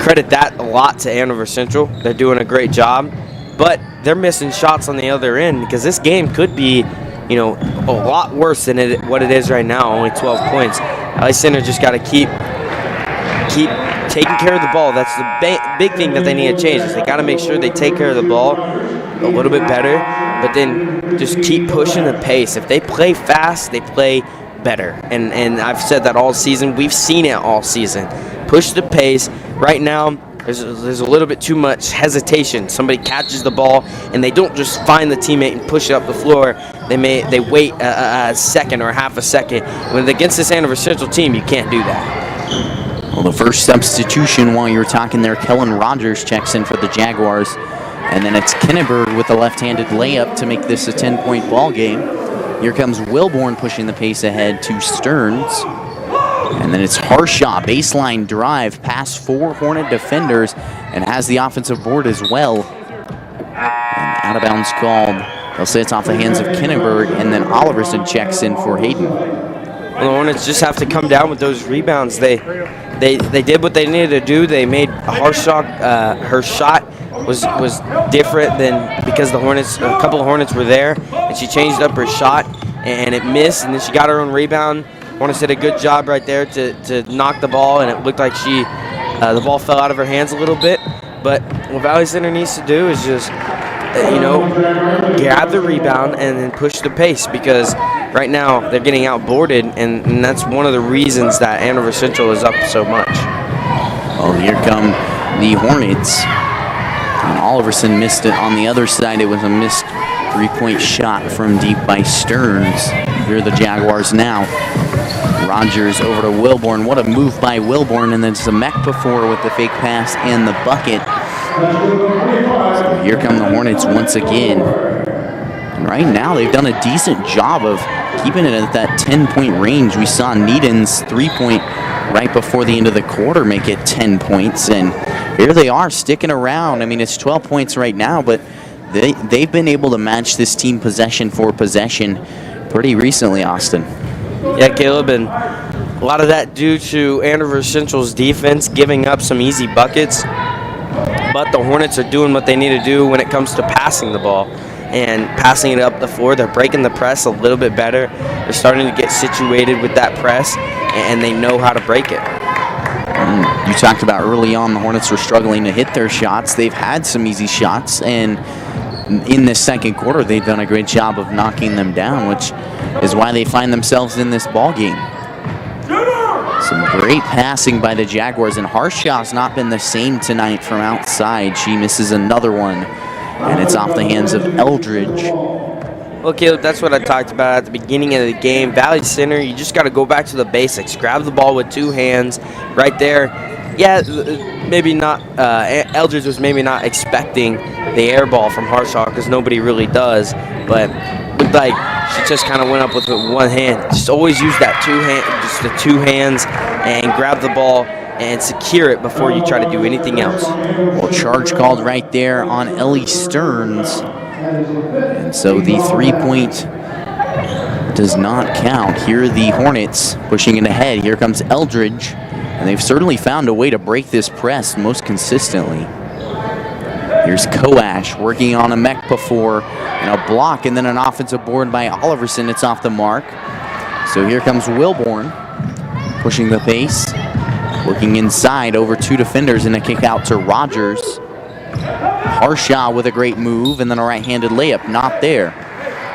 credit that a lot to Andover Central. They're doing a great job. But they're missing shots on the other end because this game could be, a lot worse than what it is right now, only 12 points. Valley Center just got to keep taking care of the ball. That's the big thing that they need to change is they got to make sure they take care of the ball a little bit better, but then just keep pushing the pace. If they play fast, they play better. And I've said that all season. We've seen it all season. Push the pace. Right now, there's a little bit too much hesitation. Somebody catches the ball, and they don't just find the teammate and push it up the floor. They wait a second or half a second. When against this Andover Central team, you can't do that. Well, the first substitution while you were talking there, Kellen Rogers checks in for the Jaguars. And then it's Kinneberg with the left-handed layup to make this a 10-point ball game. Here comes Wilborn pushing the pace ahead to Stearns. And then it's Harshaw, baseline drive, past 4 Hornet defenders, and has the offensive board as well. And out of bounds called. They'll say it's off the hands of Kinneberg, and then Oliverson checks in for Hayden. Well, the Hornets just have to come down with those rebounds. They did what they needed to do. They made Harshaw, her shot was different than because a couple of Hornets were there, and she changed up her shot, and it missed, and then she got her own rebound. Hornets did a good job right there to knock the ball, and it looked like the ball fell out of her hands a little bit. But what Valley Center needs to do is just, grab the rebound and then push the pace because right now they're getting outboarded, and that's one of the reasons that Andover Central is up so much. Oh, here come the Hornets. And Oliverson missed it on the other side. It was a missed 3-point shot from deep by Stearns. Here are the Jaguars now. Rogers over to Wilborn. What a move by Wilborn. And then Emekpa with the fake pass and the bucket. So here come the Hornets once again. And right now they've done a decent job of keeping it at that 10-point range. We saw Needham's 3-point right before the end of the quarter make it 10 points. And here they are sticking around. I mean, it's 12 points right now, but they've been able to match this team possession for possession pretty recently, Austin. Yeah, Caleb, and a lot of that due to Andover Central's defense giving up some easy buckets. But the Hornets are doing what they need to do when it comes to passing the ball and passing it up the floor. They're breaking the press a little bit better. They're starting to get situated with that press, and they know how to break it. You talked about early on the Hornets were struggling to hit their shots. They've had some easy shots, and in this second quarter, they've done a great job of knocking them down, which is why they find themselves in this ball game. Some great passing by the Jaguars, and Harshaw's not been the same tonight from outside. She misses another one, and it's off the hands of Eldridge. Well, Caleb, that's what I talked about at the beginning of the game. Valley Center, you just got to go back to the basics. Grab the ball with two hands right there. Yeah, maybe not. Eldridge was maybe not expecting the air ball from Harshaw because nobody really does, but looked like she just kind of went up with one hand. Just always use that just the two hands, and grab the ball and secure it before you try to do anything else. Well, charge called right there on Ellie Stearns. And so the 3-point does not count. Here are the Hornets pushing it ahead. Here comes Eldridge. And they've certainly found a way to break this press most consistently. Here's Koash working on a Mekpafor and a block, and then an offensive board by Oliverson. It's off the mark. So here comes Wilborn pushing the pace. Looking inside over two defenders and a kick out to Rogers. Harshaw with a great move, and then a right-handed layup, not there.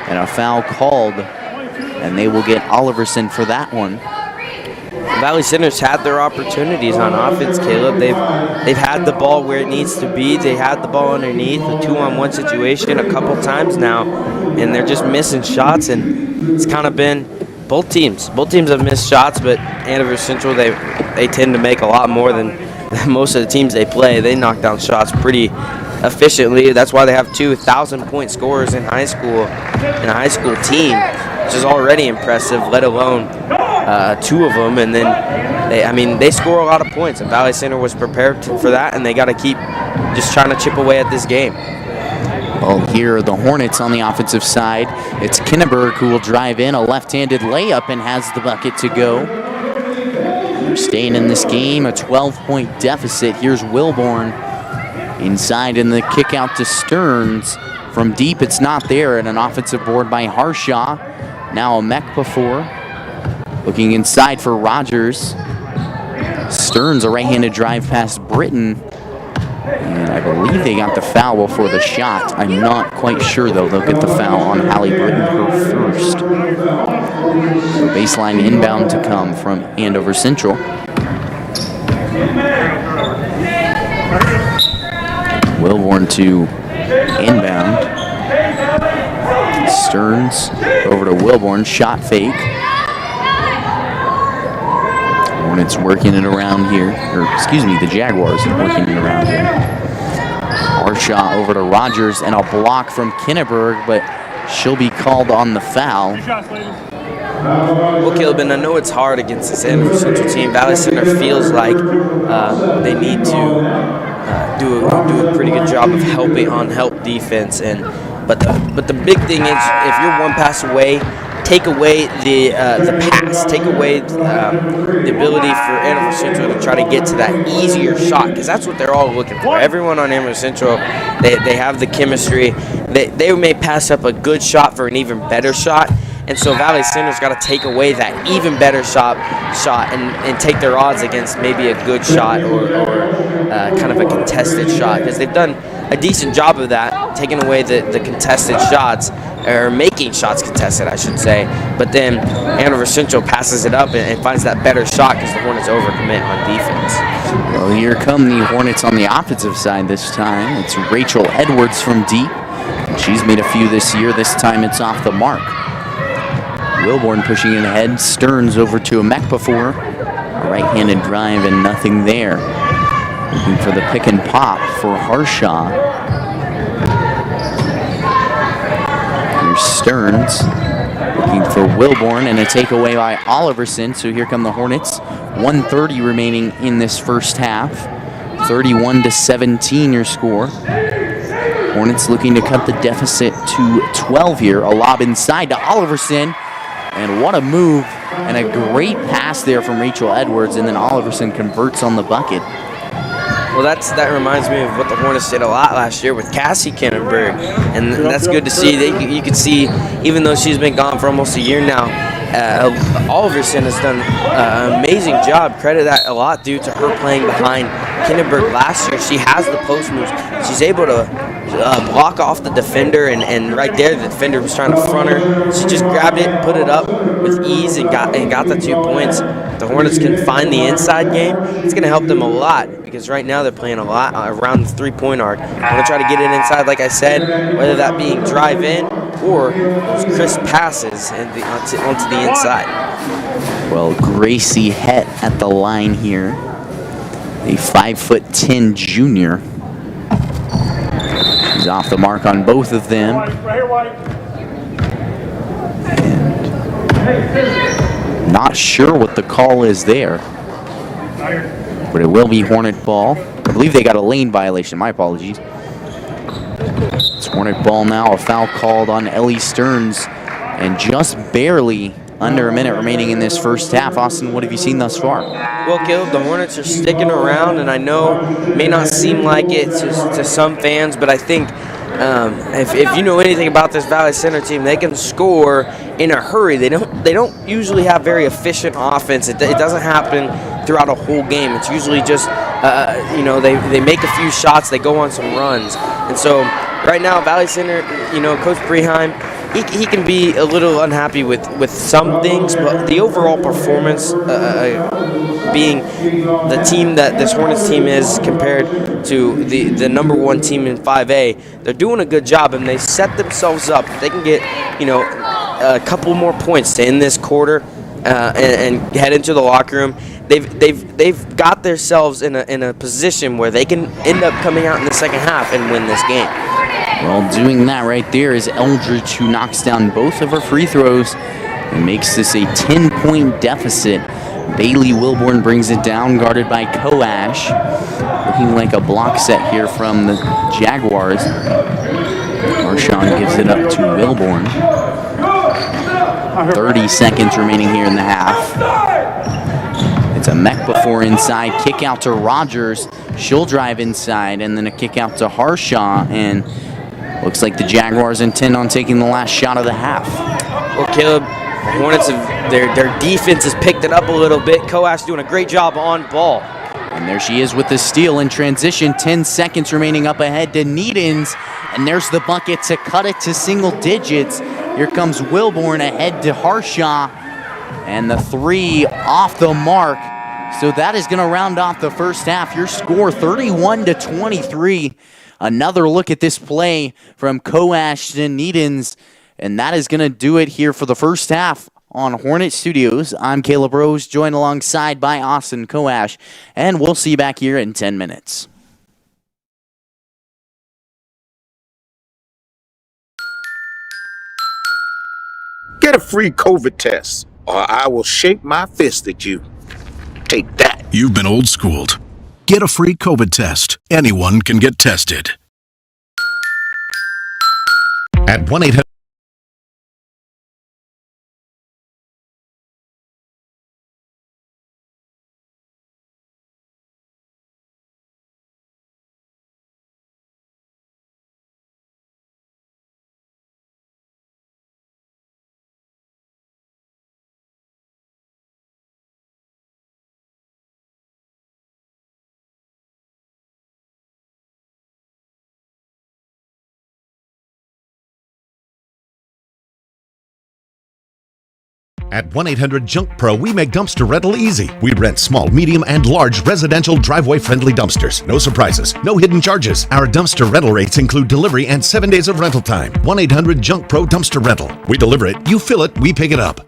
And a foul called, and they will get Oliverson for that one. Valley Center's had their opportunities on offense, Caleb. They've had the ball where it needs to be. They had the ball underneath, a 2-on-1 situation a couple times now, and they're just missing shots, and it's kind of been both teams. Both teams have missed shots, but Andover Central, they tend to make a lot more than most of the teams they play. They knock down shots pretty efficiently. That's why they have 2 1,000-point scorers in high school, in a high school team, which is already impressive, let alone 2 of them. And then they score a lot of points, and Valley Center was prepared for that, and they got to keep just trying to chip away at this game. Well, here are the Hornets on the offensive side. It's Kinneberg who will drive in a left-handed layup and has the bucket to go. They're staying in this game, a 12-point deficit. Here's Wilborn inside, in the kick out to Stearns. From deep, it's not there, and an offensive board by Harshaw. Now a Mekpafor looking inside for Rogers. Stearns, a right-handed drive past Britton. And I believe they got the foul before the shot. I'm not quite sure, though. They'll get the foul on Hallie Britton, her first. So baseline inbound to come from Andover Central. Wilborn to inbound. Stearns over to Wilborn, shot fake. Hornets working it around here, the Jaguars are working it around here. Harshaw over to Rogers, and a block from Kinneberg, but she'll be called on the foul. Well, Caleb, and I know it's hard against this Andover Central team. Valley Center feels like they need to do a pretty good job of help defense, but the big thing is if you're one pass away, take away the pass, take away the ability for Andover Central to try to get to that easier shot, because that's what they're all looking for. Everyone on Andover Central, they have the chemistry. They may pass up a good shot for an even better shot, and so Valley Center's got to take away that even better shot and take their odds against maybe a good shot or kind of a contested shot, because they've done a decent job of that, taking away the contested shots, or making shots contested, I should say. But then Andover Central passes it up and finds that better shot because the Hornets overcommit on defense. Well, here come the Hornets on the offensive side this time. It's Rachel Edwards from deep. She's made a few this year. This time it's off the mark. Wilborn pushing it ahead. Stearns over to a Mekpafor. A right-handed drive and nothing there. Looking for the pick and pop for Harshaw. Here's Stearns looking for Wilborn, and a takeaway by Oliverson. So here come the Hornets. 1:30 remaining in this first half. 31-17 your score. Hornets looking to cut the deficit to 12 here. A lob inside to Oliverson. And what a move and a great pass there from Rachel Edwards, and then Oliverson converts on the bucket. Well, that reminds me of what the Hornets did a lot last year with Cassie Kinneberg, and that's good to see. You can see, even though she's been gone for almost a year now, Oliverson has done an amazing job. Credit that a lot due to her playing behind Kinneberg last year. She has the post moves. She's able to block off the defender, and right there the defender was trying to front her. She just grabbed it, put it up with ease, and got the 2 points. If the Hornets can find the inside game, it's going to help them a lot, because right now they're playing a lot around the 3-point arc. I'm going to try to get it inside, like I said, whether that being drive in or those crisp passes onto the inside. Well, Gracie Het at the line here, a 5'10" junior. She's off the mark on both of them. And not sure what the call is there, but it will be Hornet ball. I believe they got a lane violation. My apologies. It's Hornet ball now. A foul called on Ellie Stearns, and just barely under a minute remaining in this first half. Austin, what have you seen thus far? Well, Caleb, the Hornets are sticking around, and I know it may not seem like it to some fans, but I think if you know anything about this Valley Center team, they can score in a hurry. They don't usually have very efficient offense. It doesn't happen throughout a whole game. It's usually just they make a few shots, they go on some runs, and so right now Valley Center, Coach Preheim, he can be a little unhappy with some things, but the overall performance, being the team that this Hornets team is compared to the number 1 team in 5A, they're doing a good job, and they set themselves up. If they can get a couple more points to end this quarter and head into the locker room, they've got themselves in a position where they can end up coming out in the second half and win this game. Well, doing that right there is Eldridge, who knocks down both of her free throws and makes this a 10-point deficit. Bailey Wilborn brings it down, guarded by Coash. Looking like a block set here from the Jaguars. Marshawn gives it up to Wilborn. 30 seconds remaining here in the half. It's a mech before inside, kick out to Rogers. She'll drive inside, and then a kick out to Harshaw, and looks like the Jaguars intend on taking the last shot of the half. Well, Caleb, the Hornets, their defense has picked it up a little bit. Coash doing a great job on ball. And there she is with the steal in transition. 10 seconds remaining up ahead to Needens, and there's the bucket to cut it to single digits. Here comes Wilborn ahead to Harshaw, and the 3 off the mark. So that is going to round off the first half. Your score, 31-23. Another look at this play from Coash to Needens, and that is going to do it here for the first half on Hornet Studios. I'm Caleb Rose, joined alongside by Austin Coash, and we'll see you back here in 10 minutes. Get a free COVID test, or I will shake my fist at you. Take that. You've been old schooled. Get a free COVID test. Anyone can get tested. At 1-800. At 1-800-JUNK-PRO, we make dumpster rental easy. We rent small, medium, and large residential driveway-friendly dumpsters. No surprises, no hidden charges. Our dumpster rental rates include delivery and 7 days of rental time. 1-800-JUNK-PRO Dumpster Rental. We deliver it, you fill it, we pick it up.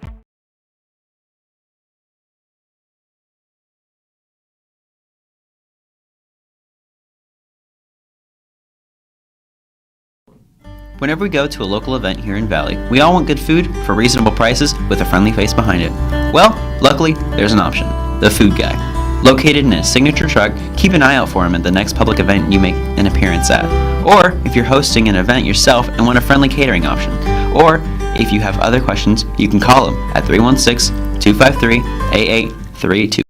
Whenever we go to a local event here in Valley, we all want good food for reasonable prices with a friendly face behind it. Well, luckily, there's an option. The Food Guy. Located in a signature truck, keep an eye out for him at the next public event you make an appearance at. Or if you're hosting an event yourself and want a friendly catering option. Or if you have other questions, you can call him at 316-253-8832.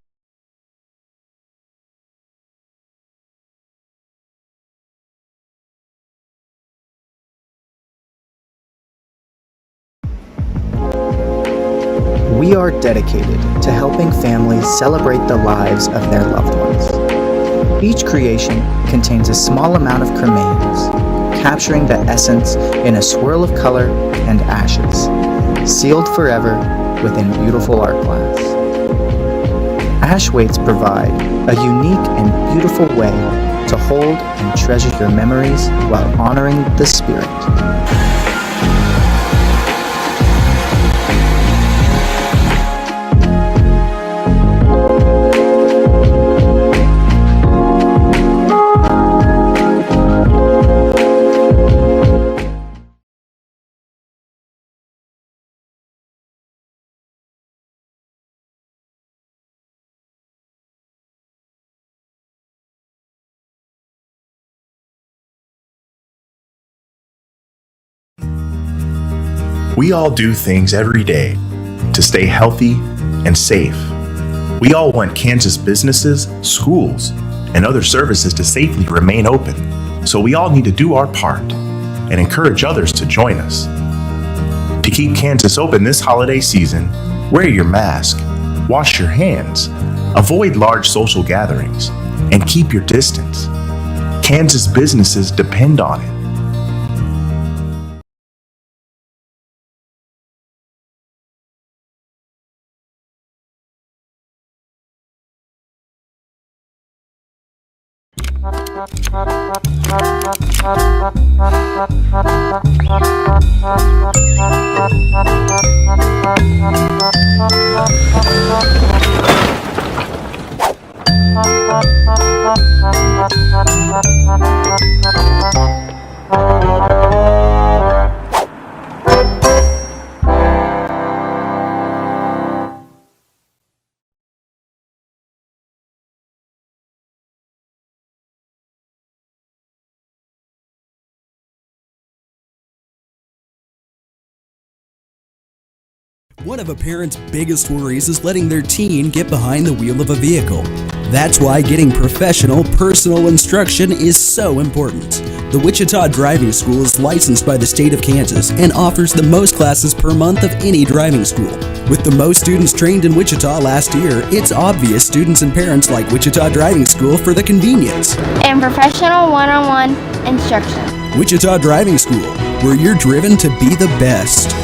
We are dedicated to helping families celebrate the lives of their loved ones. Each creation contains a small amount of cremains, capturing the essence in a swirl of color and ashes, sealed forever within beautiful art glass. Ash weights provide a unique and beautiful way to hold and treasure your memories while honoring the spirit. We all do things every day to stay healthy and safe. We all want Kansas businesses, schools, and other services to safely remain open. So we all need to do our part and encourage others to join us. To keep Kansas open this holiday season, wear your mask, wash your hands, avoid large social gatherings, and keep your distance. Kansas businesses depend on it. One of a parent's biggest worries is letting their teen get behind the wheel of a vehicle. That's why getting professional, personal instruction is so important. The Wichita Driving School is licensed by the state of Kansas and offers the most classes per month of any driving school. With the most students trained in Wichita last year, it's obvious students and parents like Wichita Driving School for the convenience and professional one-on-one instruction. Wichita Driving School, where you're driven to be the best.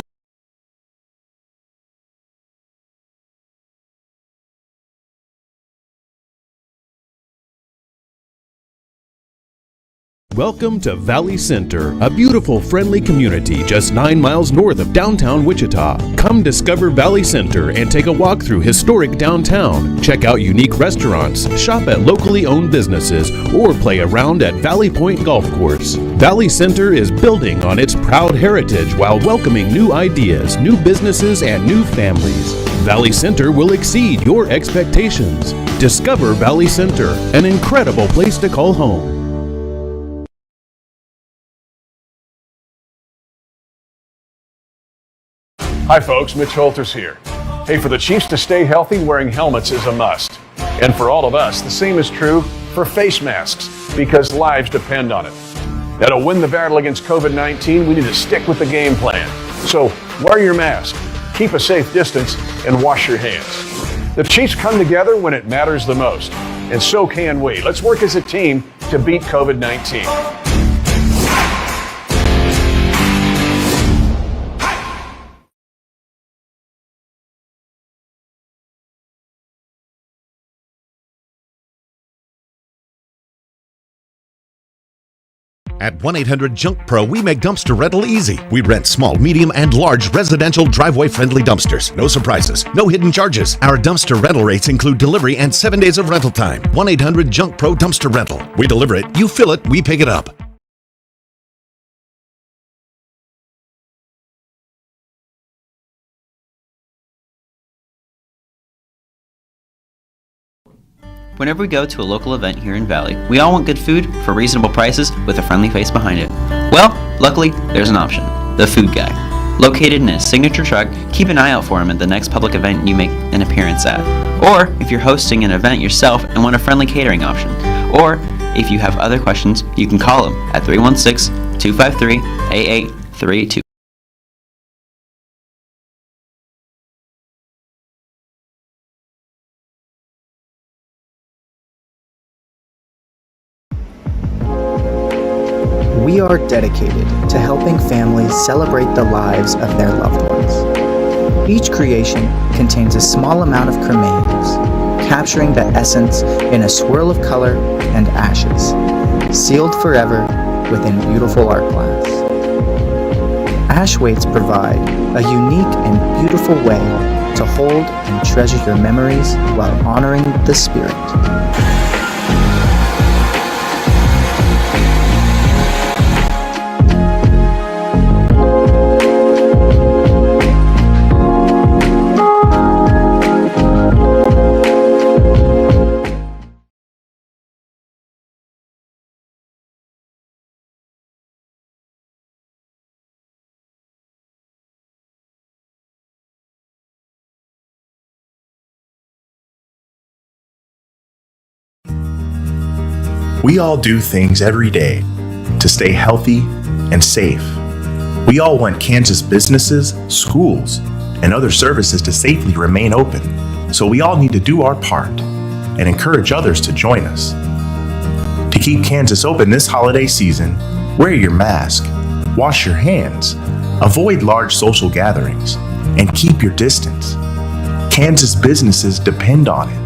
Welcome to Valley Center, a beautiful, friendly community just 9 miles north of downtown Wichita. Come discover Valley Center and take a walk through historic downtown. Check out unique restaurants, shop at locally owned businesses, or play around at Valley Point Golf Course. Valley Center is building on its proud heritage while welcoming new ideas, new businesses, and new families. Valley Center will exceed your expectations. Discover Valley Center, an incredible place to call home. Hi folks, Mitch Holters here. Hey, for the Chiefs to stay healthy, wearing helmets is a must. And for all of us, the same is true for face masks, because lives depend on it. Now, to win the battle against COVID-19, we need to stick with the game plan. So, wear your mask, keep a safe distance, and wash your hands. The Chiefs come together when it matters the most, and so can we. Let's work as a team to beat COVID-19. At 1-800-JUNK-PRO, we make dumpster rental easy. We rent small, medium, and large residential driveway-friendly dumpsters. No surprises, no hidden charges. Our dumpster rental rates include delivery and 7 days of rental time. 1-800-JUNK-PRO Dumpster Rental. We deliver it, you fill it, we pick it up. Whenever we go to a local event here in Valley, we all want good food for reasonable prices with a friendly face behind it. Well, luckily, there's an option. The Food Guy. Located in his signature truck, keep an eye out for him at the next public event you make an appearance at. Or if you're hosting an event yourself and want a friendly catering option. Or if you have other questions, you can call him at 316-253-8832. We are dedicated to helping families celebrate the lives of their loved ones. Each creation contains a small amount of cremains, capturing the essence in a swirl of color and ashes, sealed forever within beautiful art glass. Ash weights provide a unique and beautiful way to hold and treasure your memories while honoring the spirit. We all do things every day to stay healthy and safe. We all want Kansas businesses, schools, and other services to safely remain open. So we all need to do our part and encourage others to join us. To keep Kansas open this holiday season, wear your mask, wash your hands, avoid large social gatherings, and keep your distance. Kansas businesses depend on it.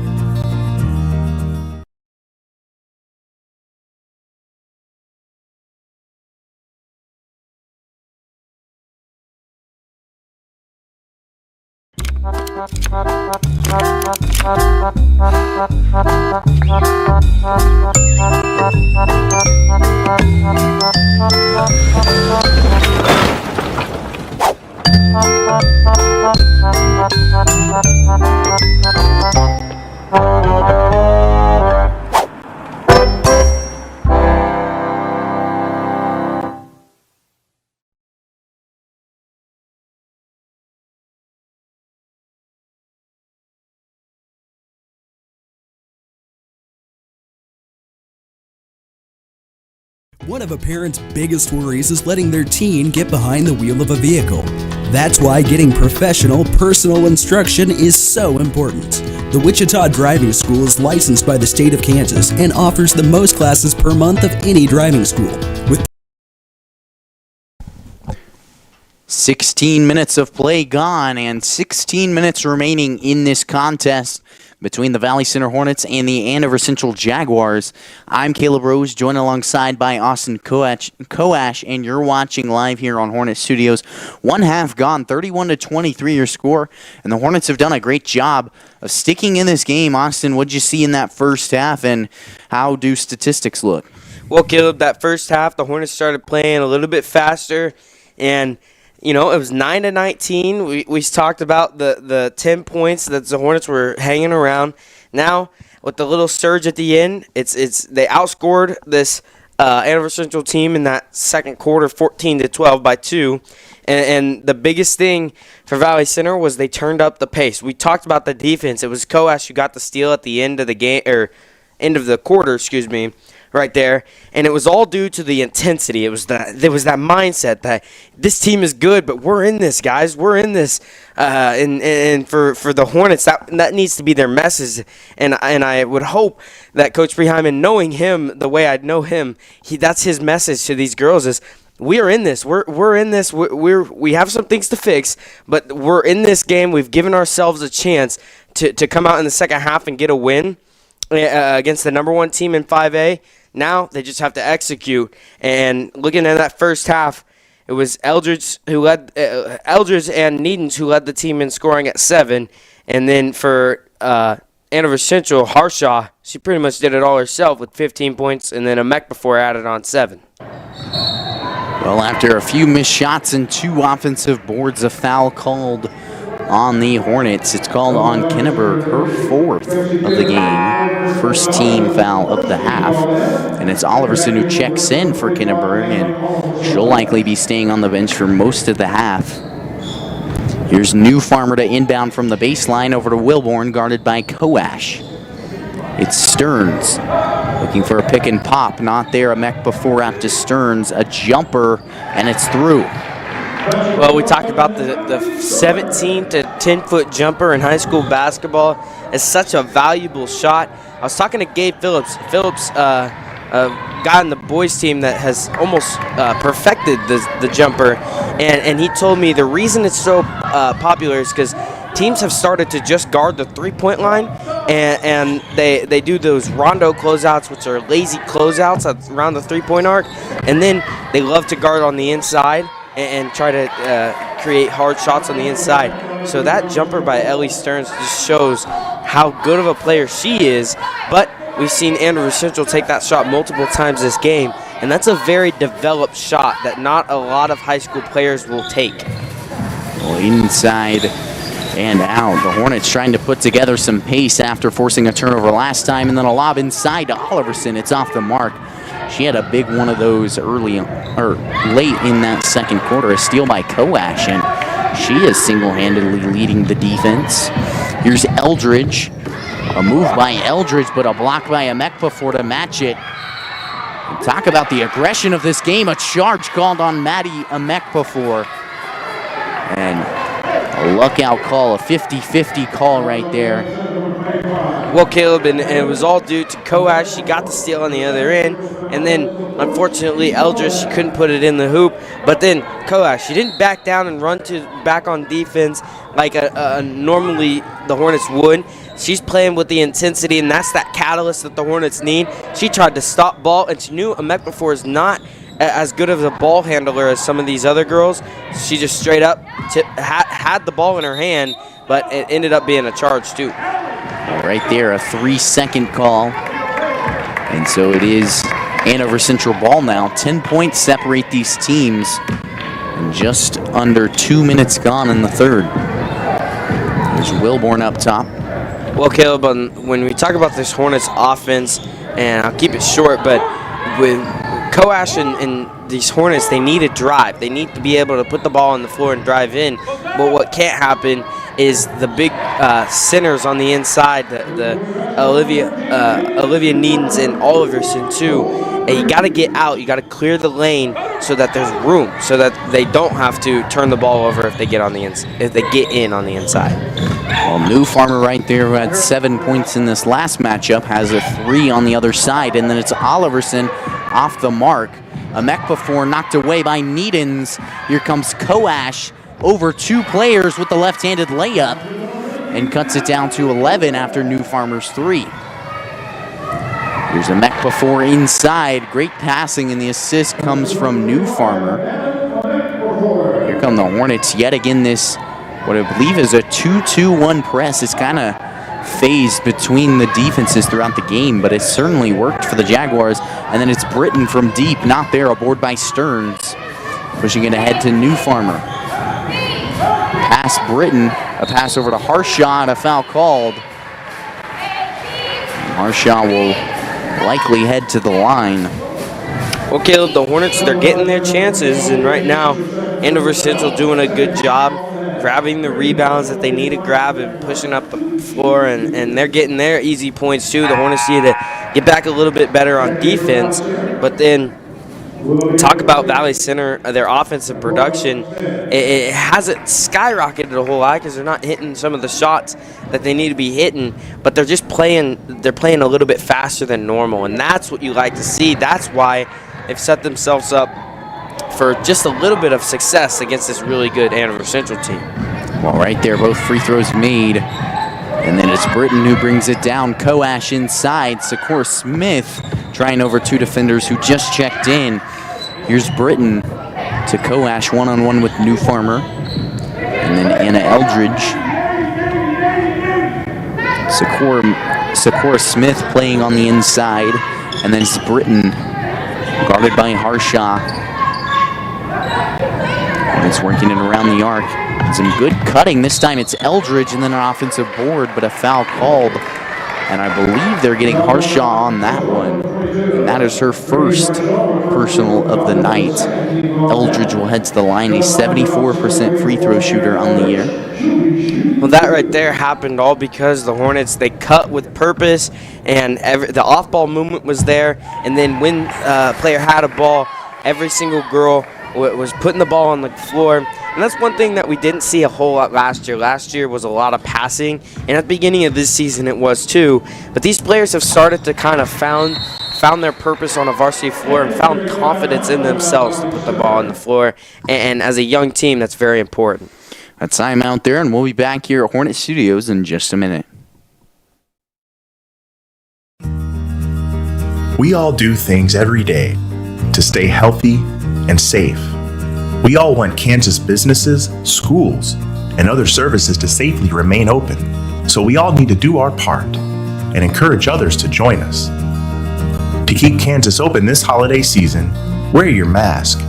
One of a parent's biggest worries is letting their teen get behind the wheel of a vehicle. That's why getting professional, personal instruction is so important. The Wichita Driving School is licensed by the state of Kansas and offers the most classes per month of any driving school. With 16 minutes of play gone and 16 minutes remaining in this contest between the Valley Center Hornets and the Andover Central Jaguars. I'm Caleb Rose, joined alongside by Austin Coash, and you're watching live here on Hornet Studios. One half gone, 31-23 your score, and the Hornets have done a great job of sticking in this game. Austin, what'd you see in that first half, and how do statistics look? Well, Caleb, that first half, the Hornets started playing a little bit faster, and you know, it was 9-19. We talked about the 10 points that the Hornets were hanging around. Now, with the little surge at the end, they outscored this Andover Central team in that second quarter, 14-12 by 2. And the biggest thing for Valley Center was they turned up the pace. We talked about the defense. It was Coash who got the steal at the end of the game, or end of the quarter, right there, and it was all due to the intensity. There was that mindset that this team is good, but we're in this, guys. We're in this, and for the Hornets, that needs to be their message. And I would hope that Coach Breheim, knowing him the way I know him, that's his message to these girls is, we are in this. We're in this. We have some things to fix, but we're in this game. We've given ourselves a chance to come out in the second half and get a win against the number one team in 5A. Now they just have to execute. And looking at that first half, it was Eldridge and Needens who led the team in scoring at 7. And then for Andover Central, Harshaw, she pretty much did it all herself with 15 points, and then Amek before added on 7. Well, after a few missed shots and 2 offensive boards, a foul called on the Hornets. It's called on Kinneberg, her 4th of the game, first team foul of the half. And it's Oliverson who checks in for Kinneberg, and she'll likely be staying on the bench for most of the half. Here's New Farmer to inbound from the baseline over to Wilborn, guarded by Coash. It's Stearns looking for a pick and pop. Not there. Amek before out to Stearns. A jumper, and it's through. Well, we talked about the 17 to 10-foot jumper in high school basketball. It's such a valuable shot. I was talking to Gabe Phillips. Phillips guy on the boys team that has almost perfected the jumper, and he told me the reason it's so popular is because teams have started to just guard the three-point line, and they do those rondo closeouts, which are lazy closeouts around the three-point arc, and then they love to guard on the inside and try to create hard shots on the inside. So that jumper by Ellie Stearns just shows how good of a player she is, but we've seen Andover Central take that shot multiple times this game, and that's a very developed shot that not a lot of high school players will take. Well, inside and out. The Hornets trying to put together some pace after forcing a turnover last time, and then a lob inside to Oliverson. It's off the mark. She had a big one of those late in that second quarter. A steal by Coash, and she is single-handedly leading the defense. Here's Eldridge. A move by Eldridge, but a block by Emekpafor to match it. And talk about the aggression of this game. A charge called on Maddie Emekpafor. And a lookout call, a 50-50 call right there. Well, Caleb, and it was all due to Coash. She got the steal on the other end, and then, unfortunately, Eldridge, she couldn't put it in the hoop. But then Coash, she didn't back down and run back on defense like normally the Hornets would. She's playing with the intensity, and that's that catalyst that the Hornets need. She tried to stop ball, and she knew Emekpafor is not as good of a ball handler as some of these other girls. She just straight up had the ball in her hand, but it ended up being a charge too. Right there, a 3-second call. And so it is Andover Central ball now. 10 points separate these teams. And just under 2 minutes gone in the third. There's Wilborn up top. Well, Caleb, when we talk about this Hornets offense, and I'll keep it short, but with Coash and these Hornets, they need a drive. They need to be able to put the ball on the floor and drive in. But what can't happen is the big centers on the inside, the Olivia Needens and Oliverson too. And you got to get out. You got to clear the lane so that there's room, so that they don't have to turn the ball over if they get on the if they get in on the inside. Well, New Farmer right there, who had 7 points in this last matchup, has a 3 on the other side, and then it's Oliverson off the mark. Emekpafor knocked away by Needens. Here comes Coash over 2 players with the left-handed layup and cuts it down to 11 after New Farmer's 3. Here's Emekpafor inside. Great passing, and the assist comes from New Farmer. Here come the Hornets yet again. This, what I believe is a 2-2-1 press. It's kind of phased between the defenses throughout the game, but it certainly worked for the Jaguars. And then it's Britton from deep, not there, aboard by Stearns. Pushing it ahead to New Farmer. Pass Britton, a pass over to Harshaw, and a foul called. Harshaw will likely head to the line. Well, Caleb, the Hornets, they're getting their chances, and right now, Andover Central doing a good job grabbing the rebounds that they need to grab and pushing up the floor, and they're getting their easy points too. The Hornets need to get back a little bit better on defense, but then talk about Valley Center, their offensive production. It hasn't skyrocketed a whole lot because they're not hitting some of the shots that they need to be hitting, but they're just playing a little bit faster than normal, and that's what you like to see. That's why they've set themselves up for just a little bit of success against this really good Andover Central team. Well, right there, both free throws made. And then it's Britton who brings it down. Coash inside. Sakura Smith trying over 2 defenders who just checked in. Here's Britton to Coash, one-on-one with New Farmer. And then Anna Eldridge. Sakura Smith playing on the inside. And then it's Britton, guarded by Harshaw. It's working it around the arc. Some good cutting. This time it's Eldridge and then an offensive board, but a foul called. And I believe they're getting Harshaw on that one. And that is her first personal of the night. Eldridge will head to the line, a 74% free throw shooter on the year. Well, that right there happened all because the Hornets, they cut with purpose, and the off-ball movement was there. And then when a player had a ball, every single girl was putting the ball on the floor. And that's one thing that we didn't see a whole lot last year. Last year was a lot of passing, and at the beginning of this season it was too. But these players have started to kind of found their purpose on a varsity floor and found confidence in themselves to put the ball on the floor. And as a young team, that's very important. A timeout there, and we'll be back here at Hornet Studios in just a minute. We all do things every day to stay healthy and safe. We all want Kansas businesses, schools, and other services to safely remain open. So we all need to do our part and encourage others to join us. To keep Kansas open this holiday season, wear your mask,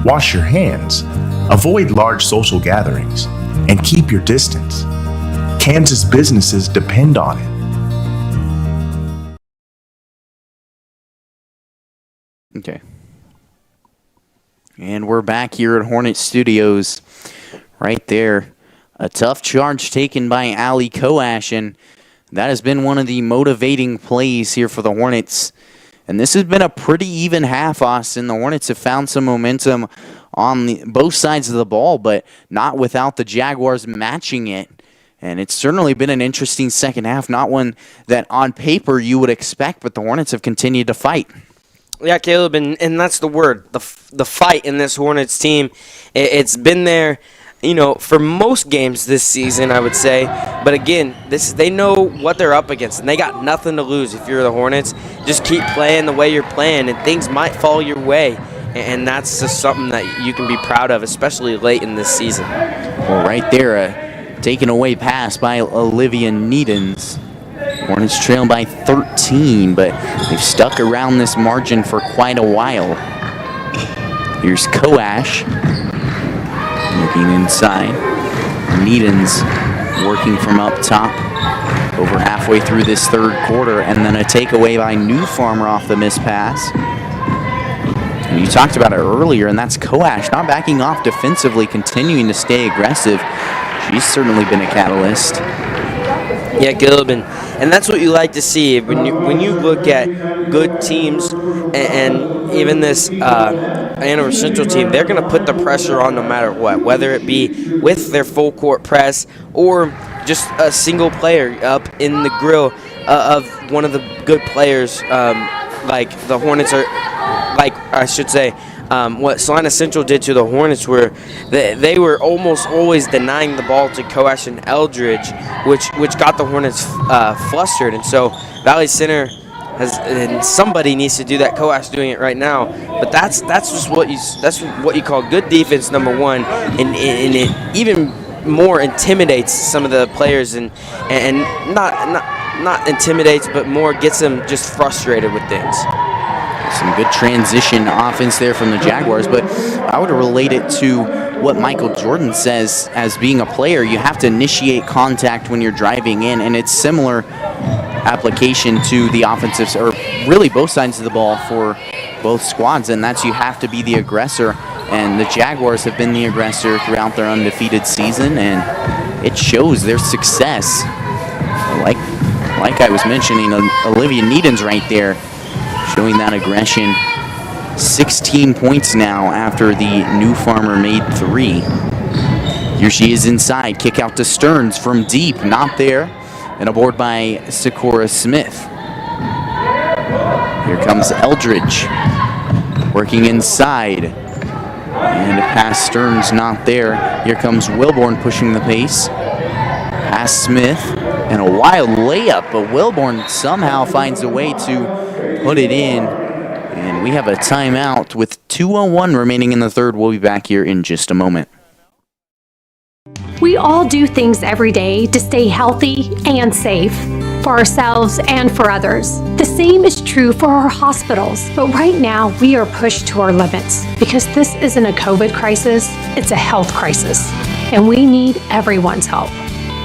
wash your hands, avoid large social gatherings, and keep your distance. Kansas businesses depend on it. Okay. And we're back here at Hornet Studios. Right there. A tough charge taken by Ali Koash, and that has been one of the motivating plays here for the Hornets. And this has been a pretty even half, Austin. The Hornets have found some momentum on both sides of the ball, but not without the Jaguars matching it. And it's certainly been an interesting second half, not one that on paper you would expect, but the Hornets have continued to fight. Yeah, Caleb, and that's the word, the fight in this Hornets team. It's been there, for most games this season, I would say. But again, they know what they're up against, and they got nothing to lose if you're the Hornets. Just keep playing the way you're playing, and things might fall your way. And that's just something that you can be proud of, especially late in this season. Well, right there, a taken away pass by Olivia Needens. Hornets trail by 13, but they've stuck around this margin for quite a while. Here's Koash looking inside. Needens working from up top over halfway through this third quarter, and then a takeaway by New Farmer off the miss pass. And you talked about it earlier, and that's Koash not backing off defensively, continuing to stay aggressive. She's certainly been a catalyst. Yeah, Caleb, and that's what you like to see when you look at good teams, and even this Andover Central team. They're going to put the pressure on no matter what, whether it be with their full court press or just a single player up in the grill of one of the good players, like the Hornets are. Like I should say, what Salina Central did to the Hornets, where they were almost always denying the ball to Koash and Eldridge, which got the Hornets flustered. And so Valley Center and somebody needs to do that. Koash doing it right now, but that's just what you call good defense, number one, and it even more intimidates some of the players and not intimidates, but more gets them just frustrated with things. Some good transition offense there from the Jaguars, but I would relate it to what Michael Jordan says as being a player. You have to initiate contact when you're driving in, and it's similar application to the offensive, or really both sides of the ball for both squads, and that's you have to be the aggressor, and the Jaguars have been the aggressor throughout their undefeated season, and it shows their success. Like I was mentioning, Olivia Needens right there, showing that aggression. 16 points now after the New Farmer made 3. Here she is inside. Kick out to Stearns from deep. Not there. And a board by Sakura Smith. Here comes Eldridge. Working inside. And a pass Stearns not there. Here comes Wilborn pushing the pace. Pass Smith. And a wild layup. But Wilborn somehow finds a way to put it in, and we have a timeout with 2:01 remaining in the third. We'll be back here in just a moment. We all do things every day to stay healthy and safe for ourselves and for others. The same is true for our hospitals, but right now we are pushed to our limits because this isn't a COVID crisis, it's a health crisis, and we need everyone's help.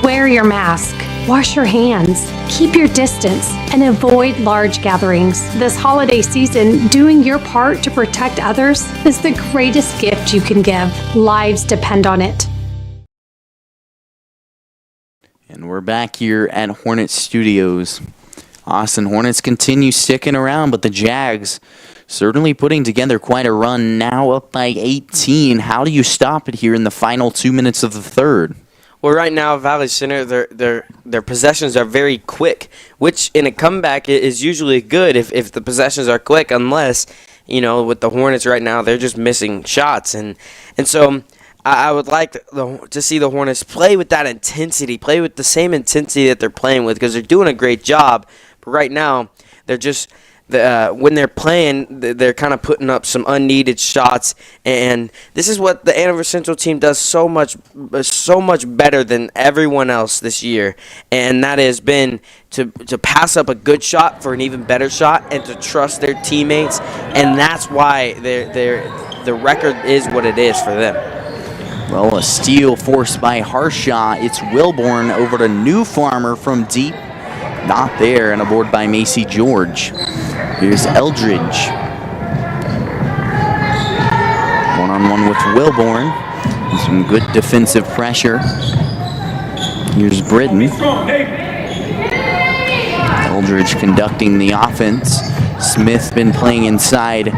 Wear your mask. Wash your hands, keep your distance, and avoid large gatherings. This holiday season, doing your part to protect others is the greatest gift you can give. Lives depend on it. And we're back here at Hornet Studios. Austin Hornets continue sticking around, but the Jags certainly putting together quite a run, now up by 18. How do you stop it here in the final 2 minutes of the third? Well, right now, Valley Center, their possessions are very quick, which in a comeback is usually good if the possessions are quick, unless, with the Hornets right now, they're just missing shots. And so I would like to see the Hornets play with that intensity, play with the same intensity that they're playing with, because they're doing a great job. But right now, they're just when they're playing, they're kind of putting up some unneeded shots, and this is what the Andover Central team does so much better than everyone else this year, and that has been to pass up a good shot for an even better shot and to trust their teammates, and that's why the record is what it is for them. Well, a steal forced by Harshaw. It's Wilborn over to New Farmer from deep. Not there, and a board by Macy George. Here's Eldridge. One-on-one with Wilborn. And some good defensive pressure. Here's Britton. Eldridge conducting the offense. Smith been playing inside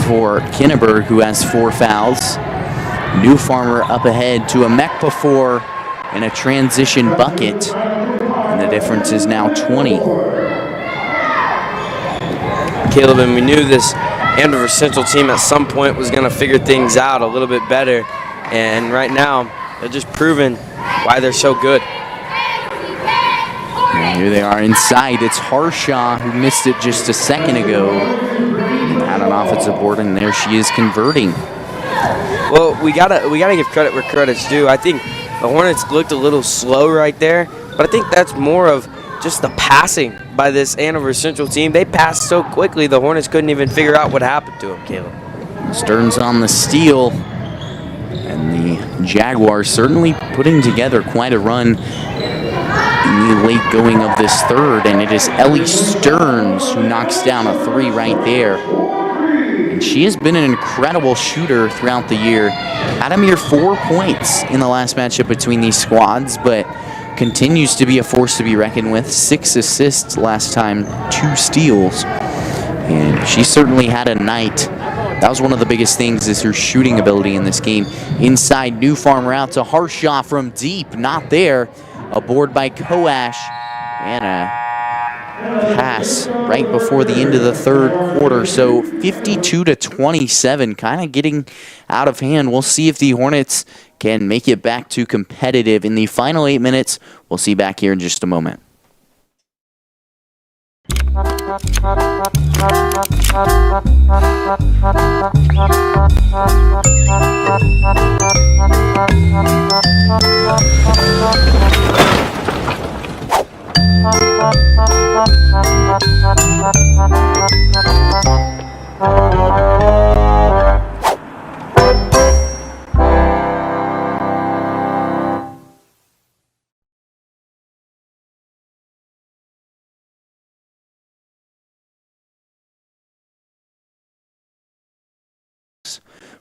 for Kinneberg, who has 4 fouls. New Farmer up ahead to a Mekpafor and a transition bucket. And the difference is now 20. Caleb, and we knew this Andover Central team at some point was going to figure things out a little bit better. And right now, they're just proving why they're so good. And here they are inside. It's Harshaw, who missed it just a second ago. And had an offensive board, and there she is converting. Well, we gotta give credit where credit's due. I think the Hornets looked a little slow right there, but I think that's more of just the passing by this Andover Central team. They passed so quickly, the Hornets couldn't even figure out what happened to them, Caleb. Stearns on the steal. And the Jaguars certainly putting together quite a run in the late going of this third. And it is Ellie Stearns who knocks down a 3 right there. And she has been an incredible shooter throughout the year. Had a mere 4 points in the last matchup between these squads, but continues to be a force to be reckoned with. 6 assists last time, 2 steals. And she certainly had a night. That was one of the biggest things, is her shooting ability in this game. Inside, New Farmer out to Harshaw from deep. Not there. A board by Koash. And a pass right before the end of the third quarter. So 52-27, kind of getting out of hand. We'll see if the Hornets can make it back to competitive in the final 8 minutes. We'll see back here in just a moment.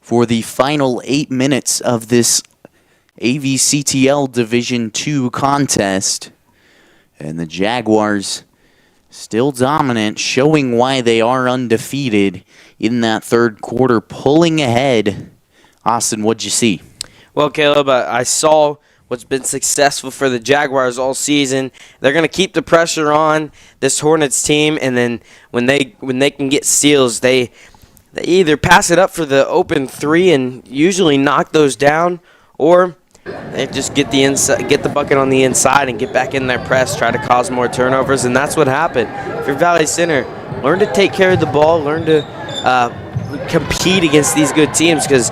For the final 8 minutes of this AVCTL Division II contest. And the Jaguars still dominant, showing why they are undefeated in that third quarter, pulling ahead. Austin, what'd you see? Well, Caleb, I saw what's been successful for the Jaguars all season. They're going to keep the pressure on this Hornets team, and then when they can get steals, they either pass it up for the open 3 and usually knock those down, or they just get the bucket on the inside and get back in their press, try to cause more turnovers, and that's what happened. If you're Valley Center, learn to take care of the ball, learn to compete against these good teams, because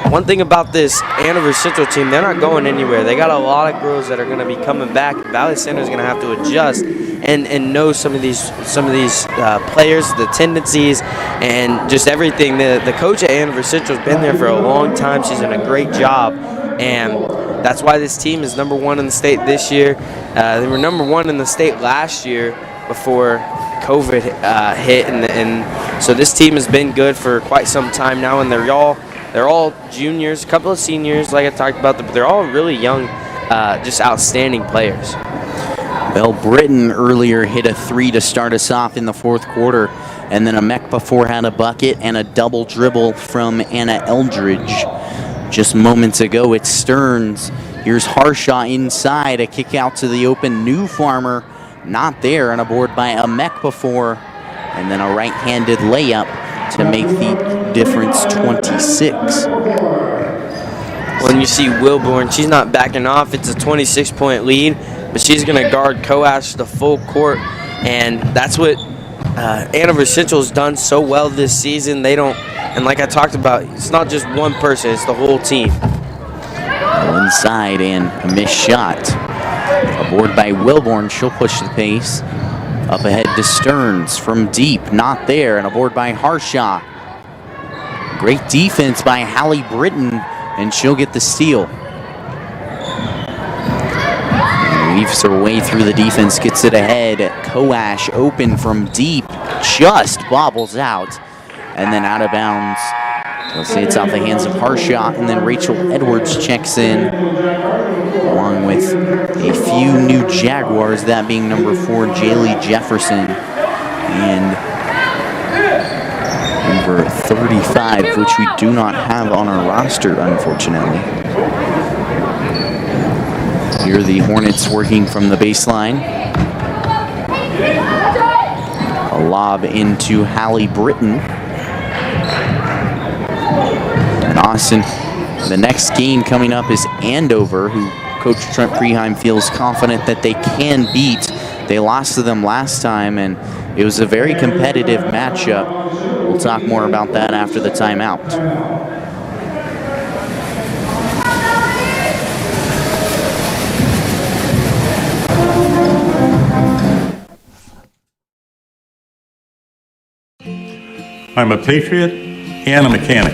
one thing about this Andover Central team, they're not going anywhere. They got a lot of girls that are going to be coming back. Valley Center is going to have to adjust and know some of these players, the tendencies, and just everything. The coach at Andover Central has been there for a long time. She's done a great job, and that's why this team is #1 in the state this year. They were #1 in the state last year before COVID hit, and so this team has been good for quite some time now, and they're all juniors, a couple of seniors, like I talked about, but they're all really young, just outstanding players. Well, Britton earlier hit a 3 to start us off in the fourth quarter, and then a Mekpafor had a bucket and a double dribble from Anna Eldridge. Just moments ago, it's Stearns Here's Harshaw inside, a kick out to the open. New Farmer not there, and a board by Amek before, and then a right-handed layup to make the difference 26. When you see Wilborn, she's not backing off. It's a 26-point lead, but she's going to guard Coash the full court, and that's what Andover Central's done so well this season. They don't, and like I talked about, it's not just one person, it's the whole team. Inside and a missed shot. A board by Wilborn, she'll push the pace. Up ahead to Stearns from deep, not there, and a board by Harshaw. Great defense by Hallie Britton, and she'll get the steal. And weaves her way through the defense, gets it ahead. Coash open from deep, just bobbles out, and then out of bounds. Let's say it's out the hands of Harshaw, and then Rachel Edwards checks in, along with a few new Jaguars, that being number 4, Jaylee Jefferson, and number 35, which we do not have on our roster, unfortunately. Here are the Hornets working from the baseline. A lob into Hallie Britton. And Austin, the next game coming up is Andover, who Coach Trent Preheim feels confident that they can beat. They lost to them last time, and it was a very competitive matchup. We'll talk more about that after the timeout. I'm a patriot and a mechanic,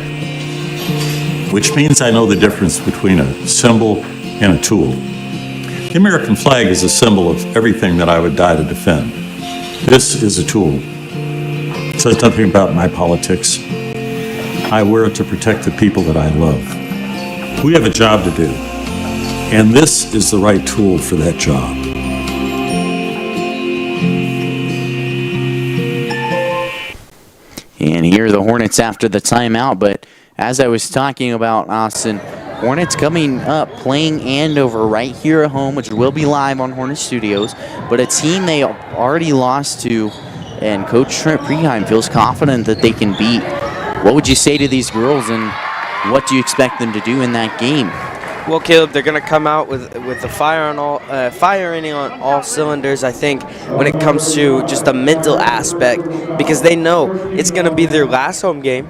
which means I know the difference between a symbol and a tool. The American flag is a symbol of everything that I would die to defend. This is a tool. It says nothing about my politics. I wear it to protect the people that I love. We have a job to do, and this is the right tool for that job. And here are the Hornets after the timeout, but as I was talking about, Austin, Hornets coming up, playing Andover right here at home, which will be live on Hornet Studios, but a team they already lost to, and Coach Trent Preheim feels confident that they can beat. What would you say to these girls, and what do you expect them to do in that game? Well, Caleb, they're going to come out with the firing on all cylinders, I think, when it comes to just the mental aspect, because they know it's going to be their last home game.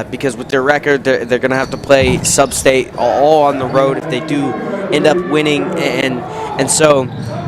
Because with their record, they're going to have to play sub-state all on the road if they do end up winning, and so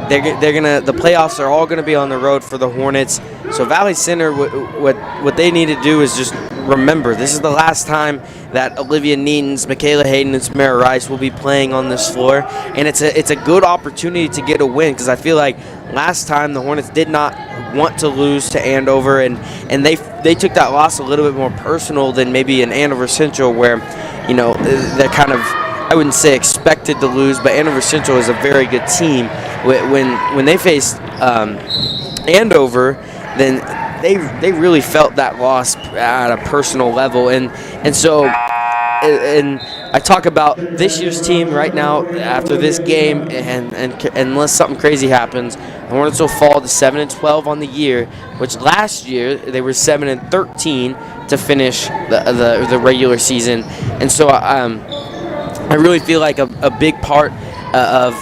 they're gonna, the playoffs are all going to be on the road for the Hornets. So Valley Center, what they need to do is just remember this is the last time that Olivia Neatons, Michaela Hayden, and Samara Rice will be playing on this floor, and it's a good opportunity to get a win, because I feel like last time the Hornets did not want to lose to Andover, and they took that loss a little bit more personal than maybe in Andover Central, where, you know, they're kind of, I wouldn't say expected to lose, but Andover Central is a very good team. When they faced Andover, then they really felt that loss at a personal level, and so I talk about this year's team right now after this game, and unless something crazy happens, the Hornets will fall to 7-12 on the year, which last year they were 7-13 to finish the regular season, and so I really feel like a big part of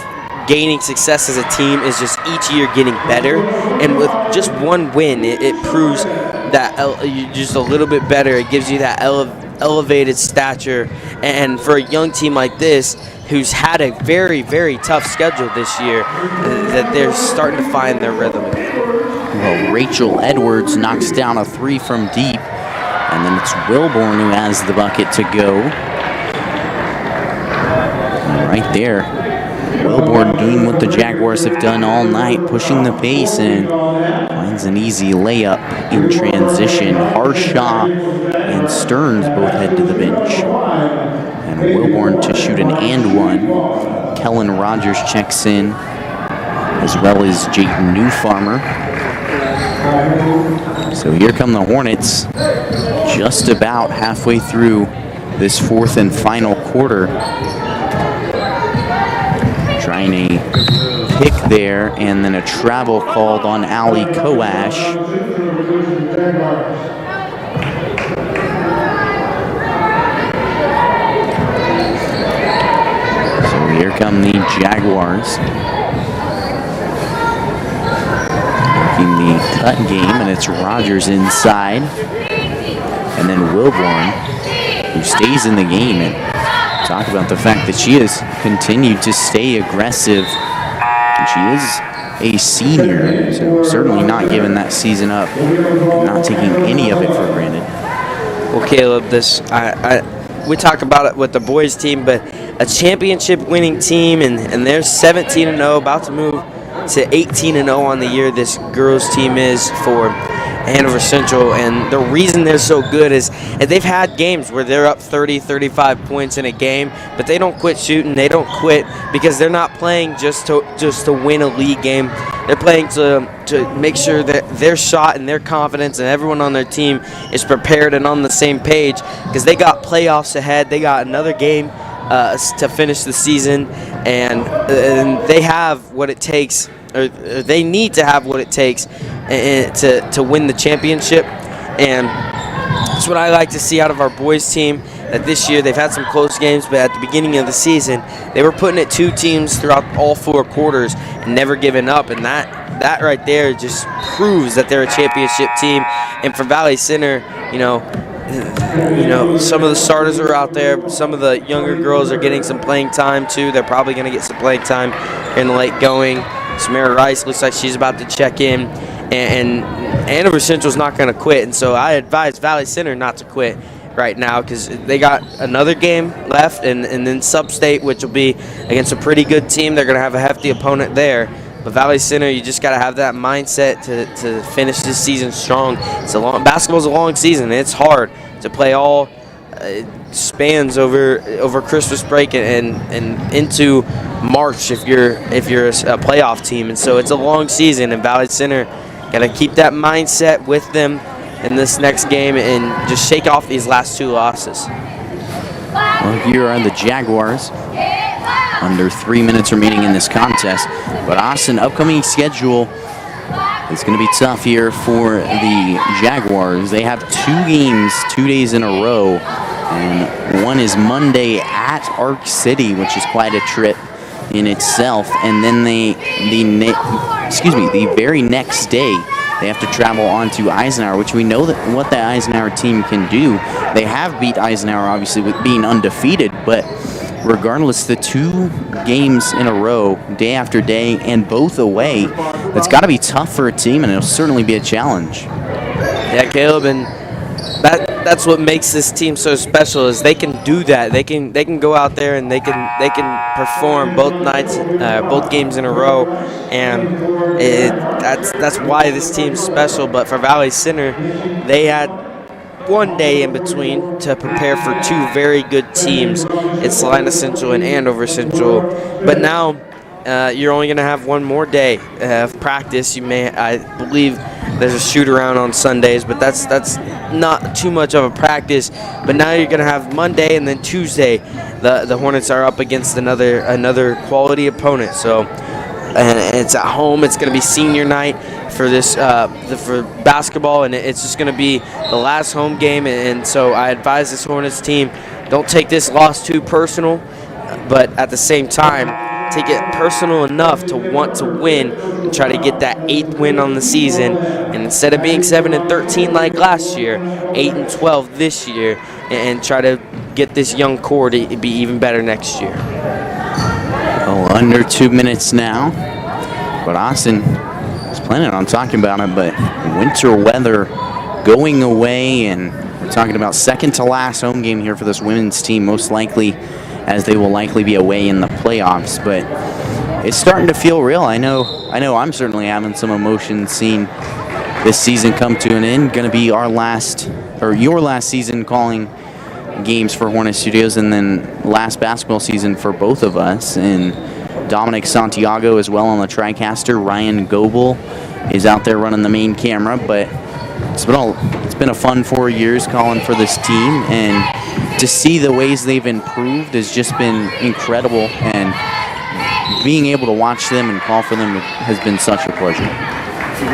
gaining success as a team is just each year getting better, and with just one win, it proves that you're just a little bit better. It gives you that elevated stature, and for a young team like this, who's had a very, very tough schedule this year, that they're starting to find their rhythm again. Well, Rachel Edwards knocks down a 3 from deep, and then it's Wilborn who has the bucket to go. And right there, Wilborn doing what the Jaguars have done all night, pushing the pace, and finds an easy layup in transition. Harshaw and Stearns both head to the bench. And Wilborn to shoot an and one. Kellen Rogers checks in, as well as Jayden Newfarmer. So here come the Hornets, just about halfway through this fourth and final quarter. trying a pick there, and then a travel called on Ali Koash. So here come the Jaguars. Working the cut game, and it's Rogers inside. And then Wilborn, who stays in the game. And talk about the fact that she has continued to stay aggressive. And she is a senior, so certainly not giving that season up, not taking any of it for granted. Well, Caleb, we talk about it with the boys team, but a championship winning team, and they're 17-0, about to move to 18-0 on the year. This girls team is for Andover Central, and the reason they're so good is they've had games where they're up 30, 35 points in a game, but they don't quit shooting. They don't quit because they're not playing just to win a league game. They're playing to make sure that their shot and their confidence and everyone on their team is prepared and on the same page, because they got playoffs ahead. They got another game to finish the season, and they have what it takes, or they need to have what it takes to win the championship. And that's what I like to see out of our boys team, that this year they've had some close games, but at the beginning of the season they were putting it 2 teams throughout all 4 quarters and never giving up, and that right there just proves that they're a championship team. And for Valley Center, you know, some of the starters are out there, but some of the younger girls are getting some playing time too. They're probably going to get some playing time in the late going. Samara Rice looks like she's about to check in, and Andover Central's not going to quit. And so I advise Valley Center not to quit right now, because they got another game left, and then Sub-State, which will be against a pretty good team. They're going to have a hefty opponent there. But Valley Center, you just got to have that mindset to finish this season strong. Basketball's a long season. It's hard to play all spans over Christmas break and into March if you're a playoff team. And so it's a long season, and Valley Center got to keep that mindset with them in this next game and just shake off these last 2 losses. Well, here are the Jaguars. Under 3 minutes remaining in this contest. But Austin, upcoming schedule is going to be tough here for the Jaguars. They have 2 games 2 days in a row, and one is Monday at Arc City, which is quite a trip in itself. And then the very next day they have to travel on to Eisenhower, which we know that what the Eisenhower team can do. They have beat Eisenhower, obviously, with being undefeated, but regardless, the 2 games in a row, day after day, and both away, that's got to be tough for a team, and it'll certainly be a challenge. Yeah, Caleb, and that's what makes this team so special, is they can do that. They can go out there and they can perform both nights, both games in a row, and that's why this team's special. But for Valley Center, they had 1 day in between to prepare for 2 very good teams. It's Salina Central and Andover Central. But now you're only going to have 1 more day of practice. I believe there's a shoot around on Sundays, but that's not too much of a practice. But now you're going to have Monday, and then Tuesday the Hornets are up against another quality opponent. So, and it's at home. It's going to be senior night for this for basketball, and it's just going to be the last home game. And so I advise this Hornets team, don't take this loss too personal, but at the same time, take it personal enough to want to win and try to get that 8th win on the season. And instead of being 7-13 like last year, 8-12 this year, and try to get this young core to be even better next year. Oh, under 2 minutes now, but Austin was planning on talking about it, but winter weather going away, and we're talking about second to last home game here for this women's team, most likely, as they will likely be away in the playoffs. But it's starting to feel real. I know I'm certainly having some emotion seeing this season come to an end. Going to be your last season calling games for Hornet Studios, and then last basketball season for both of us. And Dominic Santiago as well on the TriCaster. Ryan Goebel is out there running the main camera, but it's been a fun 4 years calling for this team, and to see the ways they've improved has just been incredible. And being able to watch them and call for them has been such a pleasure.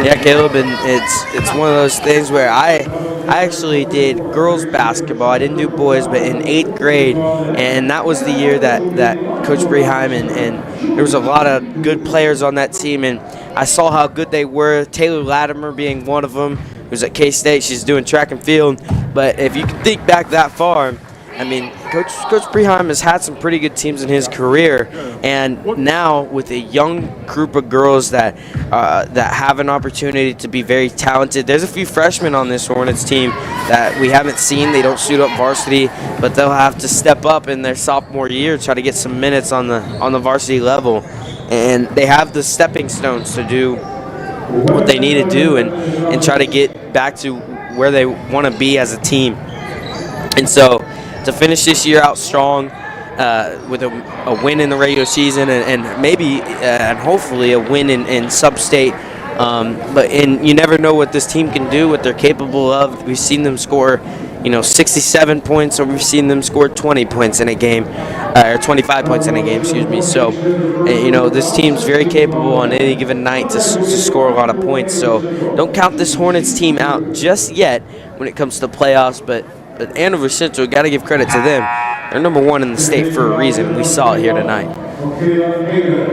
Yeah, Caleb, and it's one of those things where I actually did girls basketball. I didn't do boys, but in 8th grade, and that was the year that Coach Breheim and there was a lot of good players on that team, and I saw how good they were. Taylor Latimer being one of them, who's at K-State. She's doing track and field. But if you can think back that far, I mean, Coach Breheim has had some pretty good teams in his career, and now with a young group of girls that have an opportunity to be very talented. There's a few freshmen on this Hornets team that we haven't seen. They don't suit up varsity, but they'll have to step up in their sophomore year, try to get some minutes on the varsity level, and they have the stepping stones to do what they need to do and try to get back to where they want to be as a team. And so to finish this year out strong with a win in the regular season and maybe and hopefully a win in sub-state, but you never know what this team can do, what they're capable of. We've seen them score 67 points, or we've seen them score 20 points in a game, or 25 points in a game, excuse me. So, this team's very capable on any given night to score a lot of points. So don't count this Hornets team out just yet when it comes to playoffs, but Andover Central, got to give credit to them. They're number 1 in the state for a reason. We saw it here tonight.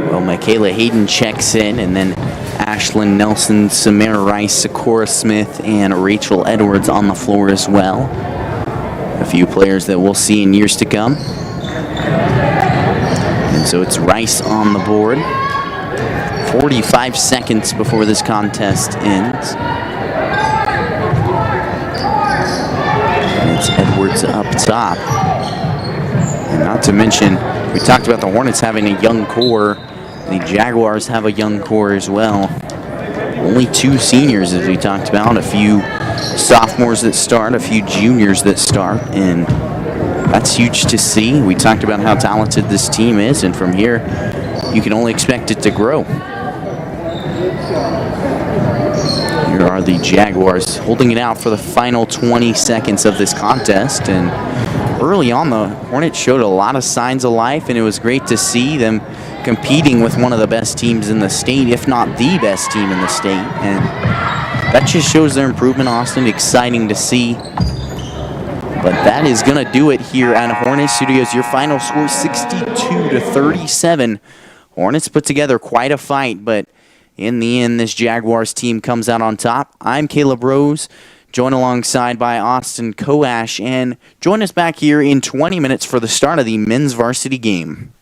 Well, Michaela Hayden checks in, and then Ashlyn Nelson, Samara Rice, Sakura Smith, and Rachel Edwards on the floor as well. A few players that we'll see in years to come. And so it's Rice on the board. 45 seconds before this contest ends. And it's Edwards up top. And not to mention, we talked about the Hornets having a young core. The Jaguars have a young core as well. Only 2 seniors, as we talked about, a few sophomores that start, a few juniors that start, and that's huge to see. We talked about how talented this team is, and from here, you can only expect it to grow. Here are the Jaguars holding it out for the final 20 seconds of this contest, and early on, the Hornets showed a lot of signs of life, and it was great to see them competing with one of the best teams in the state, if not the best team in the state. And that just shows their improvement, Austin. Exciting to see. But that is going to do it here at Hornets Studios. Your final score, 62-37. Hornets put together quite a fight, but in the end, this Jaguars team comes out on top. I'm Caleb Rose, joined alongside by Austin Koash, and join us back here in 20 minutes for the start of the men's varsity game.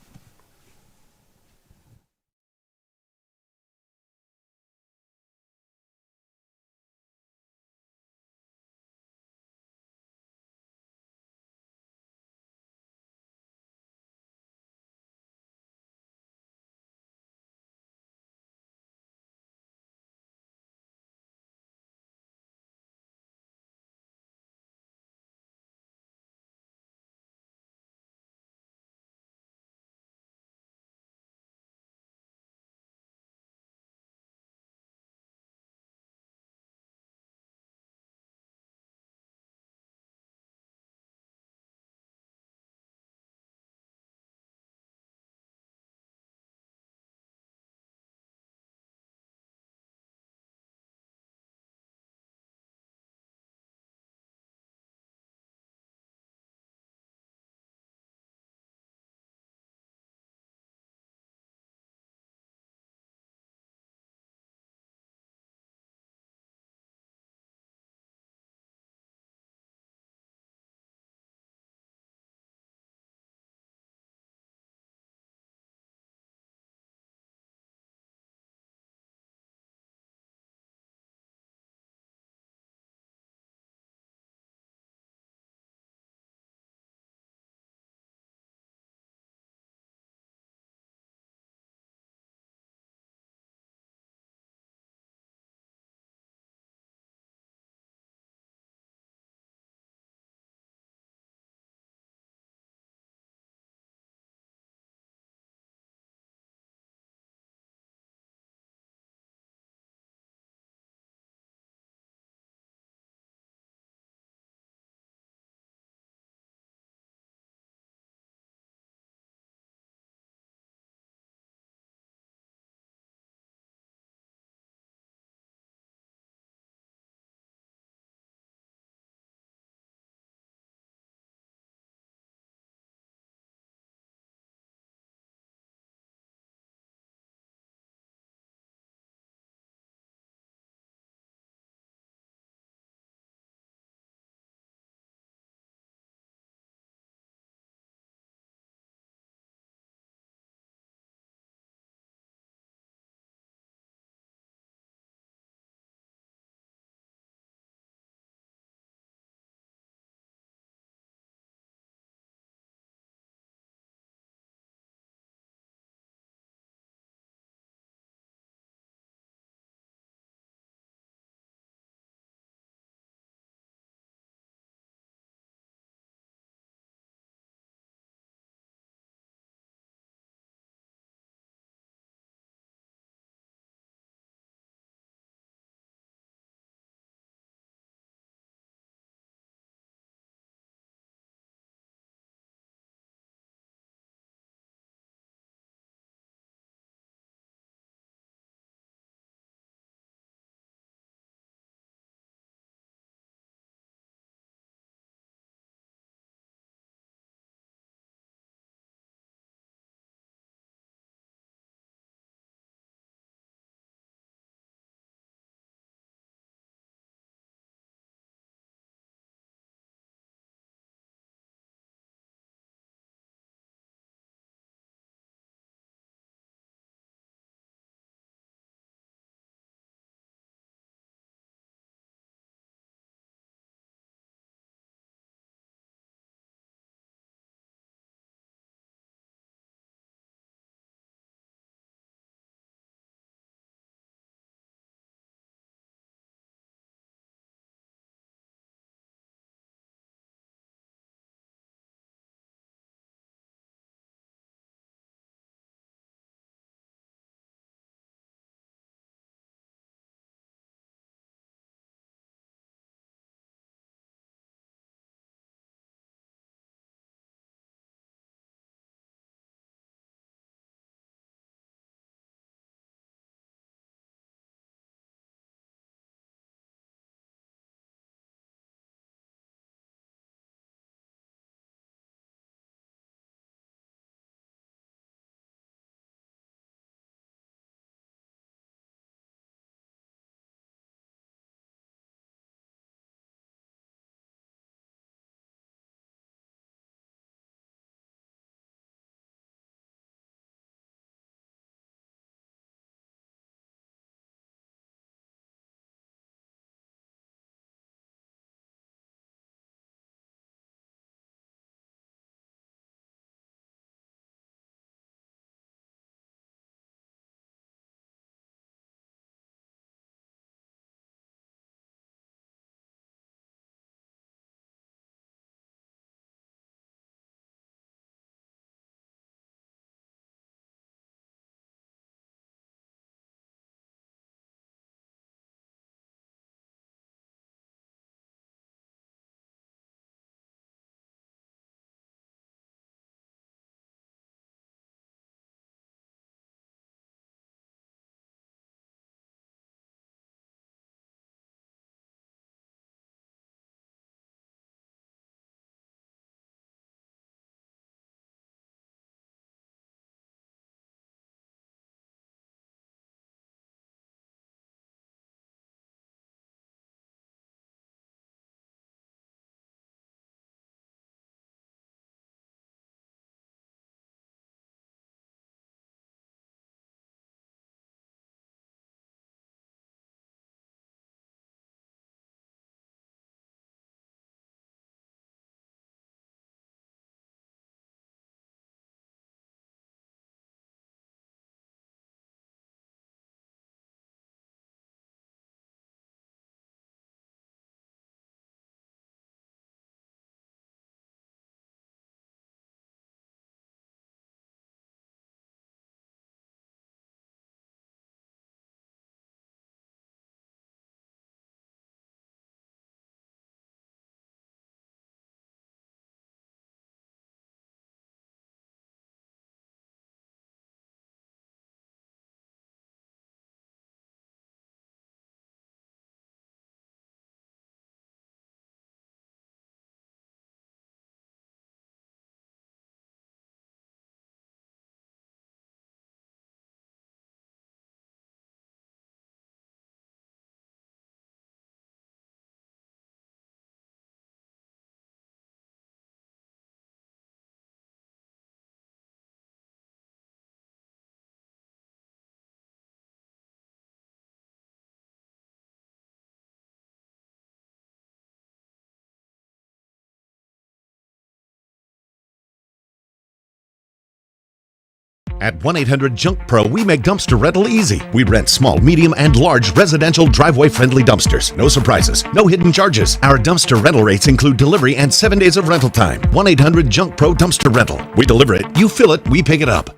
At 1-800-JUNK-PRO, we make dumpster rental easy. We rent small, medium, and large residential driveway-friendly dumpsters. No surprises, no hidden charges. Our dumpster rental rates include delivery and 7 days of rental time. 1-800-JUNK-PRO Dumpster Rental. We deliver it, you fill it, we pick it up.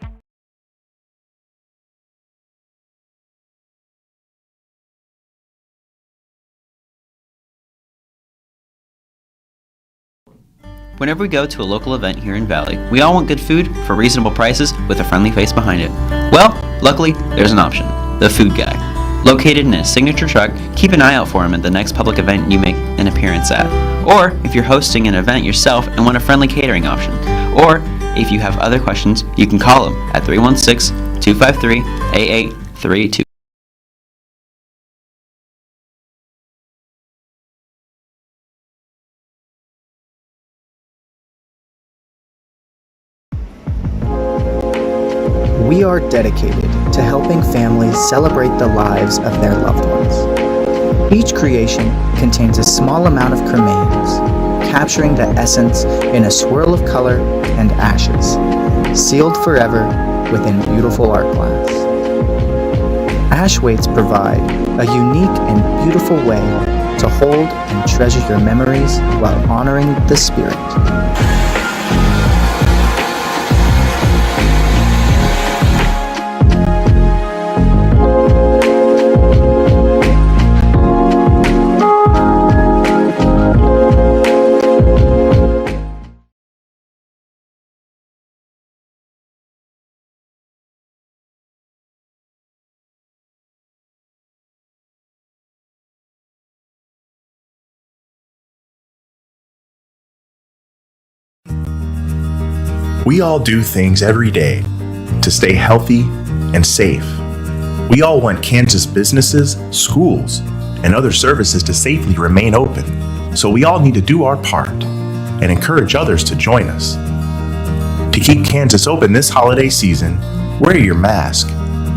Whenever we go to a local event here in Valley, we all want good food for reasonable prices with a friendly face behind it. Well, luckily, there's an option. The Food Guy. Located in his signature truck, keep an eye out for him at the next public event you make an appearance at. Or if you're hosting an event yourself and want a friendly catering option. Or if you have other questions, you can call him at 316-253-8832. We are dedicated to helping families celebrate the lives of their loved ones. Each creation contains a small amount of cremains, capturing the essence in a swirl of color and ashes, sealed forever within beautiful art glass. Ash weights provide a unique and beautiful way to hold and treasure your memories while honoring the spirit. We all do things every day to stay healthy and safe. We all want Kansas businesses, schools, and other services to safely remain open. So we all need to do our part and encourage others to join us. To keep Kansas open this holiday season, wear your mask,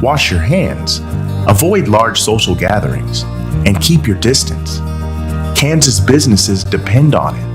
wash your hands, avoid large social gatherings, and keep your distance. Kansas businesses depend on it.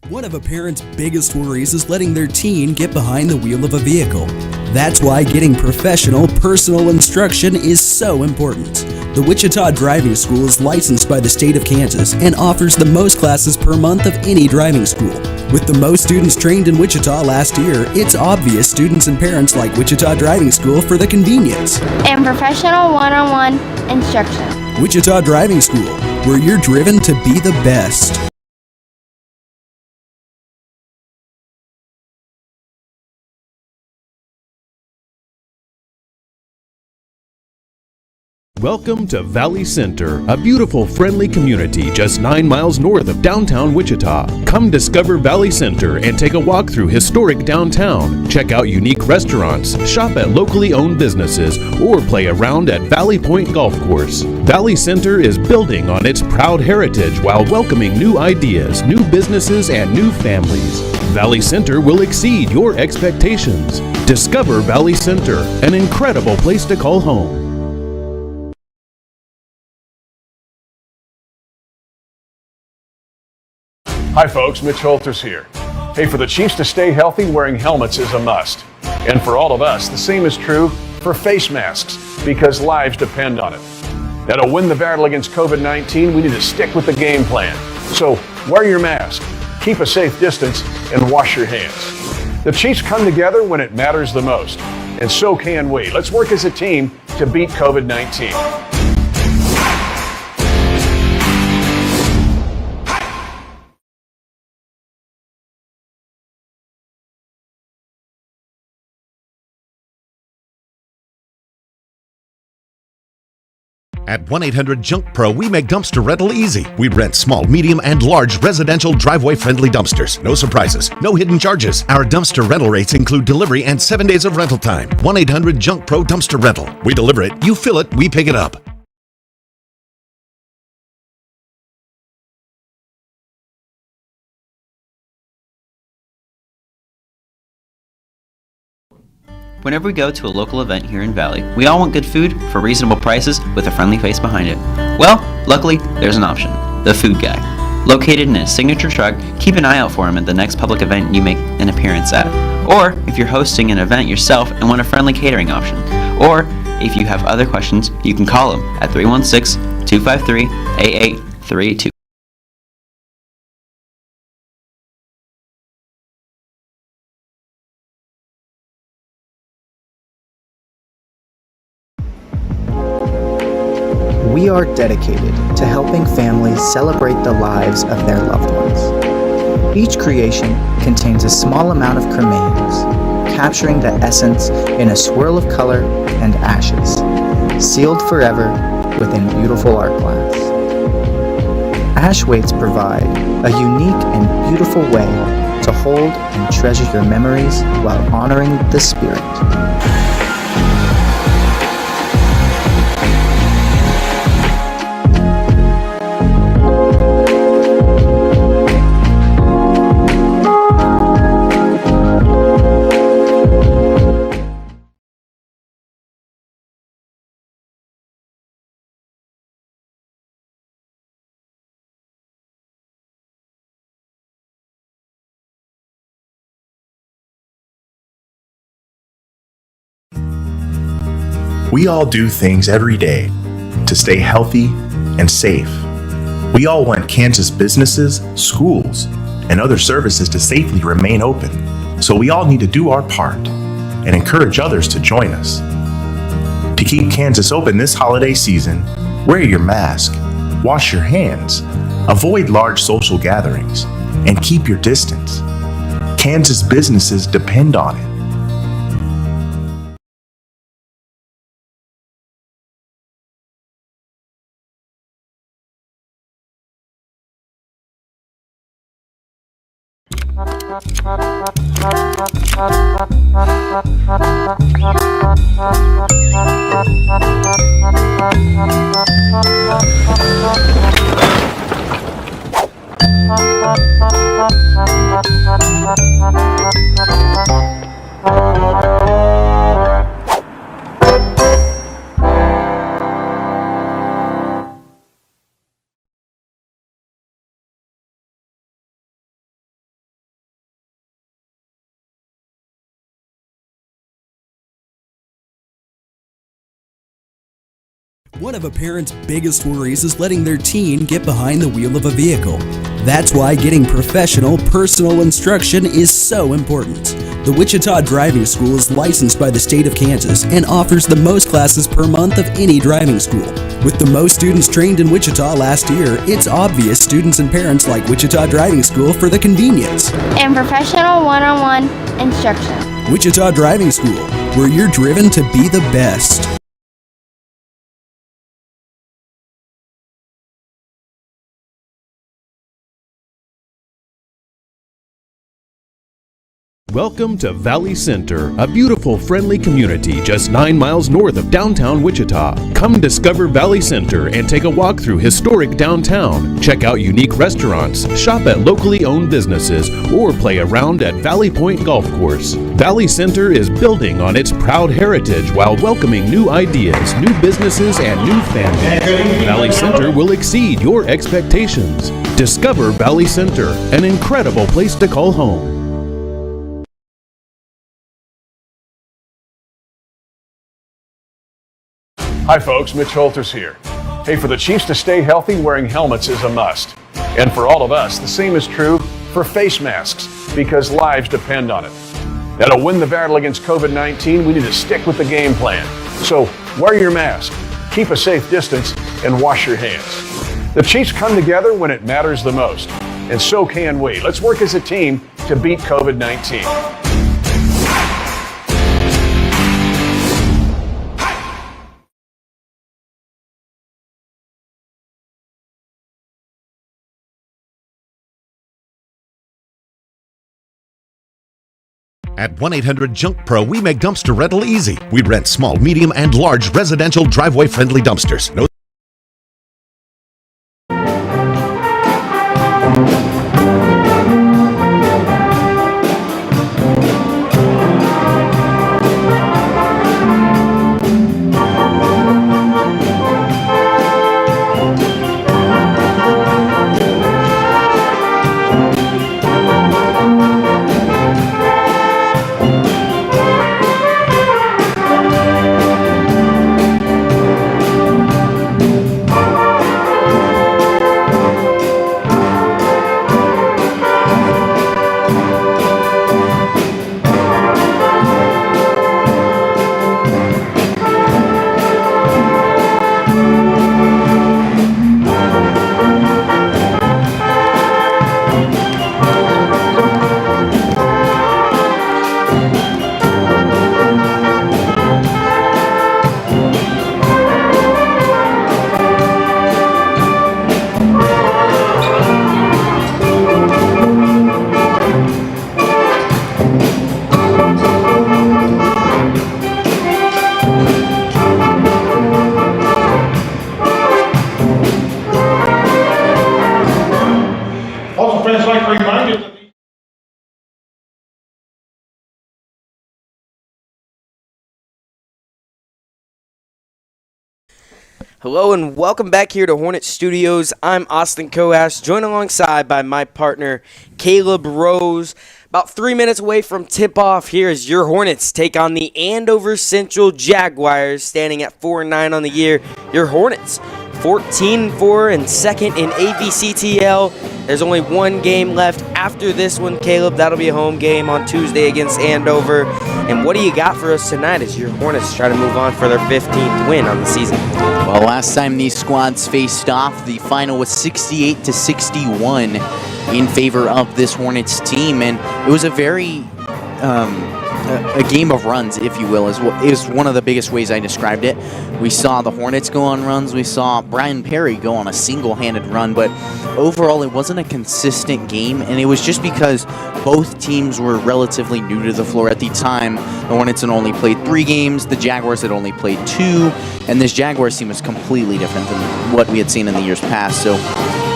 One of a parent's biggest worries is letting their teen get behind the wheel of a vehicle. That's why getting professional, personal instruction is so important. The Wichita Driving School is licensed by the state of Kansas and offers the most classes per month of any driving school. With the most students trained in Wichita last year, it's obvious students and parents like Wichita Driving School for the convenience and professional one-on-one instruction. Wichita Driving School, where you're driven to be the best. Welcome to Valley Center, a beautiful, friendly community just 9 miles north of downtown Wichita. Come discover Valley Center and take a walk through historic downtown. Check out unique restaurants, shop at locally owned businesses, or play around at Valley Point Golf Course. Valley Center is building on its proud heritage while welcoming new ideas, new businesses, and new families. Valley Center will exceed your expectations. Discover Valley Center, an incredible place to call home. Hi folks, Mitch Holters here. Hey, for the Chiefs to stay healthy, wearing helmets is a must. And for all of us, the same is true for face masks, because lives depend on it. Now, to win the battle against COVID-19, we need to stick with the game plan. So wear your mask, keep a safe distance, and wash your hands. The Chiefs come together when it matters the most, and so can we. Let's work as a team to beat COVID-19. At 1-800-JUNK-PRO, we make dumpster rental easy. We rent small, medium, and large residential driveway-friendly dumpsters. No surprises, no hidden charges. Our dumpster rental rates include delivery and 7 days of rental time. 1-800-JUNK-PRO Dumpster Rental. We deliver it, you fill it, we pick it up. Whenever we go to a local event here in Valley, we all want good food for reasonable prices with a friendly face behind it. Well, luckily, there's an option. The Food Guy. Located in his signature truck, keep an eye out for him at the next public event you make an appearance at. Or if you're hosting an event yourself and want a friendly catering option. Or if you have other questions, you can call him at 316-253-8832. We are dedicated to helping families celebrate the lives of their loved ones. Each creation contains a small amount of cremains, capturing the essence in a swirl of color and ashes, sealed forever within beautiful art glass. Ash weights provide a unique and beautiful way to hold and treasure your memories while honoring the spirit. We all do things every day to stay healthy and safe. We all want Kansas businesses, schools, and other services to safely remain open. So we all need to do our part and encourage others to join us. To keep Kansas open this holiday season, wear your mask, wash your hands, avoid large social gatherings, and keep your distance. Kansas businesses depend on it. One of a parent's biggest worries is letting their teen get behind the wheel of a vehicle. That's why getting professional, personal instruction is so important. The Wichita Driving School is licensed by the state of Kansas and offers the most classes per month of any driving school. With the most students trained in Wichita last year, it's obvious students and parents like Wichita Driving School for the convenience and professional one-on-one instruction. Wichita Driving School, where you're driven to be the best. Welcome to Valley Center, a beautiful, friendly community just 9 miles north of downtown Wichita. Come discover Valley Center and take a walk through historic downtown. Check out unique restaurants, shop at locally owned businesses, or play around at Valley Point Golf Course. Valley Center is building on its proud heritage while welcoming new ideas, new businesses, and new families. Valley Center will exceed your expectations. Discover Valley Center, an incredible place to call home. Hi folks, Mitch Holters here. Hey, for the Chiefs to stay healthy, wearing helmets is a must. And for all of us, the same is true for face masks, because lives depend on it. Now, to win the battle against COVID-19, we need to stick with the game plan. So wear your mask, keep a safe distance, and wash your hands. The Chiefs come together when it matters the most, and so can we. Let's work as a team to beat COVID-19. At 1-800-JUNK-PRO, we make dumpster rental easy. We rent small, medium, and large residential driveway-friendly dumpsters. No Also, fans like to remind you that Hello and welcome back here to Hornet Studios. I'm Austin Coas, joined alongside by my partner Caleb Rose. About 3 minutes away from tip-off, here is your Hornets take on the Andover Central Jaguars, standing at 4-9 on the year. Your Hornets, 14-4 and second in AVCTL. There's only one game left after this one, Caleb. That'll be a home game on Tuesday against Andover. And what do you got for us tonight as your Hornets try to move on for their 15th win on the season? Well, last time these squads faced off, the final was 68-61 in favor of this Hornets team, and it was a very a game of runs, if you will, is one of the biggest ways I described it. We saw the Hornets go on runs. We saw Brian Perry go on a single-handed run, but overall it wasn't a consistent game, and it was just because both teams were relatively new to the floor at the time. The Hornets had only played 3 games. The Jaguars had only played 2, and this Jaguars team was completely different than what we had seen in the years past. So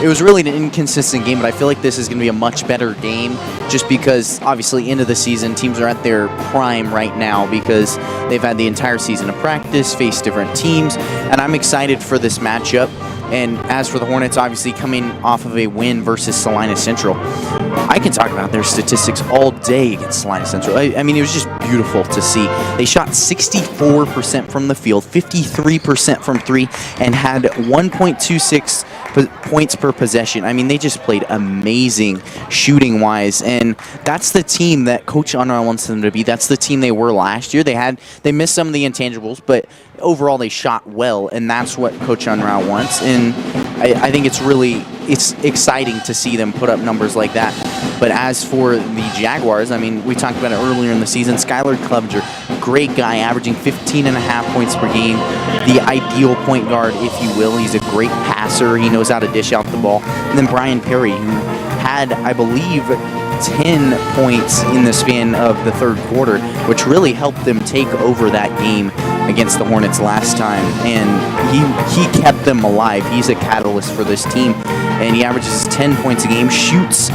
it was really an inconsistent game, but I feel like this is going to be a much better game just because, obviously, end of the season, teams are at their prime right now because they've had the entire season of practice, faced different teams, and I'm excited for this matchup. And as for the Hornets, obviously coming off of a win versus Salina Central, I can talk about their statistics all day against Salina Central. I mean, it was just beautiful to see. They shot 64% from the field, 53% from 3, and had 1.26 points per possession. I mean, they just played amazing shooting-wise, and that's the team that Coach Unruh wants them to be. That's the team they were last year. They missed some of the intangibles, but overall they shot well, and that's what Coach Unruh wants. And I think it's exciting to see them put up numbers like that. But as for the Jaguars, I mean, we talked about it earlier in the season. Skylar Clevenger, great guy, averaging 15.5 points per game. The ideal point guard, if you will. He's a great passer. He knows how to dish out the ball. And then Brian Perry, who had, I believe, 10 points in the span of the third quarter, which really helped them take over that game against the Hornets last time. And he kept them alive. He's a catalyst for this team. And he averages 10 points a game, shoots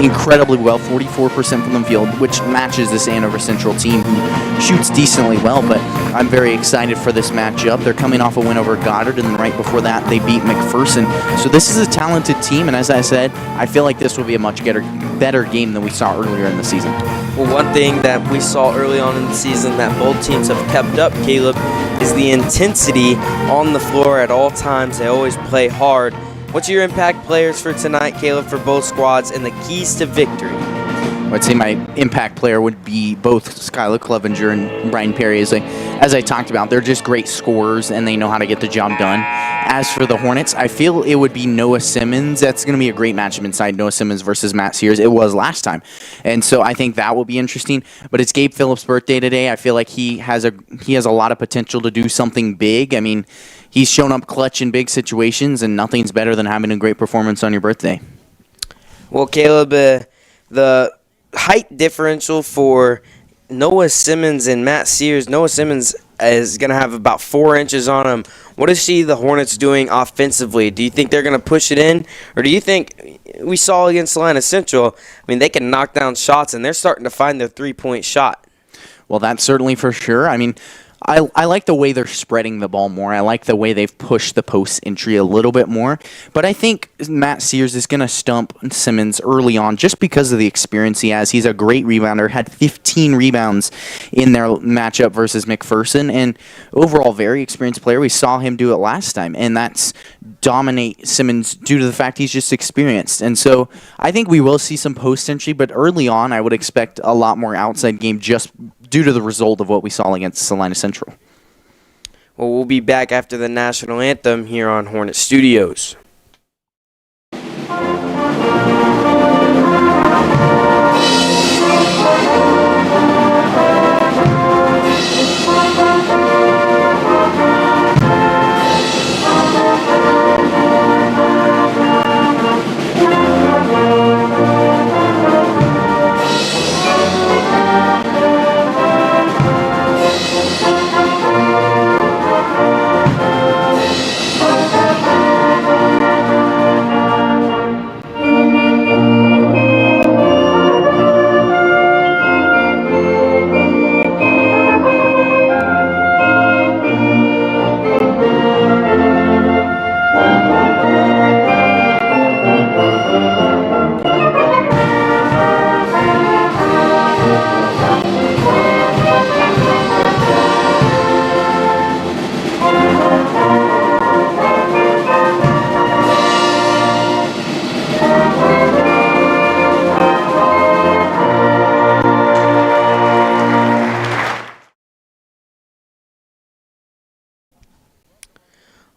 incredibly well, 44% from the field, which matches this Andover Central team who shoots decently well. But I'm very excited for this matchup. They're coming off a win over Goddard, and then right before that, they beat McPherson. So this is a talented team, and as I said, I feel like this will be a much better game than we saw earlier in the season. Well, one thing that we saw early on in the season that both teams have kept up, Caleb, is the intensity on the floor at all times. They always play hard. What's your impact players for tonight, Caleb, for both squads, and the keys to victory? I'd say my impact player would be both Skylar Clevenger and Brian Perry. As I talked about, they're just great scorers, and they know how to get the job done. As for the Hornets, I feel it would be Noah Simmons. That's going to be a great matchup inside Noah Simmons versus Matt Sears. It was last time. And so I think that will be interesting. But it's Gabe Phillips' birthday today. I feel like he has a lot of potential to do something big. I mean, he's shown up clutch in big situations, and nothing's better than having a great performance on your birthday. Well, Caleb, the height differential for Noah Simmons and Matt Sears. Noah Simmons is going to have about 4 inches on him. What is the Hornets doing offensively? Do you think they're going to push it in? Or do you think we saw against Salina Central, I mean, they can knock down shots, and they're starting to find their three-point shot? Well, that's certainly for sure. I mean, I like the way they're spreading the ball more. I like the way they've pushed the post entry a little bit more. But I think Matt Sears is going to stump Simmons early on just because of the experience he has. He's a great rebounder, had 15 rebounds in their matchup versus McPherson, and overall very experienced player. We saw him do it last time, and that's dominate Simmons due to the fact he's just experienced. And so I think we will see some post entry, but early on I would expect a lot more outside game just due to the result of what we saw against Salina Central. Well, we'll be back after the national anthem here on Hornet Studios.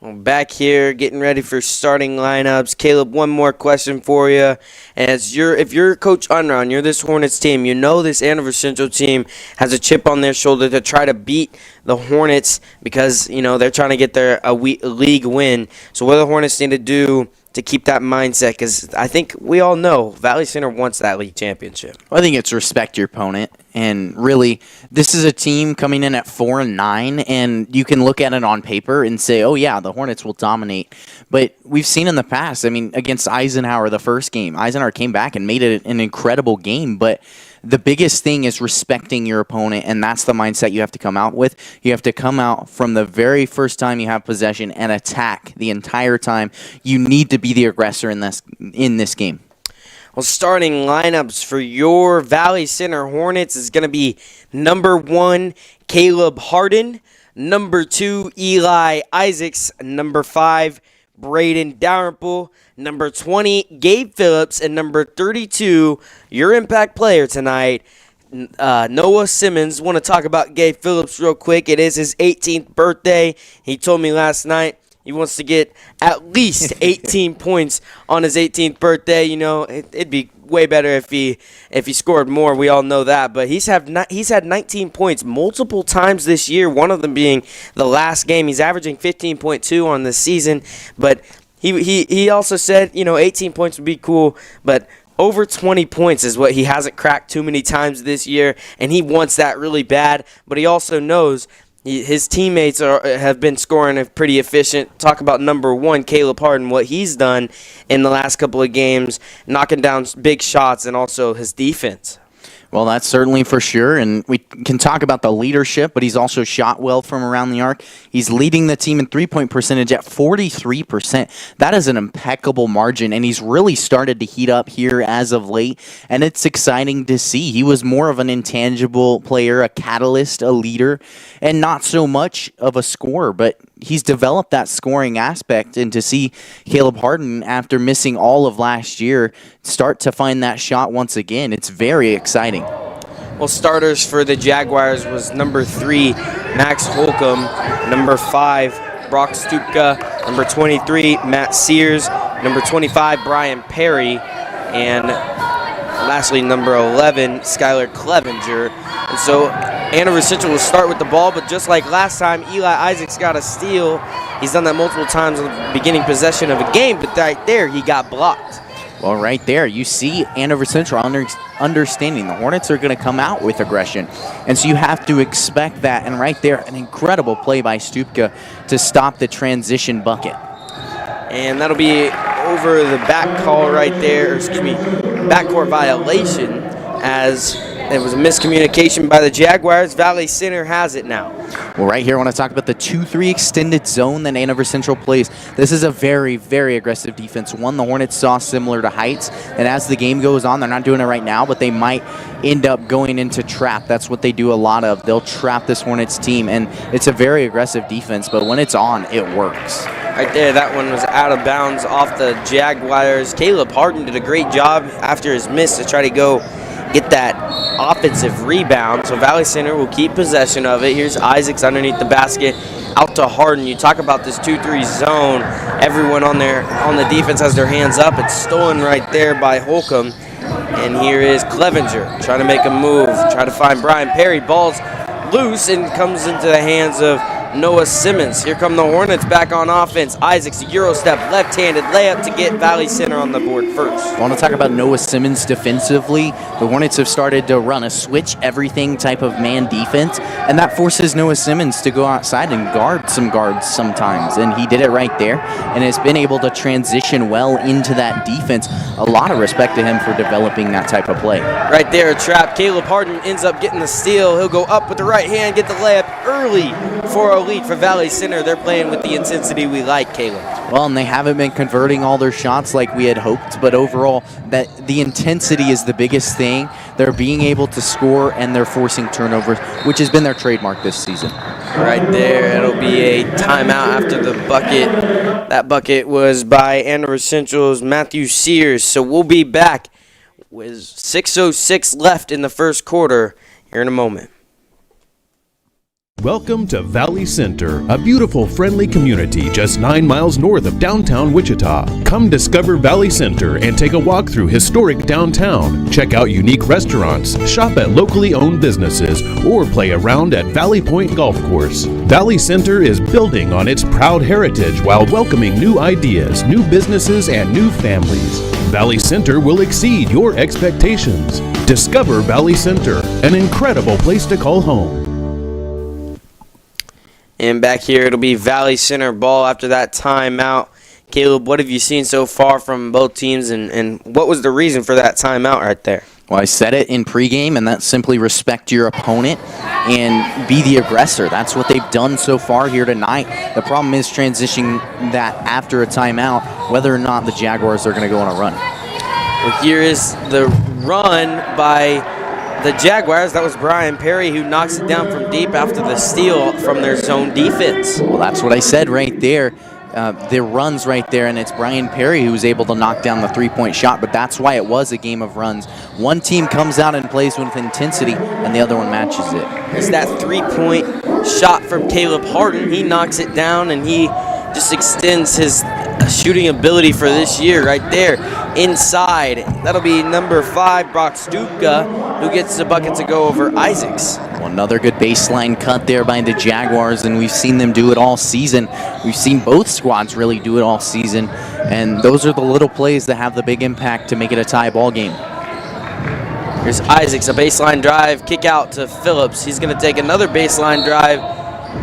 Back here, getting ready for starting lineups. Caleb, one more question for you. And if you're Coach Unruh, you're this Hornets team, you know this Andover Central team has a chip on their shoulder to try to beat the Hornets because, they're trying to get a league win. So what do the Hornets need to do to keep that mindset? Because I think we all know Valley Center wants that league championship. I think it's respect your opponent. And really, this is a team coming in at 4-9, and you can look at it on paper and say, oh, yeah, the Hornets will dominate. But we've seen in the past, against Eisenhower the first game, Eisenhower came back and made it an incredible game. But the biggest thing is respecting your opponent, and that's the mindset you have to come out with. You have to come out from the very first time you have possession and attack the entire time. You need to be the aggressor in this game. Well, starting lineups for your Valley Center Hornets is going to be number 1, Caleb Harden, number 2, Eli Isaacs, number 5, Braden Dalrymple, number 20, Gabe Phillips, and number 32, your impact player tonight, Noah Simmons. Want to talk about Gabe Phillips real quick. It is his 18th birthday. He told me last night he wants to get at least 18 points on his 18th birthday. It'd be way better if he scored more. We all know that. But he's had 19 points multiple times this year, one of them being the last game. He's averaging 15.2 on this season. But he also said, 18 points would be cool, but over 20 points is what he hasn't cracked too many times this year, and he wants that really bad. But he also knows his teammates have been scoring pretty efficient. Talk about number 1, Caleb Harden, what he's done in the last couple of games, knocking down big shots, and also his defense. Well, that's certainly for sure, and we can talk about the leadership, but he's also shot well from around the arc. He's leading the team in three-point percentage at 43%. That is an impeccable margin, and he's really started to heat up here as of late, and it's exciting to see. He was more of an intangible player, a catalyst, a leader, and not so much of a scorer, but he's developed that scoring aspect, and to see Caleb Harden, after missing all of last year, start to find that shot once again, it's very exciting. Well, starters for the Jaguars was number 3, Max Holcomb, number 5, Brock Stupka, number 23, Matt Sears, number 25, Brian Perry, and lastly, number 11, Skylar Clevenger. And so Andover Central will start with the ball, but just like last time, Eli Isaacs got a steal. He's done that multiple times on the beginning possession of a game, but right there he got blocked. Well, right there, you see Andover Central understanding the Hornets are going to come out with aggression. And so you have to expect that. And right there, an incredible play by Stupka to stop the transition bucket. And that'll be over the back call right there, or excuse me, backcourt violation, as there was a miscommunication by the Jaguars. Valley Center has it now. Well, right here, I want to talk about the 2-3 extended zone that Andover Central plays. This is a very, very aggressive defense, one the Hornets saw similar to Heights. And as the game goes on, they're not doing it right now, but they might end up going into trap. That's what they do a lot of. They'll trap this Hornets team, and it's a very aggressive defense, but when it's on, it works. Right there, that one was out of bounds off the Jaguars. Caleb Harden did a great job after his miss to try to go get that offensive rebound. So Valley Center will keep possession of it. Here's Isaacs underneath the basket, out to Harden. You talk about this 2-3 zone. Everyone on the defense has their hands up. It's stolen right there by Holcomb. And here is Clevenger trying to make a move, try to find Brian Perry. Ball's loose and comes into the hands of Noah Simmons. Here come the Hornets back on offense. Isaacs, Euro step, left-handed layup to get Valley Center on the board first. I want to talk about Noah Simmons defensively. The Hornets have started to run a switch everything type of man defense, and that forces Noah Simmons to go outside and guard some guards sometimes, and he did it right there, and has been able to transition well into that defense. A lot of respect to him for developing that type of play. Right there, a trap. Caleb Harden ends up getting the steal. He'll go up with the right hand, get the layup early for a lead for Valley Center. They're playing with the intensity we like, Caleb. Well, and they haven't been converting all their shots like we had hoped, but overall, that the intensity is the biggest thing. They're being able to score, and they're forcing turnovers, which has been their trademark this season. Right there, it'll be a timeout after the bucket. That bucket was by Andover Central's Matthew Sears. So we'll be back with 6:06 left in the first quarter here in a moment. Welcome to Valley Center, a beautiful, friendly community just 9 miles north of downtown Wichita. Come discover Valley Center and take a walk through historic downtown. Check out unique restaurants, shop at locally owned businesses, or play around at Valley Point Golf Course. Valley Center is building on its proud heritage while welcoming new ideas, new businesses, and new families. Valley Center will exceed your expectations. Discover Valley Center, an incredible place to call home. And back here, it'll be Valley Center ball after that timeout. Caleb, what have you seen so far from both teams, and what was the reason for that timeout right there? Well, I said it in pregame, and that's simply respect your opponent and be the aggressor. That's what they've done so far here tonight. The problem is transitioning that after a timeout, whether or not the Jaguars are going to go on a run. Well, here is the run by the Jaguars. That was Brian Perry who knocks it down from deep after the steal from their zone defense. Well, that's what I said right there. The runs right there, and it's Brian Perry who was able to knock down the three-point shot, but that's why it was a game of runs. One team comes out and plays with intensity, and the other one matches it. It's that three-point shot from Caleb Harden. He knocks it down, and he just extends his shooting ability for this year right there inside. That'll be number 5, Brock Stupka, who gets the bucket to go over Isaacs. Well, another good baseline cut there by the Jaguars, and we've seen them do it all season. We've seen both squads really do it all season, and those are the little plays that have the big impact to make it a tie ball game. Here's Isaacs, a baseline drive, kick out to Phillips. He's going to take another baseline drive,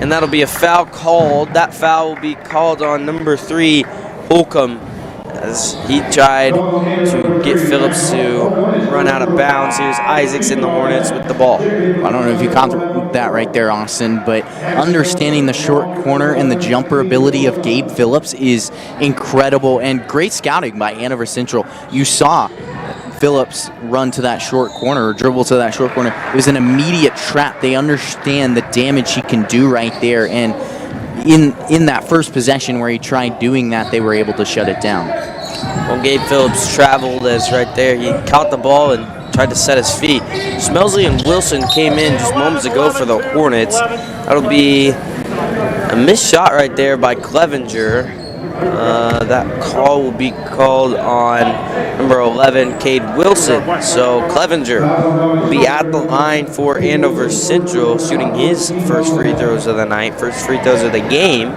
and that'll be a foul called. That foul will be called on number 3, Holcomb, as he tried to get Phillips to run out of bounds. Here's Isaacs in the Hornets with the ball. I don't know if you caught that right there, Austin, but understanding the short corner and the jumper ability of Gabe Phillips is incredible, and great scouting by Andover Central. You saw Phillips run to that short corner or dribble to that short corner. It was an immediate trap. They understand the damage he can do right there, and in that first possession where he tried doing that, they were able to shut it down. Well, Gabe Phillips traveled as right there. He caught the ball and tried to set his feet. Smelsley and Wilson came in just moments ago for the Hornets. That'll be a missed shot right there by Clevenger. That call will be called on number 11, Cade Wilson. So Clevenger will be at the line for Andover Central, shooting his first free throws of the night, first free throws of the game,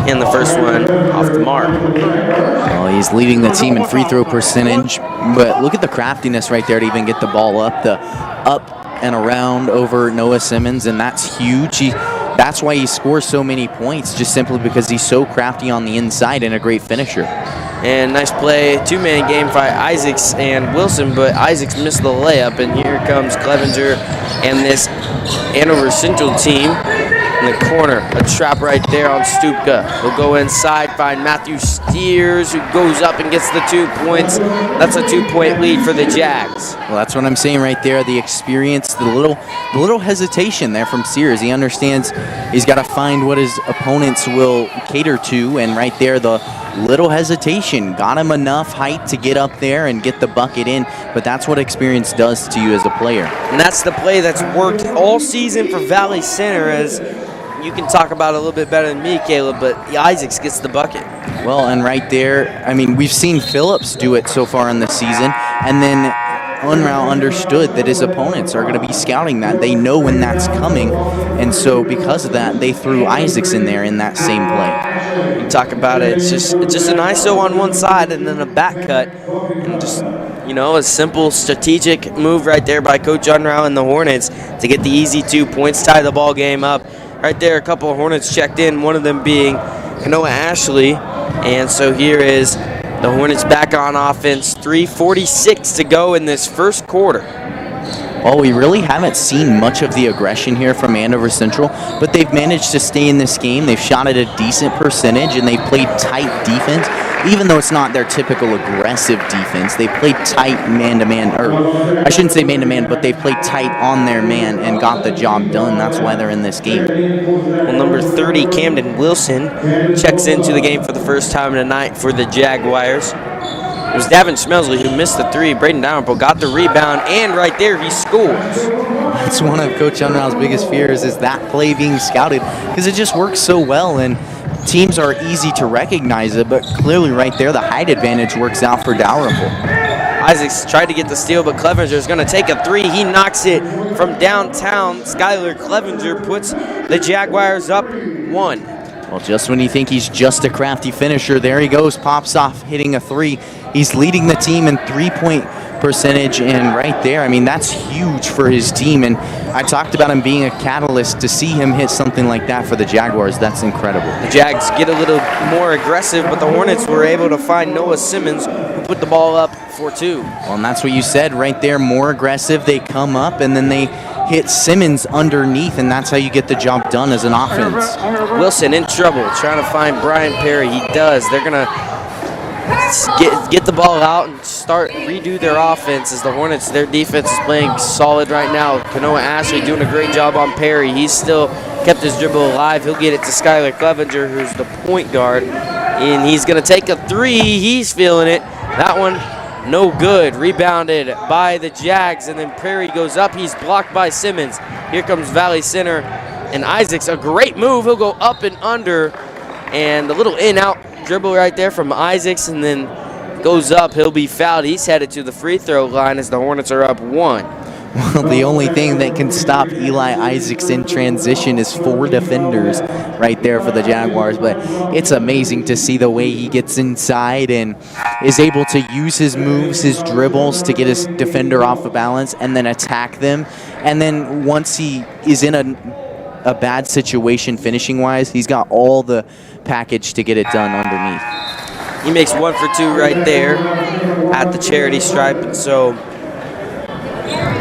and the first one off the mark. Well, He's leading the team in free throw percentage, but look at the craftiness right there to even get the ball up and around over Noah Simmons, and that's huge. That's why he scores so many points, just simply because he's so crafty on the inside and a great finisher. And nice play, two-man game by Isaacs and Wilson, but Isaacs missed the layup, and here comes Clevenger and this Andover Central team in the corner. A trap right there on Stupka. He'll go inside, find Matthew Steers, who goes up and gets the 2 points. That's a 2-point lead for the Jags. Well, that's what I'm saying right there. The experience, the little hesitation there from Sears. He understands he's got to find what his opponents will cater to, and right there, the little hesitation got him enough height to get up there and get the bucket in, but that's what experience does to you as a player. And that's the play that's worked all season for Valley Center, as you can talk about it a little bit better than me, Caleb, but Isaacs gets the bucket. Well, and right there, I mean, we've seen Phillips do it so far in the season, and then Unruh understood that his opponents are going to be scouting that. They know when that's coming, and so because of that, they threw Isaacs in there in that same play. You talk about it, it's just an ISO on one side and then a back cut, and just, you know, a simple strategic move right there by Coach Unruh and the Hornets to get the easy 2 points, tie the ball game up. Right there, a couple of Hornets checked in, one of them being Kanoa Ashley, and so here is the Hornets back on offense, 3:46 to go in this first quarter. Well, we really haven't seen much of the aggression here from Andover Central, but they've managed to stay in this game. They've shot at a decent percentage, and they've played tight defense. Even though it's not their typical aggressive defense, they played tight man-to-man, or I shouldn't say man-to-man, but they played tight on their man and got the job done. That's why they're in this game. Well, number 30, Camden Wilson, checks into the game for the first time tonight for the Jaguars. It was Davin Schmelsley who missed the three. Braden Dalrymple got the rebound, and right there he scores. That's one of Coach Unruh's biggest fears, is that play being scouted, because it just works so well, and teams are easy to recognize it, but clearly right there the height advantage works out for Dalrymple. Isaacs tried to get the steal, but Clevenger is going to take a three. He knocks it from downtown. Skylar Clevenger puts the Jaguars up 1. Well, just when you think he's just a crafty finisher, there he goes, pops off, hitting a three. He's leading the team in three-point percentage, and right there, I mean, that's huge for his team, and I talked about him being a catalyst. To see him hit something like that for the Jaguars, that's incredible. The Jags get a little more aggressive, but the Hornets were able to find Noah Simmons, who put the ball up for 2. Well, and that's what you said right there, more aggressive. They come up, and then they hit Simmons underneath, and that's how you get the job done as an offense. Wilson in trouble, trying to find Brian Perry. He does. They're going to get the ball out and redo their offense, as the Hornets, their defense is playing solid right now. Kanoa Ashley doing a great job on Perry. He's still kept his dribble alive. He'll get it to Skylar Clevenger, who's the point guard, and he's going to take a three. He's feeling it. That one, no good. Rebounded by the Jags, and then Perry goes up. He's blocked by Simmons. Here comes Valley Center, and Isaacs, a great move. He'll go up and under, and a little in-out dribble right there from Isaacs, and then goes up. He'll be fouled. He's headed to the free throw line as the Hornets are up 1. Well, the only thing that can stop Eli Isaacs in transition is 4 defenders right there for the Jaguars, but it's amazing to see the way he gets inside and is able to use his moves, his dribbles to get his defender off of balance and then attack them. And then once he is in a bad situation finishing-wise, he's got all the package to get it done underneath. He makes 1 for 2 right there at the charity stripe, and so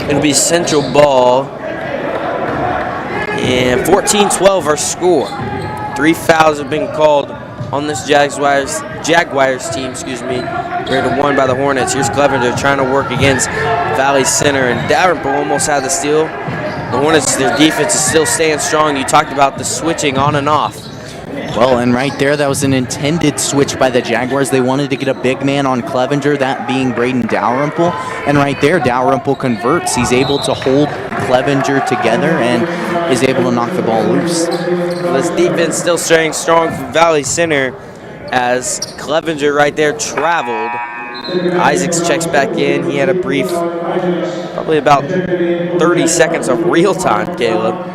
it'll be Central ball, and 14-12 our score. 3 fouls have been called on this Jaguars team, compared to 1 by the Hornets. Here's Clevenger trying to work against Valley Center, and Dalrymple almost had the steal. The Hornets, their defense is still staying strong. You talked about the switching on and off. Well, and right there, that was an intended switch by the Jaguars. They wanted to get a big man on Clevenger, that being Braden Dalrymple. And right there, Dalrymple converts. He's able to hold Clevenger together and is able to knock the ball loose. Well, this defense still staying strong from Valley Center, as Clevenger right there traveled. Isaacs checks back in. He had a brief, probably about 30 seconds of real time, Caleb.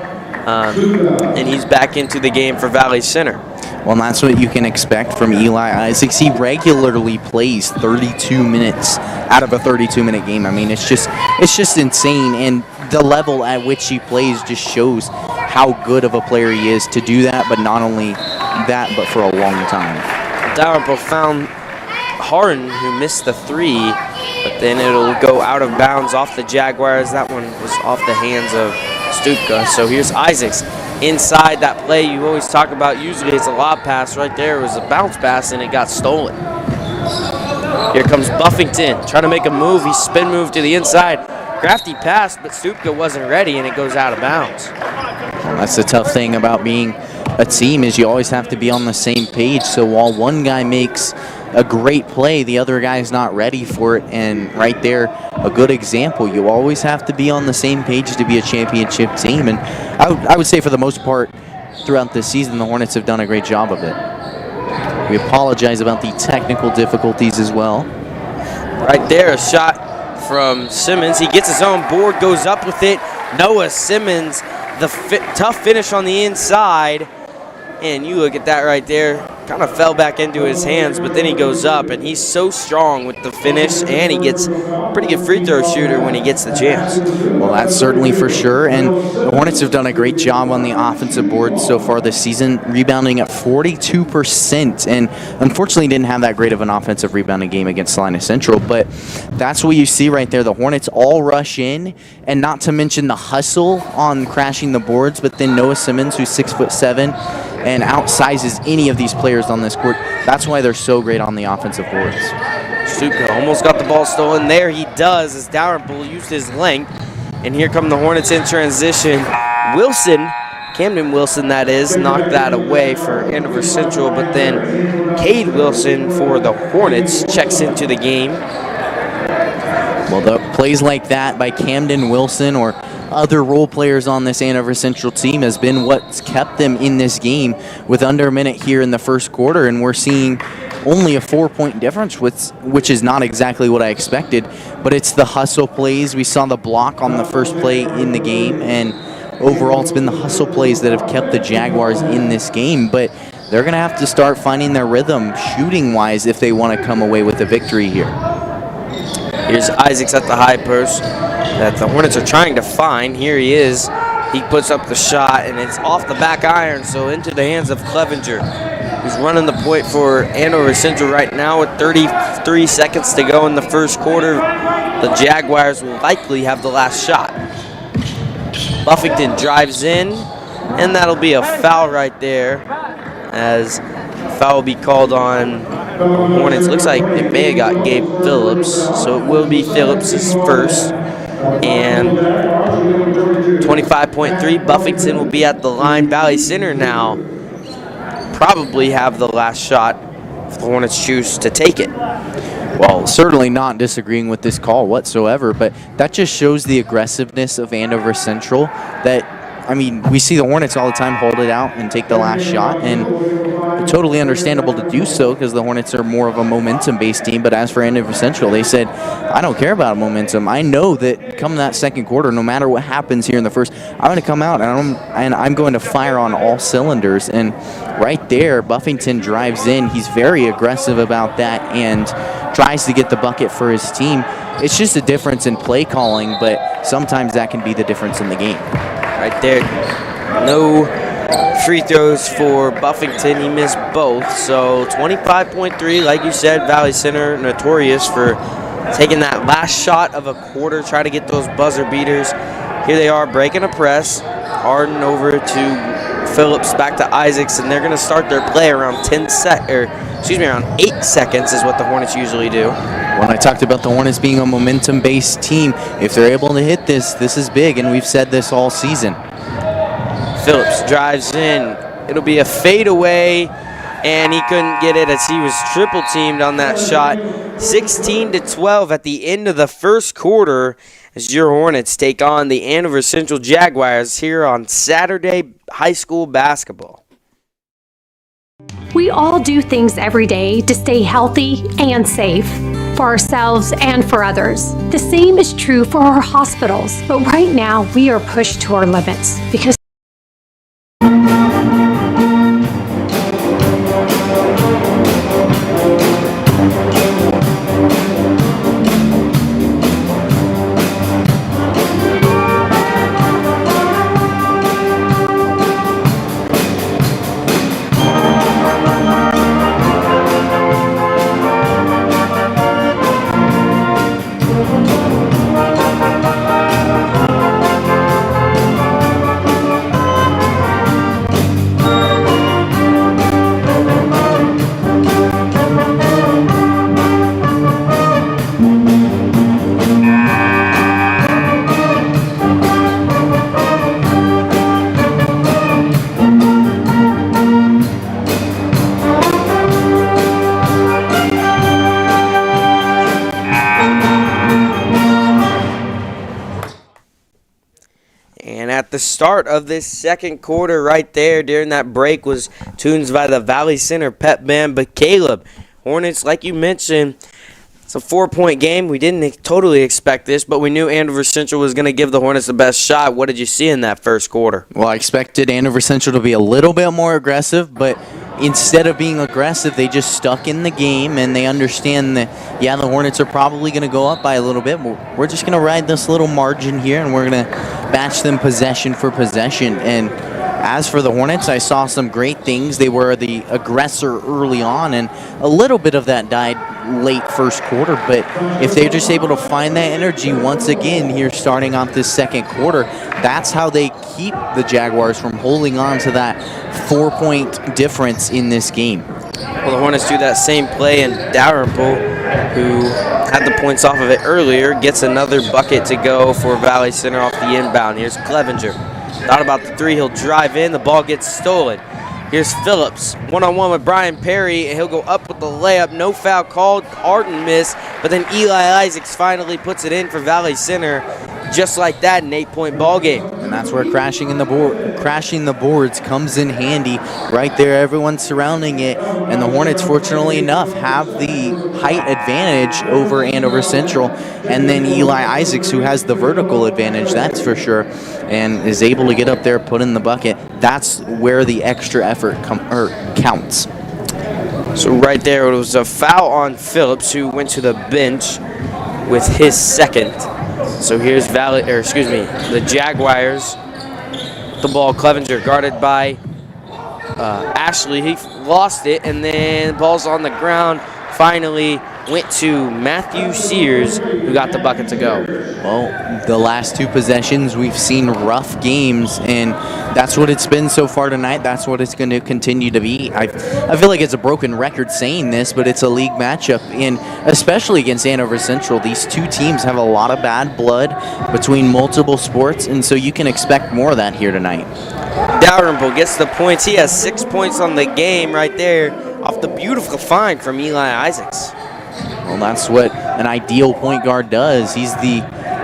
And he's back into the game for Valley Center. Well, that's what you can expect from Eli Isaacs. He regularly plays 32 minutes out of a 32-minute game. I mean, it's just insane, and the level at which he plays just shows how good of a player he is to do that, but not only that, but for a long time. Dalrymple found Harden, who missed the three, but then it'll go out of bounds off the Jaguars. That one was off the hands of Stupka. So here's Isaacs inside that play you always talk about. Usually it's a lob pass. Right there was a bounce pass, and it got stolen. Here comes Buffington trying to make a move. He spin move to the inside. Crafty pass, but Stupka wasn't ready, and it goes out of bounds. Well, that's the tough thing about being a team, is you always have to be on the same page. So while one guy makes a great play, the other guy's not ready for it. And right there, a good example. You always have to be on the same page to be a championship team. And I would say for the most part throughout this season, the Hornets have done a great job of it. We apologize about the technical difficulties as well. Right there, a shot from Simmons. He gets his own board, goes up with it. Noah Simmons, the tough finish on the inside. And you look at that right there, kind of fell back into his hands, but then he goes up, and he's so strong with the finish, and he gets a pretty good free throw shooter when he gets the chance. Well, that's certainly for sure, and the Hornets have done a great job on the offensive board so far this season, rebounding at 42%, and unfortunately didn't have that great of an offensive rebounding game against Salina Central, but that's what you see right there. The Hornets all rush in, and not to mention the hustle on crashing the boards, but then Noah Simmons, who's 6'7", and outsizes any of these players on this court. That's why they're so great on the offensive boards. Stupka almost got the ball stolen. There he does, as Dalrymple used his length. And here come the Hornets in transition. Wilson, Camden Wilson that is, knocked that away for Andover Central, but then Cade Wilson for the Hornets checks into the game. Well, the plays like that by Camden Wilson or other role players on this Andover Central team has been what's kept them in this game with under a minute here in the first quarter, and we're seeing only a 4-point difference, which is not exactly what I expected, but it's the hustle plays. We saw the block on the first play in the game, and overall it's been the hustle plays that have kept the Jaguars in this game, but they're going to have to start finding their rhythm shooting-wise if they want to come away with a victory here. Here's Isaacs at the high post that the Hornets are trying to find. Here he is. He puts up the shot, and it's off the back iron, so into the hands of Clevenger, who's running the point for Andover Central right now with 33 seconds to go in the first quarter. The Jaguars will likely have the last shot. Buffington drives in, and that'll be a foul right there, as foul will be called on Hornets. Looks like it may have got Gabe Phillips, so it will be Phillips' first. And 25.3, Buffington will be at the line. Valley Center now probably have the last shot if the Hornets choose to take it. Well, certainly not disagreeing with this call whatsoever, but that just shows the aggressiveness of Andover Central. That, I mean, we see the Hornets all the time hold it out and take the last shot, and totally understandable to do so because the Hornets are more of a momentum-based team. But as for Andover Central, they said, I don't care about momentum. I know that come that second quarter, no matter what happens here in the first, I'm going to come out and I'm going to fire on all cylinders. And right there, Buffington drives in. He's very aggressive about that and tries to get the bucket for his team. It's just a difference in play calling, but sometimes that can be the difference in the game. Right there, no free throws for Buffington. He missed both, so 25.3, like you said, Valley Center notorious for taking that last shot of a quarter, trying to get those buzzer beaters. Here they are breaking a press. Harden over to Phillips, back to Isaacs, and they're going to start their play around around 8 seconds is what the Hornets usually do. When I talked about the Hornets being a momentum-based team, if they're able to hit this is big, and we've said this all season. Phillips drives in. It'll be a fadeaway, and he couldn't get it as he was triple-teamed on that shot. 16-12 at the end of the first quarter as your Hornets take on the Andover Central Jaguars here on Saturday high school basketball. We all do things every day to stay healthy and safe for ourselves and for others. The same is true for our hospitals, but right now we are pushed to our limits because the start of this second quarter right there. During that break was tunes by the Valley Center Pep Band. But Caleb, Hornets, like you mentioned, it's a 4-point game. We didn't totally expect this, but we knew Andover Central was going to give the Hornets the best shot. What did you see in that first quarter? Well, I expected Andover Central to be a little bit more aggressive, but instead of being aggressive, they just stuck in the game, and they understand that, yeah, the Hornets are probably going to go up by a little bit. We're just going to ride this little margin here, and we're going to match them possession for possession. And as for the Hornets, I saw some great things. They were the aggressor early on, and a little bit of that died late first quarter. But if they're just able to find that energy once again here starting off this second quarter, that's how they keep the Jaguars from holding on to that 4-point difference in this game. Well, the Hornets do that same play, and Dalrymple, who had the points off of it earlier, gets another bucket to go for Valley Center off the inbound. Here's Clevenger. Thought about the three, he'll drive in, the ball gets stolen. Here's Phillips, one-on-one with Brian Perry, and he'll go up with the layup. No foul called, Arden missed, but then Eli Isaacs finally puts it in for Valley Center. Just like that, an 8-point ball game. And that's where crashing the boards comes in handy. Right there, everyone's surrounding it, and the Hornets, fortunately enough, have the height advantage over Andover Central, and then Eli Isaacs, who has the vertical advantage, that's for sure, and is able to get up there, put in the bucket. That's where the extra effort counts. So right there, it was a foul on Phillips, who went to the bench with his second. So here's the Jaguars. The ball, Clevenger guarded by Ashley. He lost it, and then the ball's on the ground. Finally went to Matthew Sears, who got the bucket to go. Well, the last two possessions, we've seen rough games, and that's what it's been so far tonight. That's what it's going to continue to be. I feel like it's a broken record saying this, but it's a league matchup, and especially against Andover Central, these two teams have a lot of bad blood between multiple sports, and so you can expect more of that here tonight. Dalrymple gets the points. He has 6 points on the game right there off the beautiful find from Eli Isaacs. Well, that's what an ideal point guard does. He's the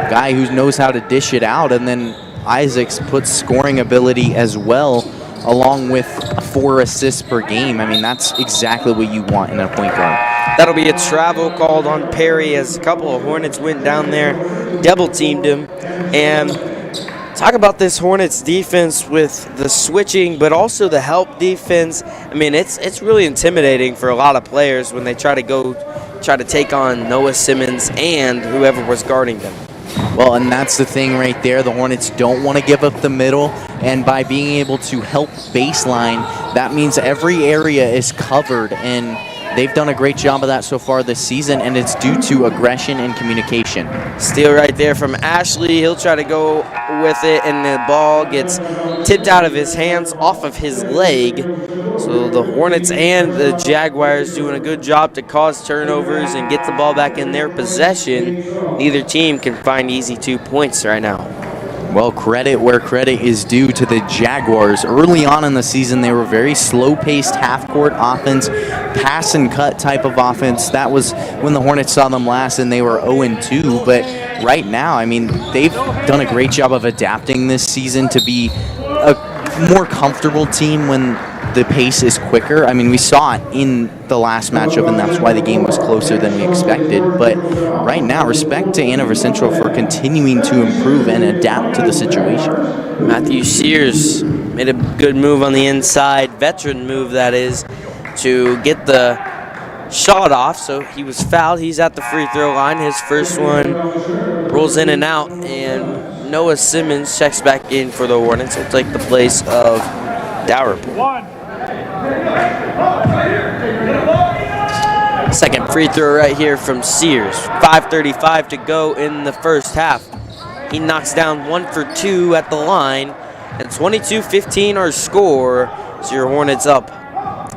guy who knows how to dish it out, and then Isaacs puts scoring ability as well, along with 4 assists per game. I mean, that's exactly what you want in a point guard. That'll be a travel called on Perry as a couple of Hornets went down there, double-teamed him. And talk about this Hornets defense with the switching, but also the help defense. I mean, it's really intimidating for a lot of players when they try to take on Noah Simmons and whoever was guarding them. Well, and that's the thing right there. The Hornets don't want to give up the middle, and by being able to help baseline, that means every area is covered, and they've done a great job of that so far this season, and it's due to aggression and communication. Steal right there from Ashley. He'll try to go with it, and the ball gets tipped out of his hands off of his leg. So the Hornets and the Jaguars doing a good job to cause turnovers and get the ball back in their possession. Neither team can find easy 2 points right now. Well, credit where credit is due to the Jaguars. Early on in the season, they were very slow-paced half-court offense, pass and cut type of offense. That was when the Hornets saw them last, and they were 0-2. But right now, I mean, they've done a great job of adapting this season to be a more comfortable team when the pace is quicker. I mean, we saw it in the last matchup, and that's why the game was closer than we expected. But right now, respect to Andover Central for continuing to improve and adapt to the situation. Matthew Sears made a good move on the inside, veteran move that is, to get the shot off. So he was fouled. He's at the free throw line. His first one rolls in and out, and Noah Simmons checks back in for the Hornets. He'll take the place of Dalrymple. Second free throw right here from Sears. 5:35 to go in the first half. He knocks down 1 for 2 at the line, and 22-15 our score. So your Hornets up.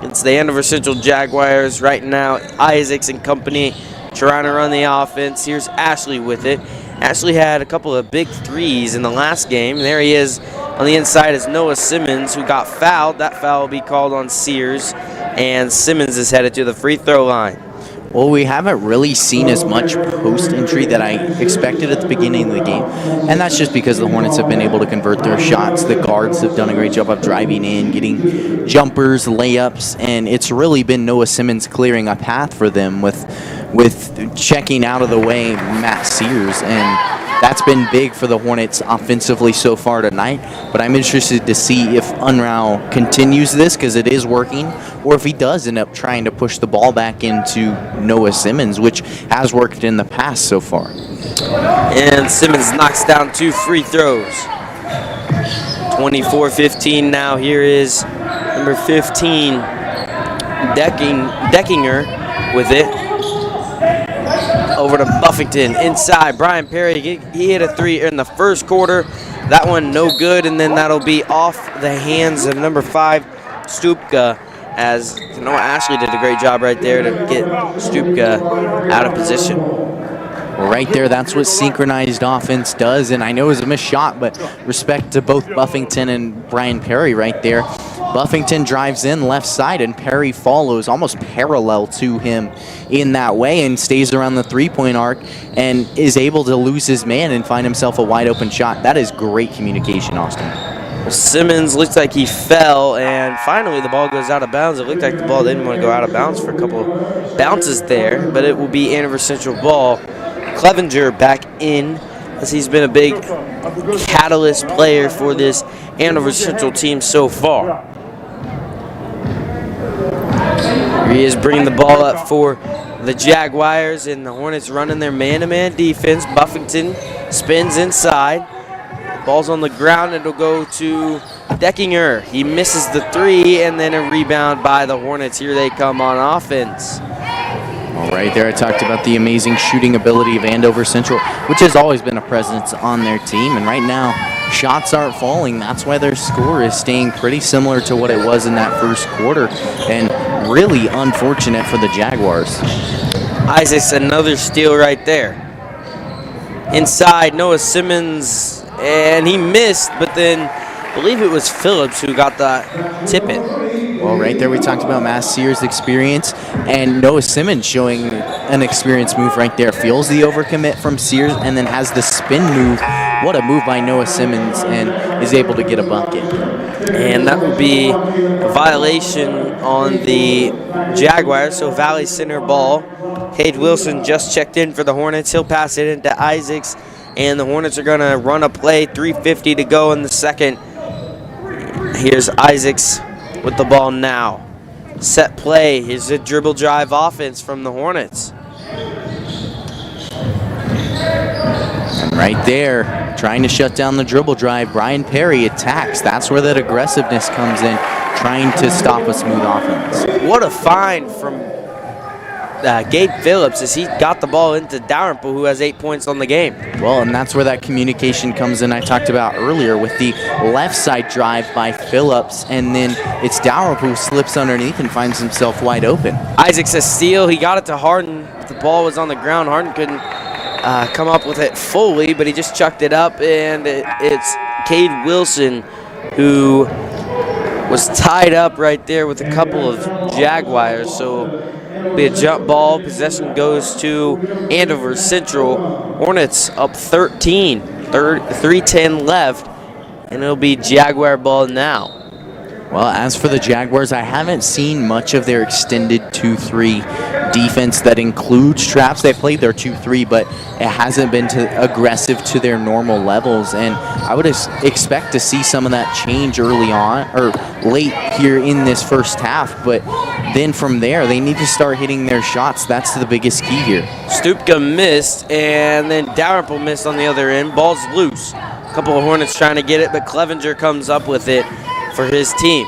It's the Andover Central Jaguars right now. Isaacs and company trying to run the offense. Here's Ashley with it. Ashley had a couple of big threes in the last game. There he is on the inside is Noah Simmons, who got fouled. That foul will be called on Sears, and Simmons is headed to the free throw line. Well, we haven't really seen as much post-entry that I expected at the beginning of the game. And that's just because the Hornets have been able to convert their shots. The guards have done a great job of driving in, getting jumpers, layups, and it's really been Noah Simmons clearing a path for them with checking out of the way Matt Sears. And that's been big for the Hornets offensively so far tonight. But I'm interested to see if Unruh continues this, because it is working, or if he does end up trying to push the ball back into Noah Simmons, which has worked in the past so far. And Simmons knocks down 2 free throws. 24-15 now. Here is number 15, Deckinger with it. Over to Buffington, inside, Brian Perry, he hit a 3 in the first quarter. That one no good, and then that'll be off the hands of number 5, Stupka, as Noah Ashley did a great job right there to get Stupka out of position. Well, right there, that's what synchronized offense does, and I know it was a missed shot, but respect to both Buffington and Brian Perry right there. Buffington drives in left side, and Perry follows almost parallel to him in that way and stays around the three-point arc and is able to lose his man and find himself a wide-open shot. That is great communication, Austin. Well, Simmons looks like he fell, and finally the ball goes out of bounds. It looked like the ball didn't want to go out of bounds for a couple of bounces there, but it will be Andover Central ball. Clevenger back in, as he's been a big catalyst player for this Andover Central team so far. Here he is bringing the ball up for the Jaguars, and the Hornets running their man-to-man defense. Buffington spins inside. Ball's on the ground. It'll go to Deckinger. He misses the 3, and then a rebound by the Hornets. Here they come on offense. All right, there I talked about the amazing shooting ability of Andover Central, which has always been a presence on their team. And right now, shots aren't falling. That's why their score is staying pretty similar to what it was in that first quarter. And really unfortunate for the Jaguars. Isaacs, another steal right there. Inside, Noah Simmons, and he missed, but then I believe it was Phillips who got the tip-in. Well, right there we talked about Matt Sears' experience, and Noah Simmons showing an experience move right there. Feels the overcommit from Sears and then has the spin move. What a move by Noah Simmons, and is able to get a bucket. And that would be a violation on the Jaguars, so Valley Center ball. Cade Wilson just checked in for the Hornets. He'll pass it into Isaacs, and the Hornets are going to run a play. 3:50 to go in the second. Here's Isaacs with the ball now. Set play. Here's a dribble drive offense from the Hornets. And right there, trying to shut down the dribble drive, Brian Perry attacks. That's where that aggressiveness comes in, trying to stop a smooth offense. What a find from Gabe Phillips as he got the ball into Dalrymple, who has 8 points on the game. Well, and that's where that communication comes in I talked about earlier with the left side drive by Phillips, and then it's Dalrymple who slips underneath and finds himself wide open. Isaac's a steal. He got it to Harden. The ball was on the ground. Harden couldn't come up with it fully, but he just chucked it up, and it's Cade Wilson who was tied up right there with a couple of Jaguars. So it'll be a jump ball. Possession goes to Andover Central. Hornets up 13. 3:10 left, and it'll be Jaguar ball now. Well, as for the Jaguars, I haven't seen much of their extended 2-3 defense that includes traps. They played their 2-3, but it hasn't been aggressive to their normal levels. And I would expect to see some of that change early on, or late here in this first half. But then from there, they need to start hitting their shots. That's the biggest key here. Stupka missed, and then Dalrymple missed on the other end. Ball's loose. A couple of Hornets trying to get it, but Clevenger comes up with it for his team.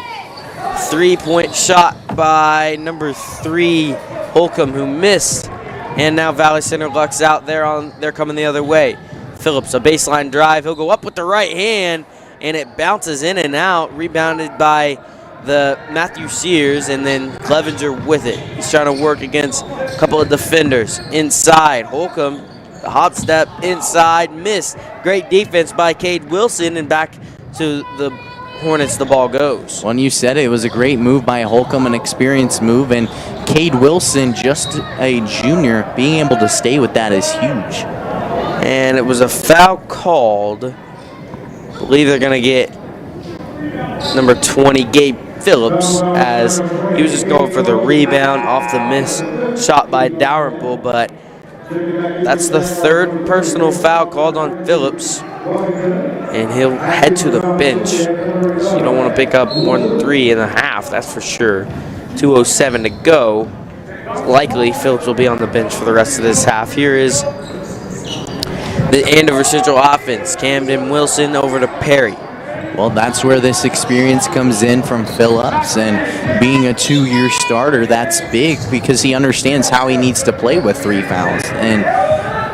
3-point shot by number 3, Holcomb, who missed. And now Valley Center lucks out. They're coming the other way. Phillips, a baseline drive. He'll go up with the right hand, and it bounces in and out, rebounded by the Matthew Sears, and then Clevenger with it. He's trying to work against a couple of defenders. Inside, Holcomb, the hop step inside, missed. Great defense by Cade Wilson, and back to the Hornets the ball goes. When you said it was a great move by Holcomb, an experienced move, and Cade Wilson, just a junior, being able to stay with that is huge. And it was a foul called. I believe they're going to get number 20, Gabe Phillips, as he was just going for the rebound off the miss shot by Dalrymple, but that's the third personal foul called on Phillips, and he'll head to the bench. So you don't want to pick up more than 3.5, that's for sure. 2:07 to go. Likely Phillips will be on the bench for the rest of this half. Here is the Andover Central offense. Camden Wilson over to Perry. Well, that's where this experience comes in from Phillips, and being a 2-year starter, that's big because he understands how he needs to play with 3 fouls. And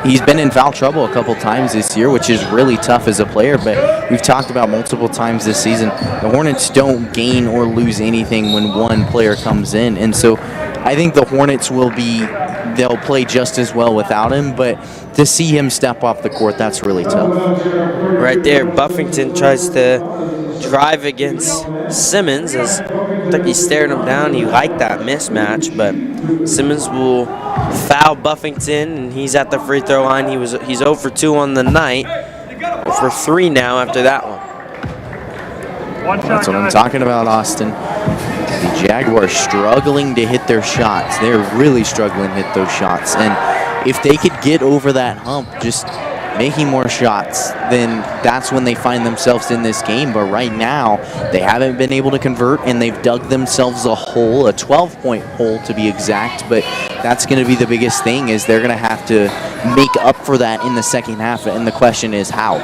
he's been in foul trouble a couple times this year, which is really tough as a player, but we've talked about multiple times this season, the Hornets don't gain or lose anything when one player comes in. And so I think the Hornets they'll play just as well without him, but to see him step off the court, that's really tough. Right there, Buffington tries to drive against Simmons as he stared him down. He liked that mismatch, but Simmons will foul Buffington, and he's at the free throw line. He's 0 for 2 on the night, 0 for 3 now after that one. That's what I'm talking about, Austin. The Jaguars struggling to hit their shots. They're really struggling to hit those shots. And if they could get over that hump, just making more shots, then that's when they find themselves in this game. But right now, they haven't been able to convert, and they've dug themselves a hole, a 12-point hole to be exact. But that's going to be the biggest thing, is they're going to have to make up for that in the second half. And the question is how.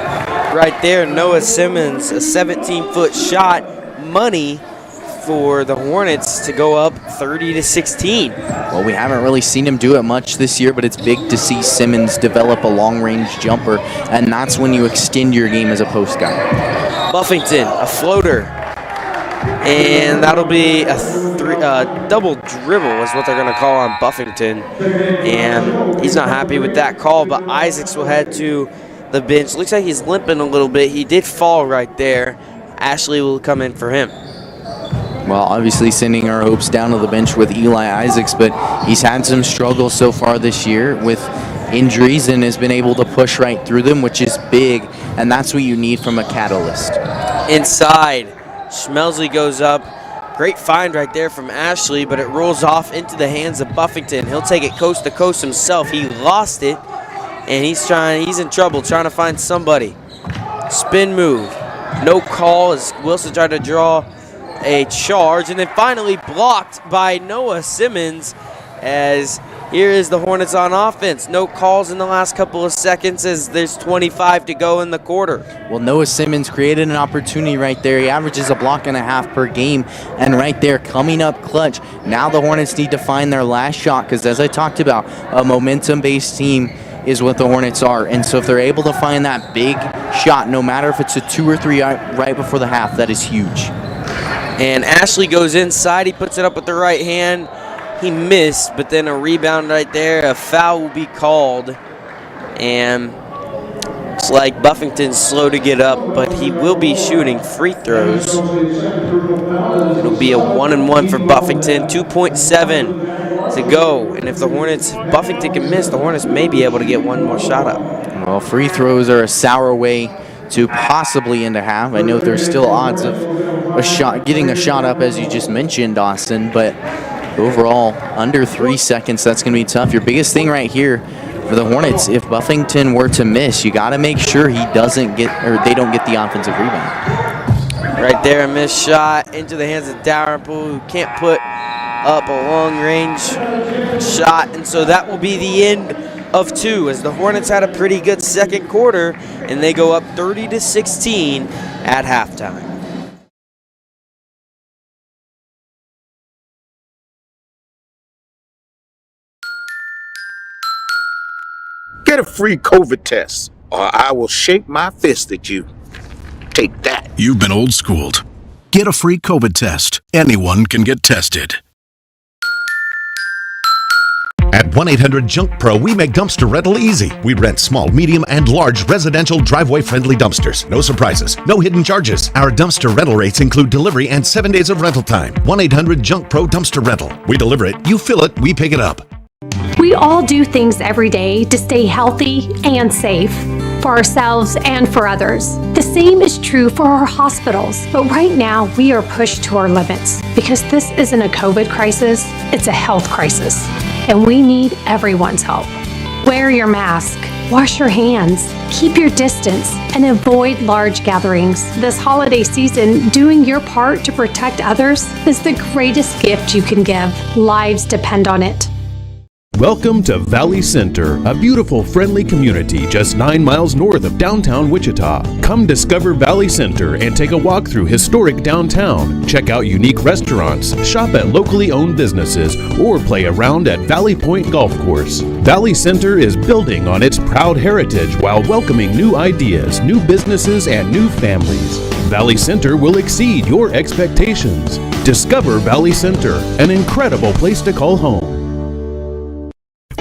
Right there, Noah Simmons, a 17-foot shot, money for the Hornets to go up 30-16. Well, we haven't really seen him do it much this year, but it's big to see Simmons develop a long-range jumper, and that's when you extend your game as a post guy. Buffington, a floater, and that'll be a double dribble is what they're going to call on Buffington, and he's not happy with that call, but Isaacs will head to the bench. Looks like he's limping a little bit. He did fall right there. Ashley will come in for him. Well, obviously sending our hopes down to the bench with Eli Isaacs, but he's had some struggles so far this year with injuries and has been able to push right through them, which is big, and that's what you need from a catalyst. Inside, Schmelzley goes up. Great find right there from Ashley, but it rolls off into the hands of Buffington. He'll take it coast to coast himself. He lost it, and he's in trouble trying to find somebody. Spin move. No call as Wilson tried to draw a charge, and then finally blocked by Noah Simmons, as here is the Hornets on offense. No calls in the last couple of seconds as there's 25 to go in the quarter. Well, Noah Simmons created an opportunity right there. He averages a block and a half per game, and right there coming up clutch. Now the Hornets need to find their last shot, because as I talked about, a momentum-based team is what the Hornets are, and so if they're able to find that big shot, no matter if it's a 2 or 3 right before the half, that is huge. And Ashley goes inside. He puts it up with the right hand. He missed, but then a rebound right there. A foul will be called. And it's like Buffington's slow to get up, but he will be shooting free throws. It'll be a 1-and-1 for Buffington. 2.7 to go. And if Buffington can miss, the Hornets may be able to get one more shot up. Well, free throws are a sour way to possibly end a half. I know there's still odds of getting a shot up, as you just mentioned, Austin, but overall, under 3 seconds, that's going to be tough. Your biggest thing right here for the Hornets, if Buffington were to miss, you got to make sure they don't get the offensive rebound. Right there, a missed shot into the hands of Dalrymple, who can't put up a long-range shot, and so that will be the end of 2, as the Hornets had a pretty good second quarter, and they go up 30-16 at halftime. Get a free COVID test, or I will shake my fist at you. Take that. You've been old schooled. Get a free COVID test. Anyone can get tested. At 1-800-JUNK-PRO, we make dumpster rental easy. We rent small, medium, and large residential driveway-friendly dumpsters. No surprises, no hidden charges. Our dumpster rental rates include delivery and 7 days of rental time. 1-800-JUNK-PRO Dumpster Rental. We deliver it, you fill it, we pick it up. We all do things every day to stay healthy and safe for ourselves and for others. The same is true for our hospitals. But right now, we are pushed to our limits because this isn't a COVID crisis, it's a health crisis. And we need everyone's help. Wear your mask, wash your hands, keep your distance, and avoid large gatherings. This holiday season, doing your part to protect others is the greatest gift you can give. Lives depend on it. Welcome to Valley Center, a beautiful, friendly community just 9 miles north of downtown Wichita. Come discover Valley Center and take a walk through historic downtown. Check out unique restaurants, shop at locally owned businesses, or play around at Valley Point Golf Course. Valley Center is building on its proud heritage while welcoming new ideas, new businesses, and new families. Valley Center will exceed your expectations. Discover Valley Center, an incredible place to call home.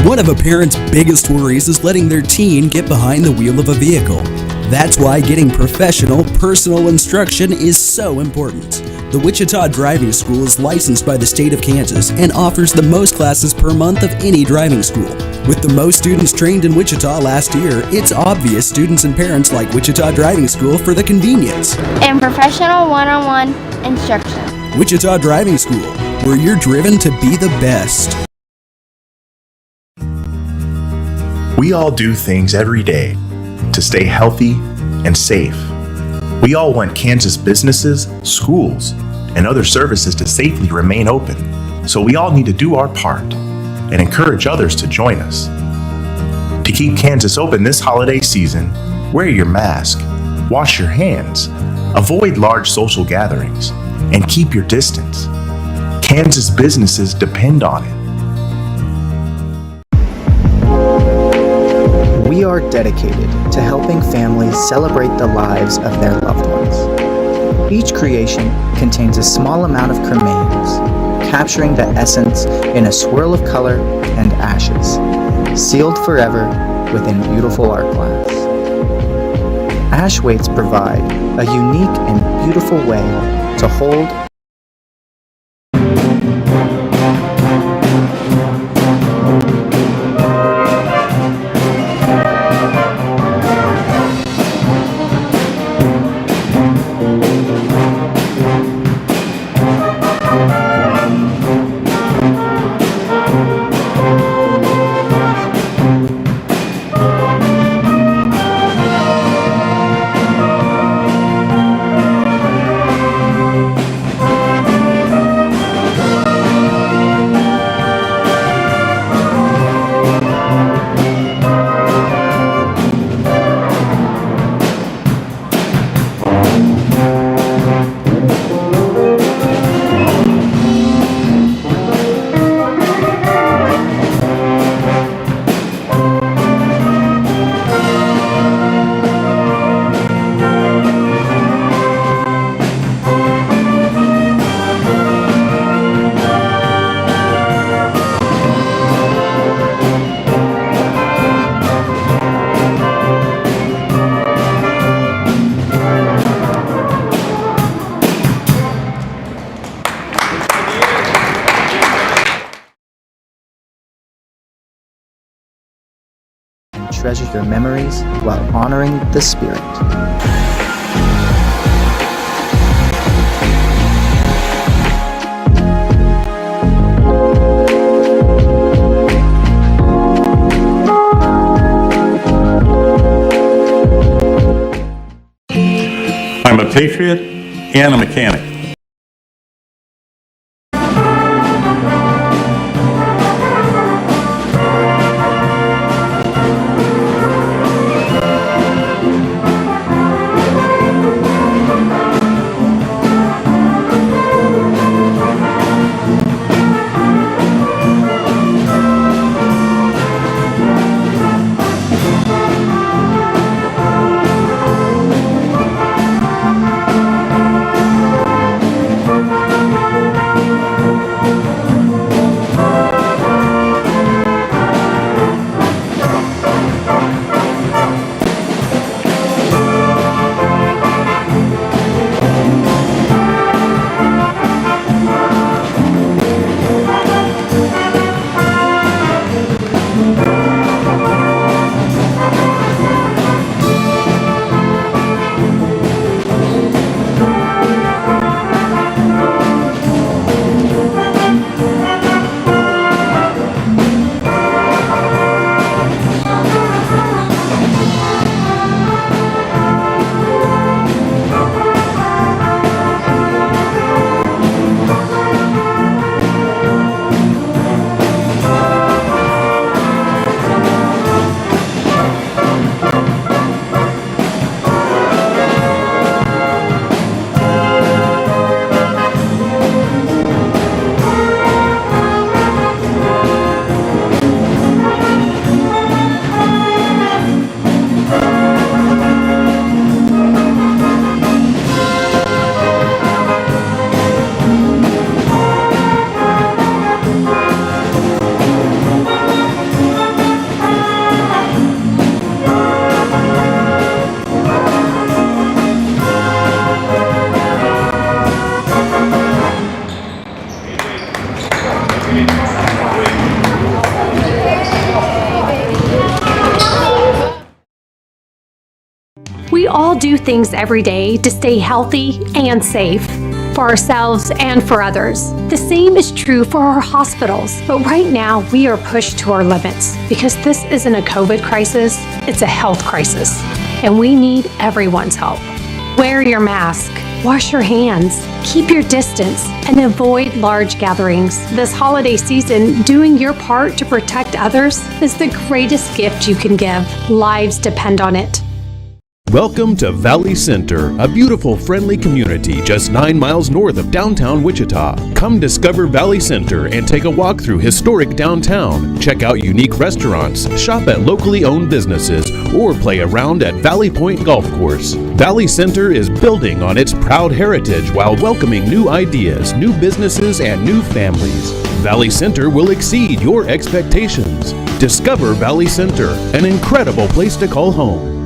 One of a parent's biggest worries is letting their teen get behind the wheel of a vehicle. That's why getting professional, personal instruction is so important. The Wichita Driving School is licensed by the state of Kansas and offers the most classes per month of any driving school. With the most students trained in Wichita last year, it's obvious students and parents like Wichita Driving School for the convenience and professional one-on-one instruction. Wichita Driving School, where you're driven to be the best. We all do things every day to stay healthy and safe. We all want Kansas businesses, schools, and other services to safely remain open. So we all need to do our part and encourage others to join us. To keep Kansas open this holiday season, wear your mask, wash your hands, avoid large social gatherings, and keep your distance. Kansas businesses depend on it. We are dedicated to helping families celebrate the lives of their loved ones. Each creation contains a small amount of cremains, capturing the essence in a swirl of color and ashes, sealed forever within beautiful art glass. Ash weights provide a unique and beautiful way to hold treasure your memories while honoring the spirit. I'm a patriot and a mechanic. We all do things every day to stay healthy and safe for ourselves and for others. The same is true for our hospitals. But right now, we are pushed to our limits because this isn't a COVID crisis, it's a health crisis. And we need everyone's help. Wear your mask, wash your hands, keep your distance, and avoid large gatherings. This holiday season, doing your part to protect others is the greatest gift you can give. Lives depend on it. Welcome to Valley Center, a beautiful, friendly community just 9 miles north of downtown Wichita. Come discover Valley Center and take a walk through historic downtown. Check out unique restaurants, shop at locally owned businesses, or play around at Valley Point Golf Course. Valley Center is building on its proud heritage while welcoming new ideas, new businesses, and new families. Valley Center will exceed your expectations. Discover Valley Center, an incredible place to call home.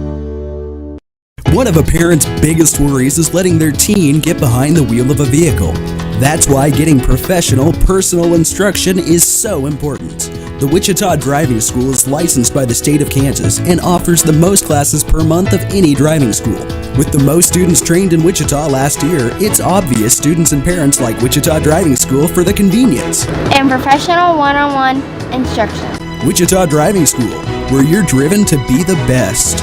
One of a parent's biggest worries is letting their teen get behind the wheel of a vehicle. That's why getting professional, personal instruction is so important. The Wichita Driving School is licensed by the state of Kansas and offers the most classes per month of any driving school. With the most students trained in Wichita last year, it's obvious students and parents like Wichita Driving School for the convenience and professional one-on-one instruction. Wichita Driving School, where you're driven to be the best.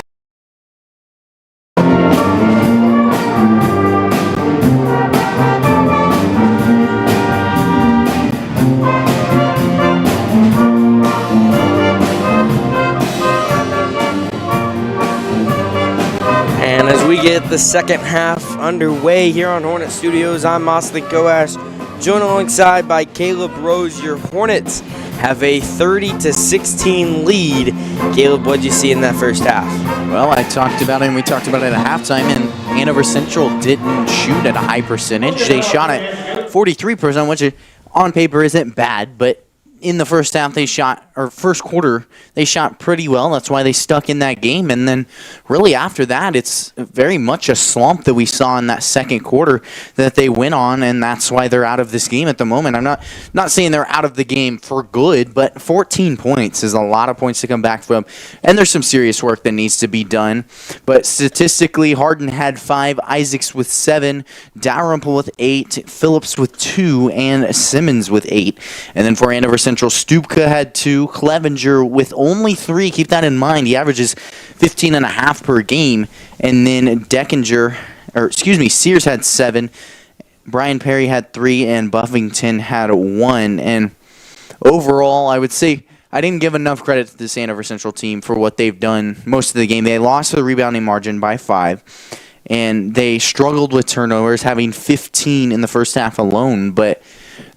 We get the second half underway here on Hornet Studios. I'm Mosley Coash, joined alongside by Caleb Rose. Your Hornets have a 30-16 lead. Caleb, what'd you see in that first half? Well, I talked about it, and we talked about it at halftime, and Andover Central didn't shoot at a high percentage. They shot at 43%, which on paper isn't bad, but in the first half, first quarter, they shot pretty well. That's why they stuck in that game. And then really after that, it's very much a slump that we saw in that second quarter that they went on, and that's why they're out of this game at the moment. I'm not saying they're out of the game for good, but 14 points is a lot of points to come back from. And there's some serious work that needs to be done. But statistically, Hardin had 5, Isaacs with 7, Dalrymple with 8, Phillips with 2, and Simmons with 8. And then for Andover Central, Stupka had 2, Clevenger with only 3. Keep that in mind. He averages 15.5 per game. And then Sears had 7. Brian Perry had 3, and Buffington had 1. And overall, I would say I didn't give enough credit to this Andover Central team for what they've done most of the game. They lost the rebounding margin by 5, and they struggled with turnovers, having 15 in the first half alone. But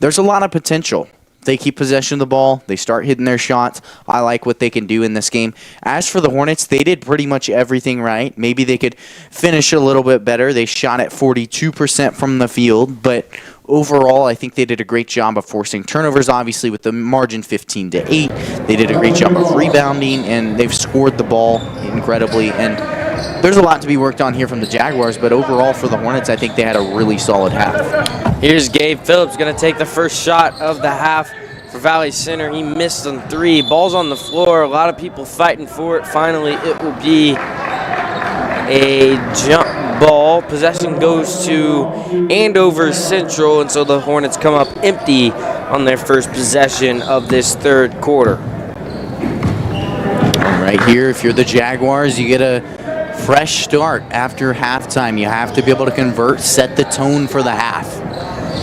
there's a lot of potential. They keep possession of the ball. They start hitting their shots. I like what they can do in this game. As for the Hornets, they did pretty much everything right. Maybe they could finish a little bit better. They shot at 42% from the field, but overall, I think they did a great job of forcing turnovers, obviously, with the margin 15-8. They did a great job of rebounding, and they've scored the ball incredibly. And there's a lot to be worked on here from the Jaguars, but overall for the Hornets, I think they had a really solid half. Here's Gabe Phillips going to take the first shot of the half for Valley Center. He missed on 3. Ball's on the floor. A lot of people fighting for it. Finally, it will be a jump ball. Possession goes to Andover Central, and so the Hornets come up empty on their first possession of this third quarter. Right here, if you're the Jaguars, you get a fresh start after halftime. You have to be able to convert, set the tone for the half.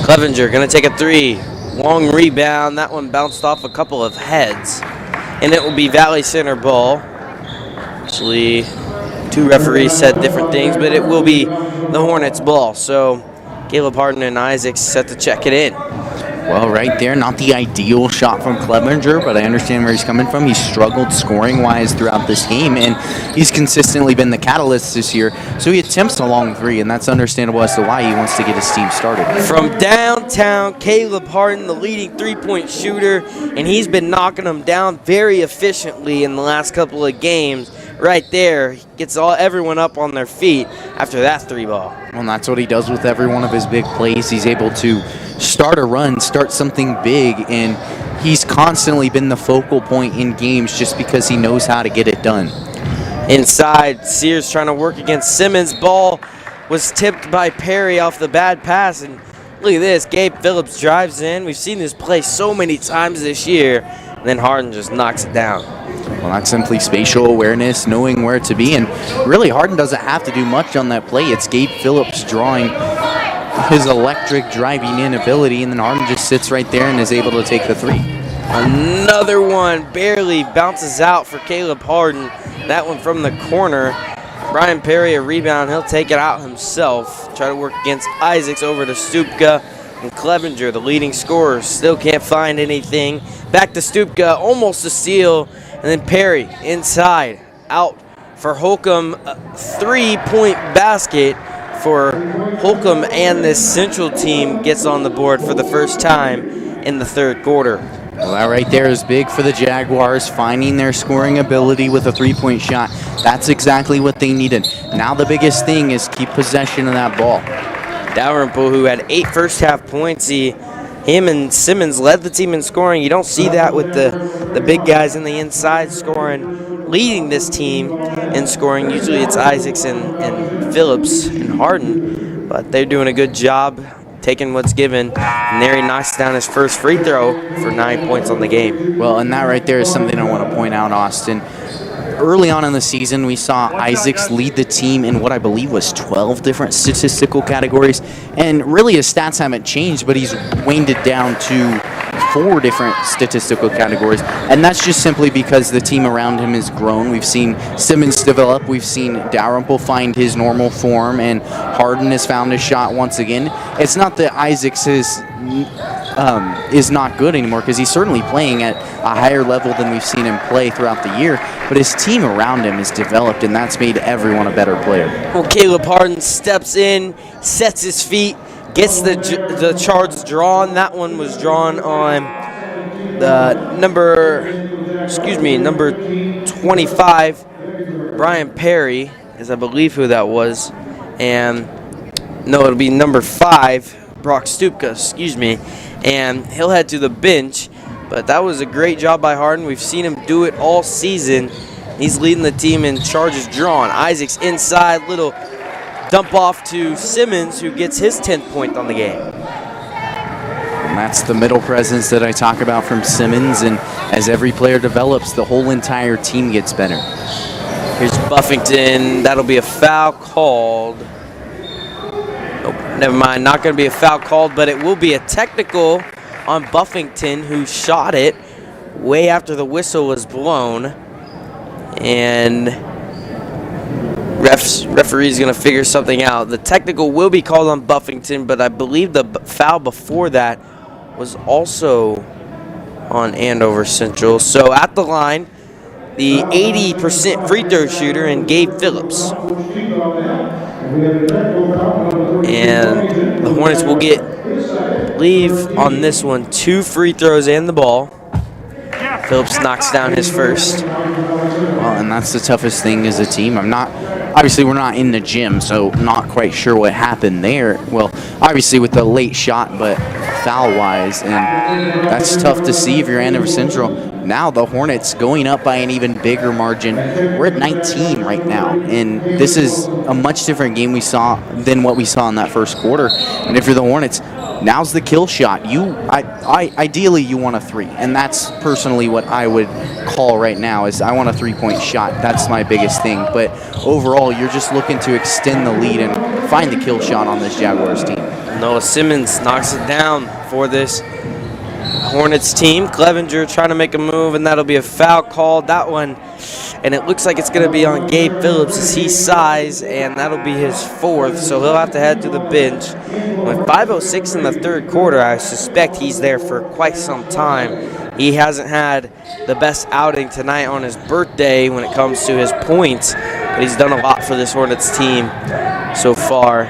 Clevenger going to take a 3. Long rebound. That one bounced off a couple of heads. And it will be Valley Center ball. Actually, 2 referees said different things, but it will be the Hornets ball. So Caleb Hardin and Isaacs set to check it in. Well, right there, not the ideal shot from Clevenger, but I understand where he's coming from. He's struggled scoring-wise throughout this game, and he's consistently been the catalyst this year. So he attempts a long 3, and that's understandable as to why he wants to get his team started. From downtown, Caleb Hardin, the leading 3-point shooter, and he's been knocking them down very efficiently in the last couple of games. Right there, gets everyone up on their feet after that 3 ball. Well, and that's what he does with every one of his big plays. He's able to start a run, start something big, and he's constantly been the focal point in games just because he knows how to get it done. Inside, Sears trying to work against Simmons. Ball was tipped by Perry off the bad pass, and look at this. Gabe Phillips drives in. We've seen this play so many times this year, and then Harden just knocks it down. Well, that's simply spatial awareness, knowing where to be, and really Harden doesn't have to do much on that play. It's Gabe Phillips drawing his electric driving in ability, and then Harden just sits right there and is able to take the three. Another one barely bounces out for Caleb Harden. That one from the corner. Brian Perry, a rebound. He'll take it out himself. Try to work against Isaacs over to Stupka. And Clevenger, the leading scorer, still can't find anything. Back to Stupka, almost a steal. And then Perry inside, out for Holcomb. A three-point basket for Holcomb, and this Central team gets on the board for the first time in the third quarter. Well, that right there is big for the Jaguars, finding their scoring ability with a three-point shot. That's exactly what they needed. Now the biggest thing is keep possession of that ball. Dalrymple, who had 8 first-half points, him and Simmons led the team in scoring. You don't see that with the big guys in the inside scoring, leading this team in scoring. Usually it's Isaacs and Phillips and Harden, but they're doing a good job taking what's given, and there he knocks down his first free throw for 9 points on the game. Well, and that right there is something I want to point out, Austin. Early on in the season, we saw Isaacs lead the team in what I believe was 12 different statistical categories, and really his stats haven't changed, but he's waned it down to 4 different statistical categories, and that's just simply because the team around him has grown. We've seen Simmons develop, we've seen Dalrymple find his normal form, and Harden has found his shot once again. It's not that Isaacs is not good anymore, because he's certainly playing at a higher level than we've seen him play throughout the year, but his team around him has developed, and that's made everyone a better player. Well, Caleb Harden steps in, sets his feet, gets the charge drawn. That one was drawn on the number 25, Brian Perry, as I believe who that was, and no, it'll be number 5, Brock Stupka, excuse me, and he'll head to the bench. But that was a great job by Harden. We've seen him do it all season. He's leading the team in charges drawn. Isaacs inside, little dump off to Simmons, who gets his 10th point on the game. And that's the middle presence that I talk about from Simmons, and as every player develops, the whole entire team gets better. Here's Buffington. That'll be a foul called. Nope, never mind. Not going to be a foul called, but it will be a technical on Buffington, who shot it way after the whistle was blown. And referee's going to figure something out. The technical will be called on Buffington, but I believe the foul before that was also on Andover Central. So at the line, the 80% free throw shooter, and Gabe Phillips. And the Hornets will get, I believe, on this one, 2 free throws and the ball. Phillips knocks down his first. Well, and that's the toughest thing as a team. Obviously we're not in the gym, so not quite sure what happened there. Well, obviously with the late shot, but foul-wise, and that's tough to see if you're Andover Central. Now the Hornets going up by an even bigger margin. We're at 19 right now, and this is a much different game than what we saw in that first quarter. And if you're the Hornets, now's the kill shot. Ideally you want a 3, and that's personally what I would call right now is I want a 3-point shot. That's my biggest thing. But overall, you're just looking to extend the lead and find the kill shot on this Jaguars team. Noah Simmons knocks it down for this Hornets team. Clevenger trying to make a move, and that'll be a foul called. That one, and it looks like it's going to be on Gabe Phillips as he sighs, and that'll be his 4th, so he'll have to head to the bench. With 5:06 in the third quarter, I suspect he's there for quite some time. He hasn't had the best outing tonight on his birthday when it comes to his points, but he's done a lot for this Hornets team so far.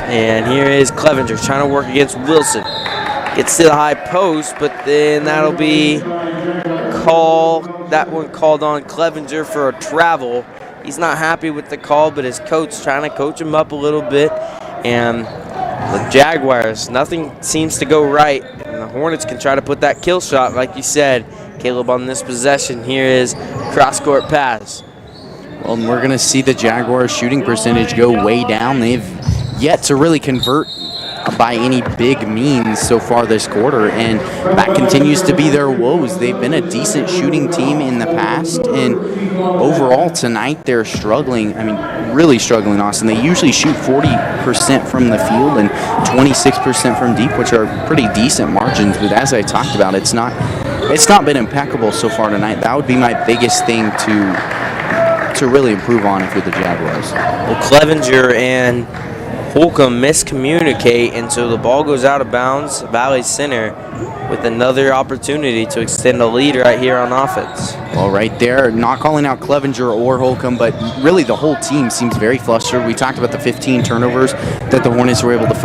And here is Clevenger trying to work against Wilson. Gets to the high post, but then that'll be that one called on Clevenger for a travel. He's not happy with the call, but his coach trying to coach him up a little bit. And the Jaguars, nothing seems to go right. And the Hornets can try to put that kill shot, like you said, Caleb, on this possession. Here is cross-court pass. Well, and we're going to see the Jaguars' shooting percentage go way down. They've yet to really convert by any big means so far this quarter, and that continues to be their woes. They've been a decent shooting team in the past, and overall tonight they're struggling. I mean, really struggling, Austin. They usually shoot 40% from the field and 26% from deep, which are pretty decent margins, but as I talked about, it's not been impeccable so far tonight. That would be my biggest thing to really improve on if you're the Jaguars. Well, Clevenger and Holcomb miscommunicate, and so the ball goes out of bounds. Valley Center with another opportunity to extend a lead right here on offense. Well, right there, not calling out Clevenger or Holcomb, but really the whole team seems very flustered. We talked about the 15 turnovers that the Hornets were able to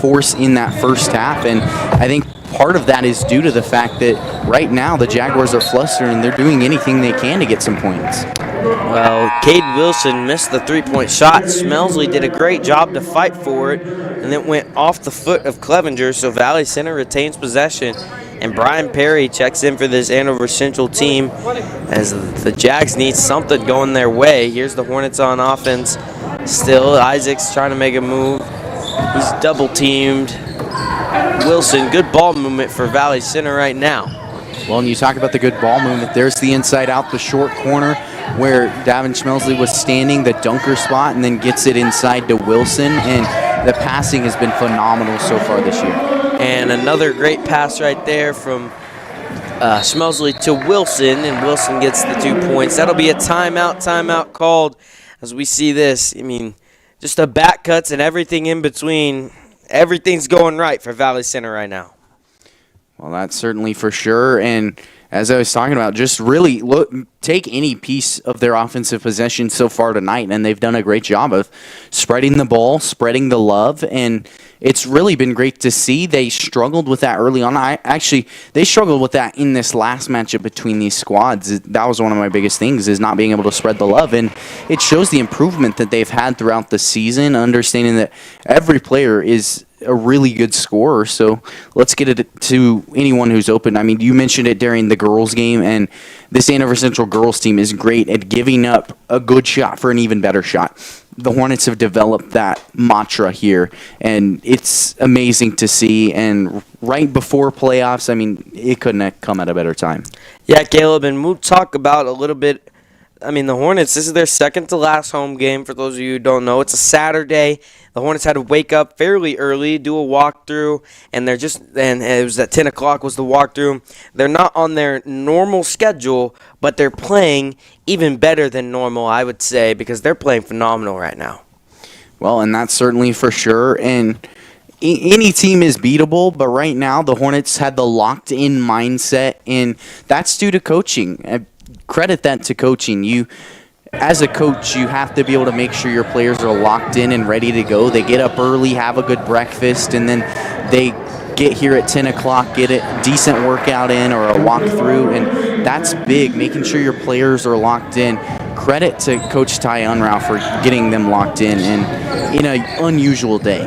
force in that first half, and I think part of that is due to the fact that right now the Jaguars are flustered and they're doing anything they can to get some points. Well, Cade Wilson missed the three-point shot. Smelsley did a great job to fight for it, and it went off the foot of Clevenger, so Valley Center retains possession. And Brian Perry checks in for this Andover Central team as the Jags need something going their way. Here's the Hornets on offense. Still, Isaac's trying to make a move. He's double-teamed. Wilson, good ball movement for Valley Center right now. Well, and you talk about the good ball movement. There's the inside out, the short corner where Davin Smelsley was standing, the dunker spot, and then gets it inside to Wilson. And the passing has been phenomenal so far this year. And another great pass right there from Smelsley to Wilson, and Wilson gets the 2 points. That'll be a timeout called as we see this. I mean, just the back cuts and everything in between. Everything's going right for Valley Center right now. Well, that's certainly for sure. And as I was talking about, just really take any piece of their offensive possession so far tonight, and they've done a great job of spreading the ball, spreading the love, and it's really been great to see. They struggled with that early on. They struggled with that in this last matchup between these squads. That was one of my biggest things, is not being able to spread the love, and it shows the improvement that they've had throughout the season, understanding that every player is a really good scorer. So let's get it to anyone who's open. I mean, you mentioned it during the girls game, and this Andover Central girls team is great at giving up a good shot for an even better shot. The Hornets have developed that mantra here, and it's amazing to see. And right before playoffs, I mean, it couldn't have come at a better time. Yeah, Caleb, and we'll talk about a little bit. I mean, the Hornets, this is their second to last home game. For those of you who don't know, it's a Saturday. The Hornets had to wake up fairly early, do a walkthrough, and it was at 10 o'clock was the walkthrough. They're not on their normal schedule, but they're playing even better than normal, I would say, because they're playing phenomenal right now. Well, and that's certainly for sure. And any team is beatable, but right now the Hornets had the locked-in mindset, and that's due to coaching. Credit that to coaching. As a coach, you have to be able to make sure your players are locked in and ready to go. They get up early, have a good breakfast, and then they get here at 10 o'clock, get a decent workout in or a walkthrough, and that's big, making sure your players are locked in. Credit to Coach Ty Unrau for getting them locked in an unusual day.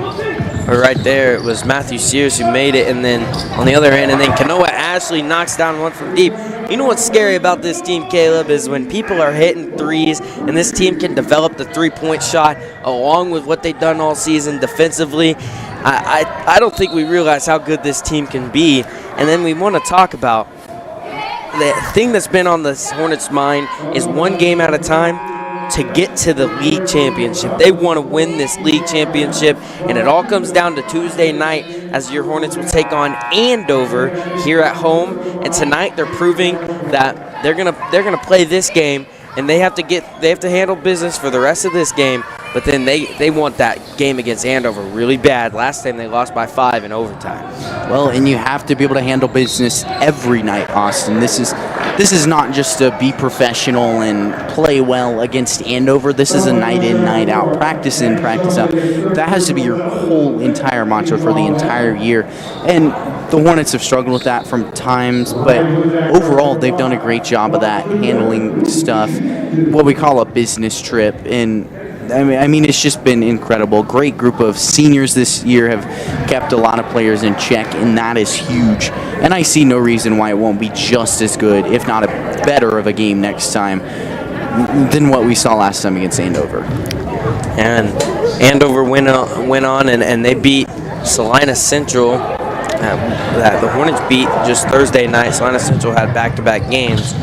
Right there, it was Matthew Sears who made it, and then on the other hand, and then Kanoa Ashley knocks down one from deep. You know what's scary about this team, Caleb, is when people are hitting threes, and this team can develop the three-point shot along with what they've done all season defensively. I don't think we realize how good this team can be. And then we want to talk about the thing that's been on the Hornets' mind is one game at a time to get to the league championship. They want to win this league championship, and it all comes down to Tuesday night as your Hornets will take on Andover here at home. And tonight they're proving that they're gonna play this game, and they have to handle business for the rest of this game. But then they want that game against Andover really bad. Last time they lost by 5 in overtime. Well, and you have to be able to handle business every night, Austin. This is not just to be professional and play well against Andover. This is a night in, night out, practice in, practice out. That has to be your whole entire mantra for the entire year. And the Hornets have struggled with that from times, but overall they've done a great job of that, handling stuff, what we call a business trip. And I mean, it's just been incredible. Great group of seniors this year have kept a lot of players in check, and that is huge. And I see no reason why it won't be just as good, if not a better of a game next time. than what we saw last time against Andover. And Andover went on and they beat Salina Central. That the Hornets beat just Thursday night. Salina Central had back-to-back games.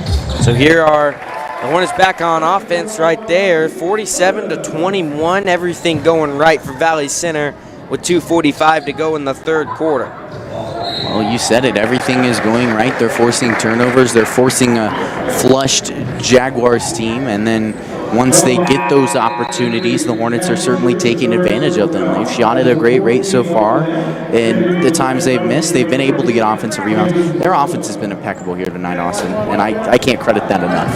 So here are the Hornets back on offense right there, 47-21. Everything going right for Valley Center with 2:45 to go in the third quarter. Well, you said it. Everything is going right. They're forcing turnovers. They're forcing a flushed Jaguars team. And then once they get those opportunities, the Hornets are certainly taking advantage of them. They've shot at a great rate so far. And the times they've missed, they've been able to get offensive rebounds. Their offense has been impeccable here tonight, Austin. And I can't credit that enough.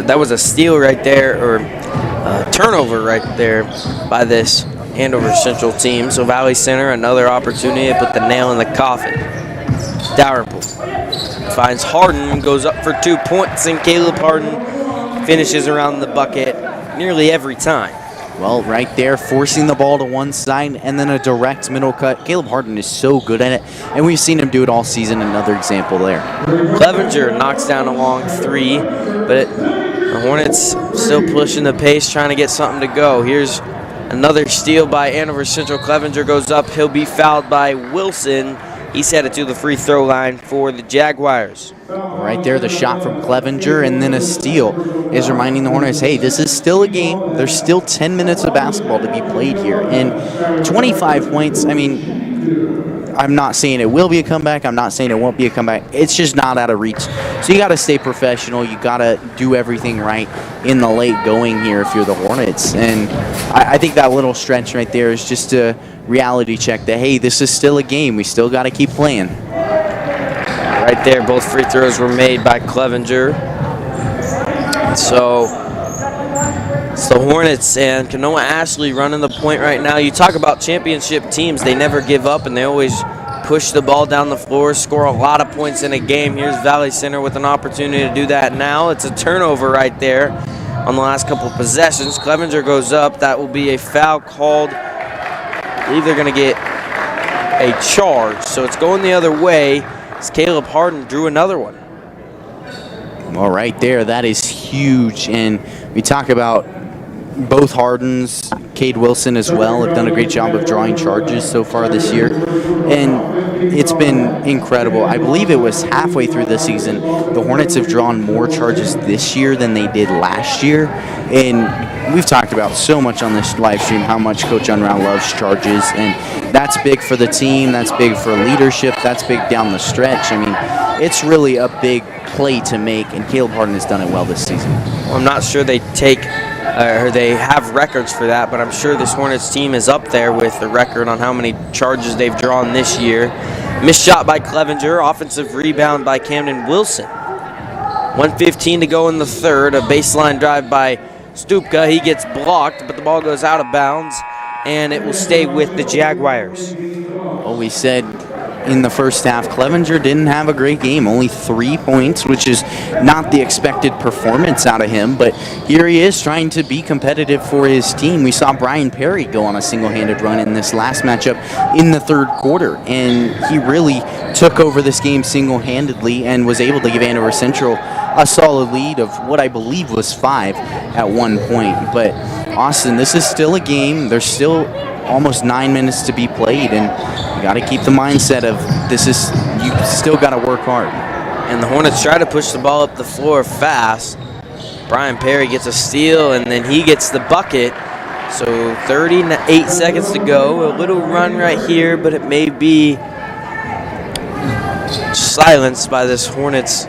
That was a steal right there, or a turnover right there by this Andover Central team. So Valley Center, another opportunity to put the nail in the coffin. Dalrymple finds Harden, goes up for 2 points, and Caleb Harden finishes around the bucket nearly every time. Well, right there, forcing the ball to one side and then a direct middle cut. Caleb Harden is so good at it, and we've seen him do it all season. Another example there. Clevenger knocks down a long three, but the Hornets still pushing the pace, trying to get something to go. Here's another steal by Andover Central. Clevenger goes up. He'll be fouled by Wilson. He's headed to the free throw line for the Jaguars. Right there, the shot from Clevenger and then a steal is reminding the Hornets, hey, this is still a game. There's still 10 minutes of basketball to be played here. And 25 points, I mean, I'm not saying it will be a comeback. I'm not saying it won't be a comeback. It's just not out of reach. So you got to stay professional. You got to do everything right in the late going here if you're the Hornets. And I think that little stretch right there is just a reality check that, hey, this is still a game. We still got to keep playing. Right there, both free throws were made by Clevenger. So it's the Hornets and Kanoa Ashley running the point right now. You talk about championship teams, they never give up and they always push the ball down the floor, score a lot of points in a game. Here's Valley Center with an opportunity to do that now. It's a turnover right there on the last couple of possessions. Clevenger goes up. That will be a foul called. I believe they're going to get a charge. So it's going the other way. As Caleb Harden drew another one. Well, right there, that is huge. And we talk about both Hardens, Cade Wilson as well, have done a great job of drawing charges so far this year. And it's been incredible. I believe it was halfway through the season, the Hornets have drawn more charges this year than they did last year. And we've talked about so much on this live stream how much Coach Unround loves charges. And that's big for the team. That's big for leadership. That's big down the stretch. I mean, it's really a big play to make, and Caleb Harden has done it well this season. Well, I'm not sure they take or they have records for that, but I'm sure this Hornets team is up there with the record on how many charges they've drawn this year. Missed shot by Clevenger, offensive rebound by Camden Wilson. 1:15 to go in the third, a baseline drive by Stupka. He gets blocked, but the ball goes out of bounds, and it will stay with the Jaguars. Well, we said in the first half, Clevenger didn't have a great game, only 3 points, which is not the expected performance out of him, but here he is trying to be competitive for his team. We saw Brian Perry go on a single-handed run in this last matchup in the third quarter, and he really took over this game single-handedly and was able to give Andover Central a solid lead of what I believe was 5 at one point. But Austin, this is still a game. There's still almost 9 minutes to be played, and you got to keep the mindset of you still got to work hard. And the Hornets try to push the ball up the floor fast. Brian Perry gets a steal, and then he gets the bucket. So 38 seconds to go. A little run right here, but it may be silenced by this Hornets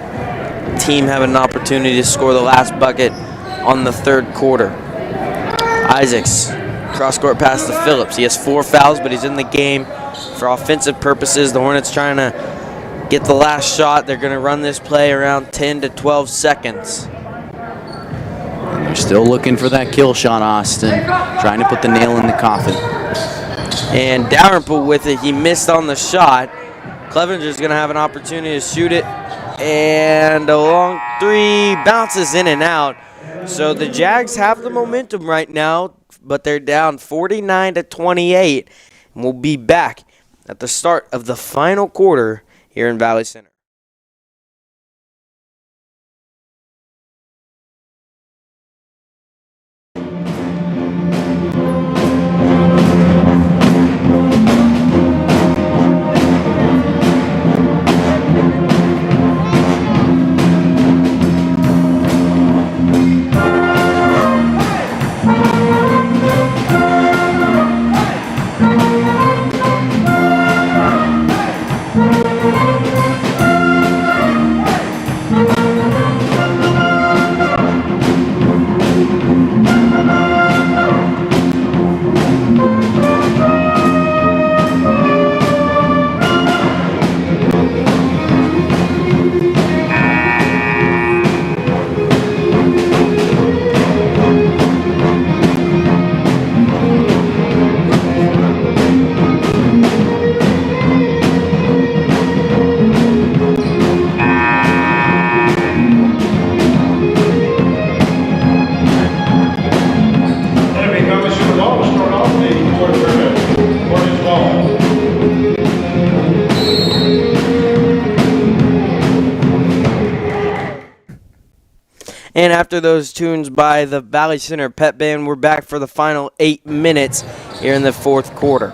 team having an opportunity to score the last bucket on the third quarter. Isaacs, cross-court pass to Phillips. He has 4 fouls, but he's in the game for offensive purposes. The Hornets trying to get the last shot. They're going to run this play around 10 to 12 seconds. And they're still looking for that kill shot, Austin, trying to put the nail in the coffin. And Dalrymple with it. He missed on the shot. Clevenger's going to have an opportunity to shoot it. And a long three bounces in and out. So the Jags have the momentum right now, but they're down 49-28. And we'll be back at the start of the final quarter here in Valley Center. And after those tunes by the Valley Center Pep Band, we're back for the final 8 minutes here in the fourth quarter.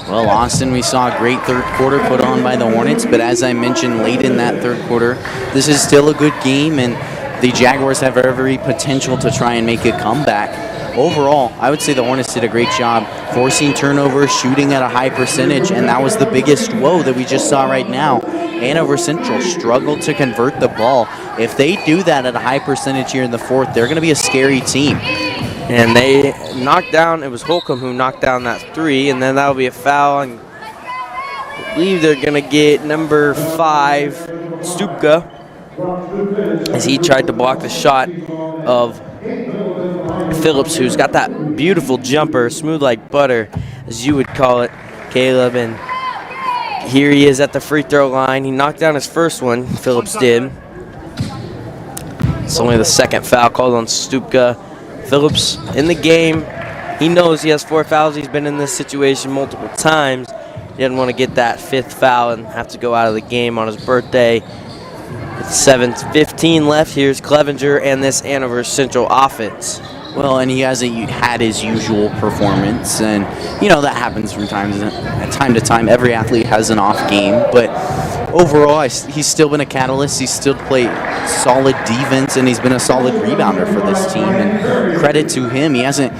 Well, Austin, we saw a great third quarter put on by the Hornets, but as I mentioned late in that third quarter, this is still a good game, and the Jaguars have every potential to try and make a comeback. Overall, I would say the Hornets did a great job forcing turnovers, shooting at a high percentage, and that was the biggest woe that we just saw right now. Andover Central struggled to convert the ball. If they do that at a high percentage here in the fourth, they're going to be a scary team. And they knocked down, it was Holcomb who knocked down that three, and then that'll be a foul. And I believe they're going to get number 5, Stupka, as he tried to block the shot of Phillips, who's got that beautiful jumper, smooth like butter, as you would call it, Caleb. And here he is at the free throw line. He knocked down his first one, Phillips did. It's only the second foul called on Stupka. Phillips in the game. He knows he has 4 fouls. He's been in this situation multiple times. He didn't want to get that 5th foul and have to go out of the game on his birthday. With 7:15 left, here's Clevenger and this Andover Central offense. Well, and he hasn't had his usual performance, and that happens from time to time. Every athlete has an off game, but overall, he's still been a catalyst. He's still played solid defense, and he's been a solid rebounder for this team. And credit to him, he hasn't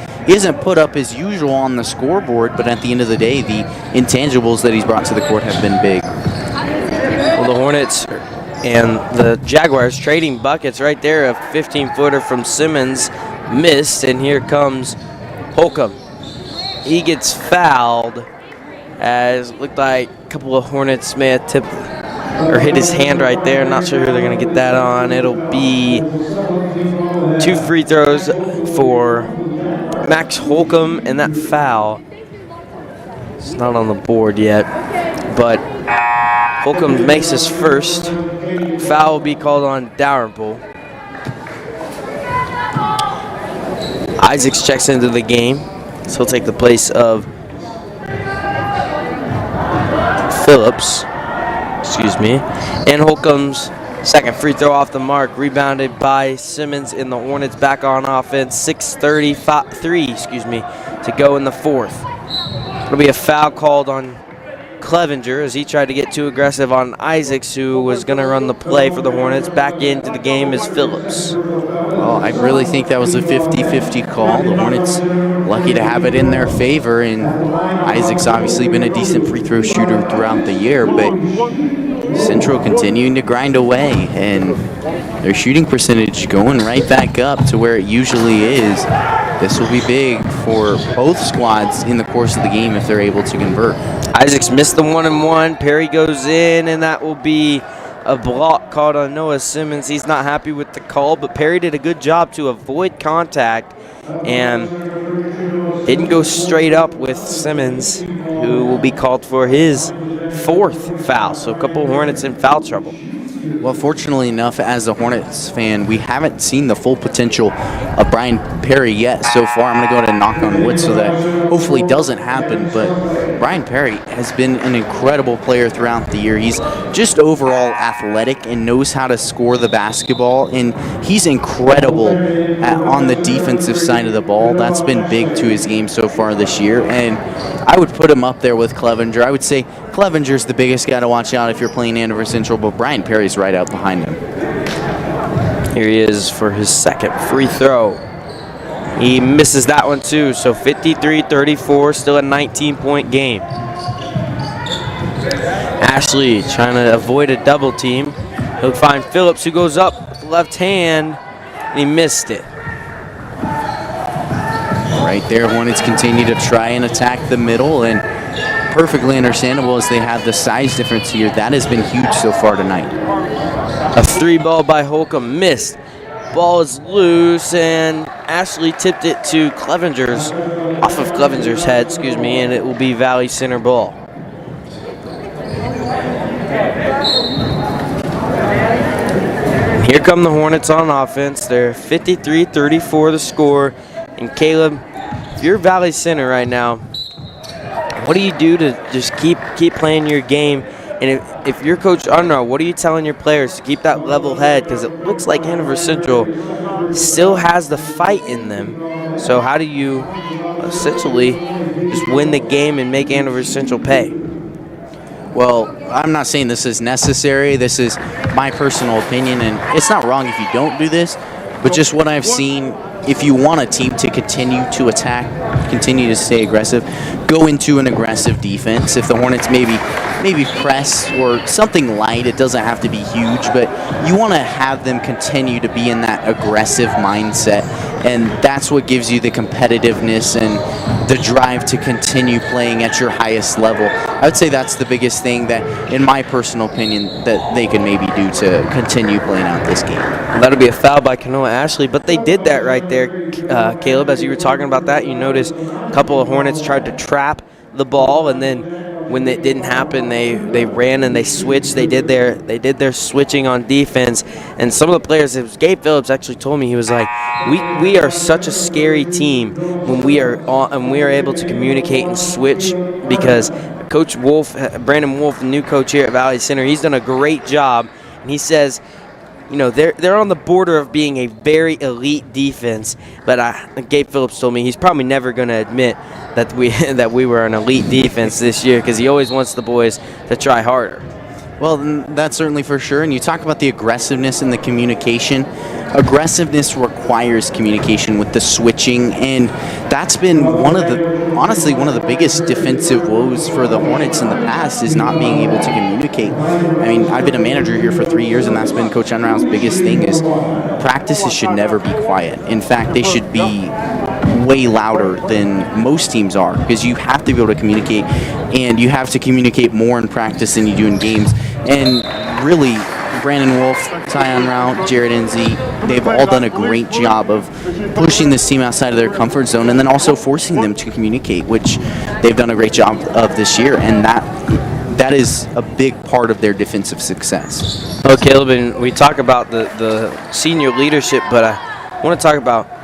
put up his usual on the scoreboard, but at the end of the day, the intangibles that he's brought to the court have been big. Well, the Hornets and the Jaguars trading buckets right there. A 15-footer from Simmons missed, and here comes Holcomb. He gets fouled, as it looked like a couple of Hornets may have tipped or hit his hand right there. Not sure who they're going to get that on. It'll be 2 free throws for Max Holcomb, and that foul, it's not on the board yet, but Holcomb makes his first. Foul will be called on Dalrymple. Isaacs checks into the game, so he'll take the place of Phillips. And Holcomb's second free throw off the mark, rebounded by Simmons, and the Hornets back on offense. 6:33 to go in the fourth. It'll be a foul called on Clevenger as he tried to get too aggressive on Isaacs, who was going to run the play for the Hornets. Back into the game is Phillips. Well, I really think that was a 50-50 call. The Hornets lucky to have it in their favor, and Isaacs obviously been a decent free throw shooter throughout the year, but Central continuing to grind away, and their shooting percentage going right back up to where it usually is. This will be big for both squads in the course of the game if they're able to convert. Isaacs missed the 1-and-1. Perry goes in, and that will be a block called on Noah Simmons. He's not happy with the call, but Perry did a good job to avoid contact and didn't go straight up with Simmons, who will be called for his 4th foul. So a couple of Hornets in foul trouble. Well, fortunately enough, as a Hornets fan, we haven't seen the full potential of Brian Perry yet so far. I'm going to go ahead and knock on wood so that hopefully doesn't happen. But Brian Perry has been an incredible player throughout the year. He's just overall athletic and knows how to score the basketball. And he's incredible on the defensive side of the ball. That's been big to his game so far this year. And I would put him up there with Clevenger. I would say Clevenger's the biggest guy to watch out if you're playing Andover Central, but Brian Perry's right out behind him. Here he is for his second free throw. He misses that one too, so 53-34, still a 19-point game. Ashley trying to avoid a double team. He'll find Phillips, who goes up left hand, and he missed it. Right there, Hornets continue to try and attack the middle, and perfectly understandable as they have the size difference here. That has been huge so far tonight. A 3-ball by Holcomb missed. Ball is loose, and Ashley tipped it to Clevenger's, off of Clevenger's head, and it will be Valley Center ball. Here come the Hornets on offense. They're 53-34 the score. And Caleb, if you're Valley Center right now, what do you do to just keep playing your game? And if you're Coach Unruh, what are you telling your players to keep that level head? Because it looks like Andover Central still has the fight in them. So how do you essentially just win the game and make Andover Central pay? Well, I'm not saying this is necessary. This is my personal opinion, and it's not wrong if you don't do this, but just what I've seen, if you want a team to continue to attack, continue to stay aggressive, go into an aggressive defense. If the Hornets maybe press or something light, it doesn't have to be huge, but you want to have them continue to be in that aggressive mindset, and that's what gives you the competitiveness and the drive to continue playing at your highest level. I would say that's the biggest thing that, in my personal opinion, that they can maybe do to continue playing out this game. Well, that'll be a foul by Kanoa Ashley, but they did that right there, Caleb. As you were talking about that, you noticed a couple of Hornets tried to trap the ball, and then when it didn't happen, they ran and they switched. They did their switching on defense, and some of the players, it was Gabe Phillips actually told me, he was like, we are such a scary team when we are able to communicate and switch, because Coach Wolf, Brandon Wolf, the new coach here at Valley Center, he's done a great job, and he says, you know, they're on the border of being a very elite defense, but Gabe Phillips told me he's probably never going to admit that we were an elite defense this year, because he always wants the boys to try harder. Well, that's certainly for sure. And you talk about the aggressiveness and the communication. Aggressiveness requires communication with the switching, and that's been one of the biggest defensive woes for the Hornets in the past, is not being able to communicate. I mean, I've been a manager here for 3 years, and that's been Coach Unraut's biggest thing, is practices should never be quiet. In fact, they should be way louder than most teams are, because you have to be able to communicate, and you have to communicate more in practice than you do in games. And really, Brandon Wolf, Ty Unraut, Jared Enzi, they've all done a great job of pushing this team outside of their comfort zone, and then also forcing them to communicate, which they've done a great job of this year, and that is a big part of their defensive success. Oh, Caleb, and we talk about the senior leadership, but I want to talk about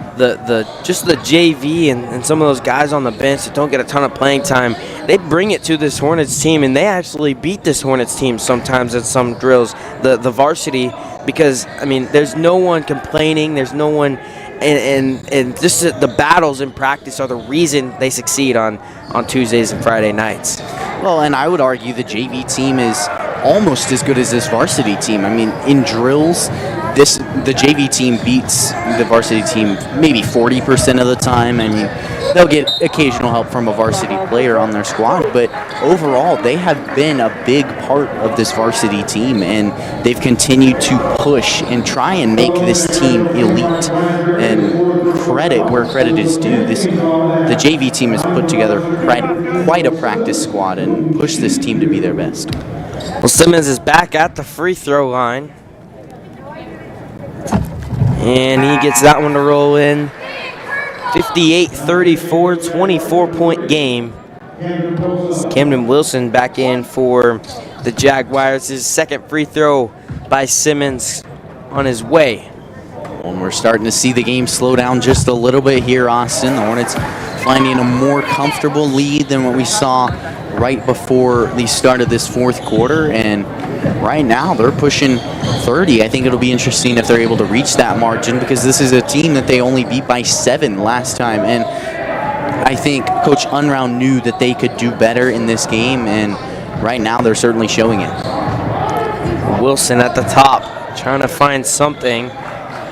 just the JV and some of those guys on the bench that don't get a ton of playing time. They bring it to this Hornets team, and they actually beat this Hornets team sometimes at some drills, the varsity, because, I mean, there's no one complaining, there's no one, and just the battles in practice are the reason they succeed on Tuesdays and Friday nights. Well, and I would argue the JV team is almost as good as this varsity team. I mean, in drills, the JV team beats the varsity team maybe 40% of the time. I mean, they'll get occasional help from a varsity player on their squad, but overall, they have been a big part of this varsity team, and they've continued to push and try and make this team elite. And credit where credit is due. The JV team has put together quite a practice squad and pushed this team to be their best. Well, Simmons is back at the free throw line, and he gets that one to roll in. 58-34, 24-point game. Camden Wilson back in for the Jaguars. His second free throw by Simmons on his way. And we're starting to see the game slow down just a little bit here, Austin. The Hornets finding a more comfortable lead than what we saw right before the start of this fourth quarter, and right now they're pushing 30. I think it'll be interesting if they're able to reach that margin, because this is a team that they only beat by 7 last time, and I think Coach Unraut knew that they could do better in this game, and right now they're certainly showing it. Wilson at the top, trying to find something.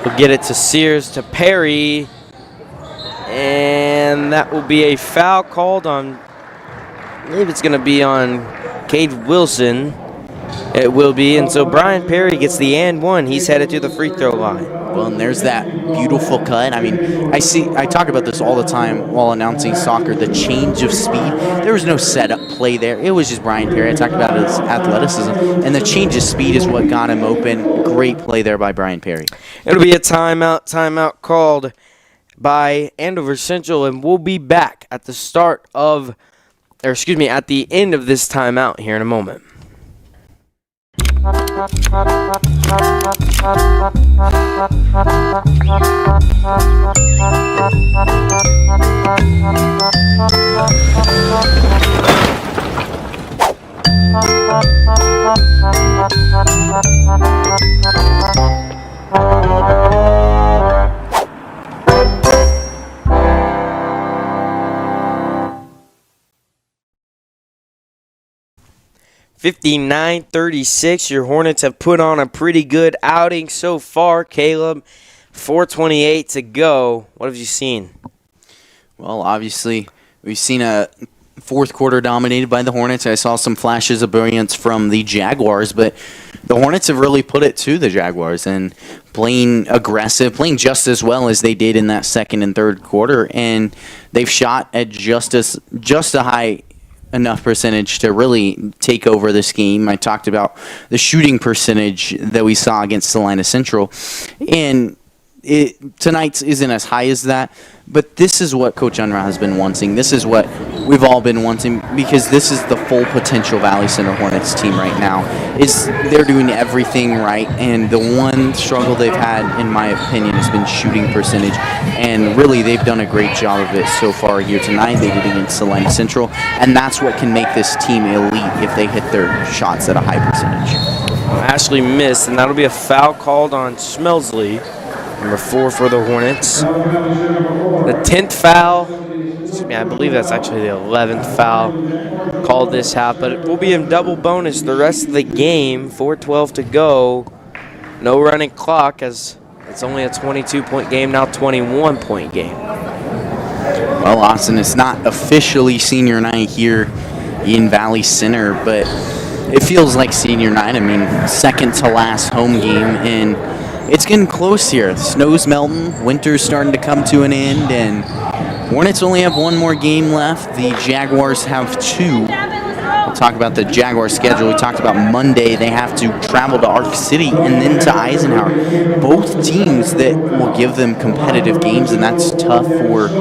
We'll get it to Sears, to Perry, and that will be a foul called on, I believe it's going to be on Cade Wilson. It will be, and so Brian Perry gets the and one. He's headed to the free throw line. Well, and there's that beautiful cut. I mean, I talk about this all the time while announcing soccer, the change of speed. There was no setup play there. It was just Brian Perry. I talked about his athleticism, and the change of speed is what got him open. Great play there by Brian Perry. It'll be a timeout called by Andover Central, and we'll be back at the at the end of this timeout here in a moment. 59-36. Your Hornets have put on a pretty good outing so far, Caleb. 4:28 to go. What have you seen? Well, obviously, we've seen a fourth quarter dominated by the Hornets. I saw some flashes of brilliance from the Jaguars, but the Hornets have really put it to the Jaguars and playing aggressive, playing just as well as they did in that second and third quarter, and they've shot at just a high enough percentage to really take over this game. I talked about the shooting percentage that we saw against Salina Central, and tonight's isn't as high as that, but this is what Coach Unruh has been wanting. This is what we've all been wanting, because this is the full potential Valley Center Hornets team right now. They're doing everything right, and the one struggle they've had, in my opinion, has been shooting percentage, and really they've done a great job of it so far here tonight. They did against Salina Central, and that's what can make this team elite if they hit their shots at a high percentage. Ashley missed, and that'll be a foul called on Schmelsley. Number 4 for the Hornets. The 10th foul, I believe that's actually the 11th foul called this half, but it will be in double bonus the rest of the game. 4:12 to go. No running clock, as it's only a 22-point game, now 21-point game. Well, Austin, it's not officially senior night here in Valley Center, but it feels like senior night. I mean, second to last home game, and it's getting close here. The snow's melting, winter's starting to come to an end, and Hornets only have one more game left. The Jaguars have 2. We'll talk about the Jaguars schedule. We talked about Monday. They have to travel to Arc City and then to Eisenhower. Both teams that will give them competitive games, and that's tough for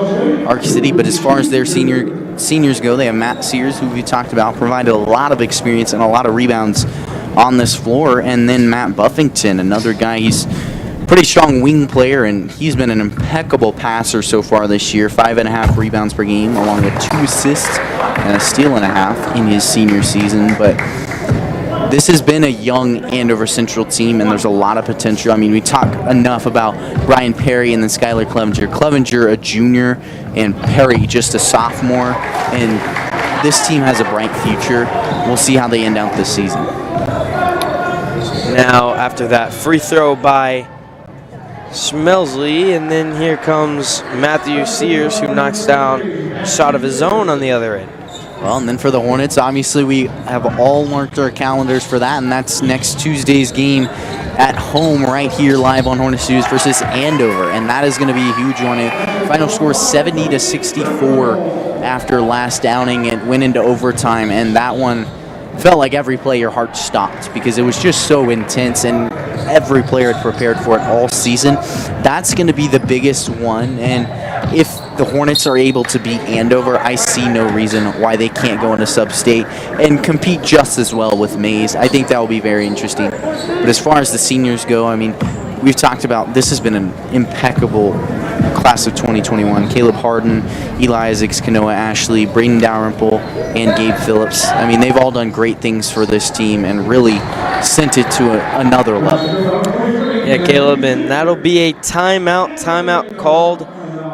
Arc City. But as far as their seniors go, they have Matt Sears, who we talked about, provided a lot of experience and a lot of rebounds on this floor, and then Matt Buffington, another guy. He's a pretty strong wing player, and he's been an impeccable passer so far this year. 5.5 rebounds per game, along with 2 assists and a steal and a half in his senior season. But this has been a young Andover Central team, and there's a lot of potential. I mean, we talk enough about Brian Perry and then Skylar Clevenger. Clevenger, a junior, and Perry, just a sophomore, and this team has a bright future. We'll see how they end out this season. Now, after that free throw by Schmelsley, and then here comes Matthew Sears, who knocks down a shot of his own on the other end. Well, and then for the Hornets, obviously we have all marked our calendars for that, and that's next Tuesday's game at home right here live on Hornet Studios versus Andover, and that is going to be a huge one. Final score 70-64 after last outing. It went into overtime, and that one felt like every play your heart stopped because it was just so intense, and every player had prepared for it all season. That's going to be the biggest one, and if the Hornets are able to beat Andover, I see no reason why they can't go into sub-state and compete just as well with Mays. I think that will be very interesting. But as far as the seniors go, I mean, we've talked about this has been an impeccable class of 2021. Caleb Harden, Eli Isaacs, Kanoa Ashley, Braden Dalrymple, and Gabe Phillips. I mean, they've all done great things for this team and really sent it to another level. Yeah, Caleb, and that'll be a timeout called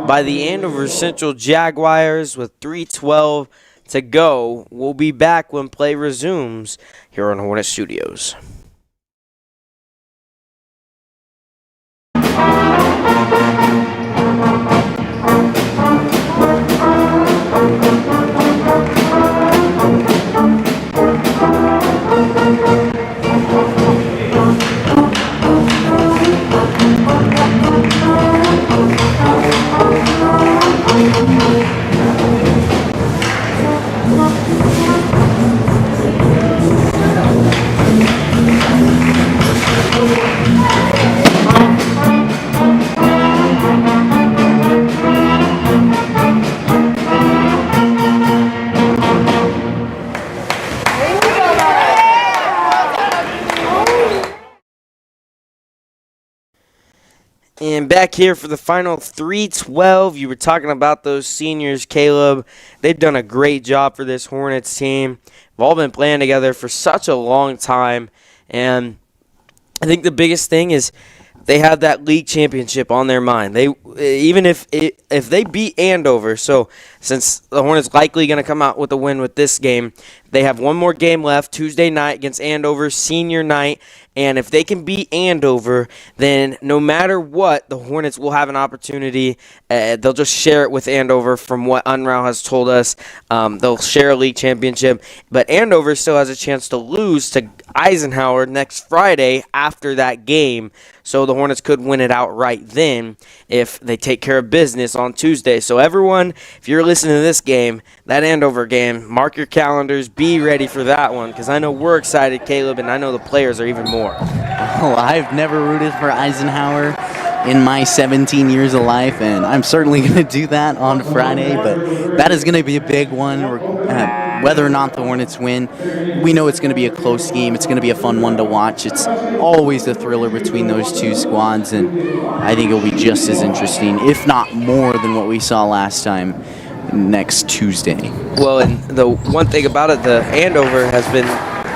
by the Andover Central Jaguars with 3:12 to go. We'll be back when play resumes here on Hornet Studios. And back here for the final 3:12. You were talking about those seniors, Caleb. They've done a great job for this Hornets team. They've all been playing together for such a long time. And I think the biggest thing is they have that league championship on their mind. They even if they beat Andover, so since the Hornets likely going to come out with a win with this game, they have one more game left Tuesday night against Andover, senior night. And if they can beat Andover, then no matter what, the Hornets will have an opportunity. They'll just share it with Andover from what Unruh has told us. They'll share a league championship. But Andover still has a chance to lose to Eisenhower next Friday after that game. So the Hornets could win it outright then if they take care of business on Tuesday. So everyone, if you're listening to this game, that Andover game, mark your calendars, be ready for that one, because I know we're excited, Caleb, and I know the players are even more. Oh, I've never rooted for Eisenhower in my 17 years of life, and I'm certainly going to do that on Friday, but that is going to be a big one. Whether or not the Hornets win, we know it's going to be a close game. It's going to be a fun one to watch. It's always a thriller between those two squads, and I think it'll be just as interesting, if not more, than what we saw last time next Tuesday. Well, and the one thing about it, the Andover has been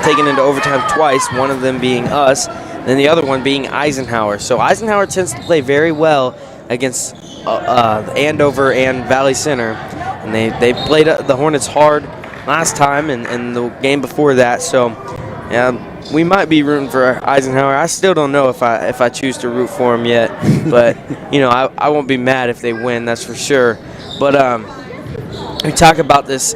taken into overtime twice, one of them being us, and the other one being Eisenhower. So Eisenhower tends to play very well against Andover and Valley Center, and they played the Hornets hard last time and the game before that. So we might be rooting for Eisenhower. I still don't know if I choose to root for him yet, but I won't be mad if they win, that's for sure. But we talk about this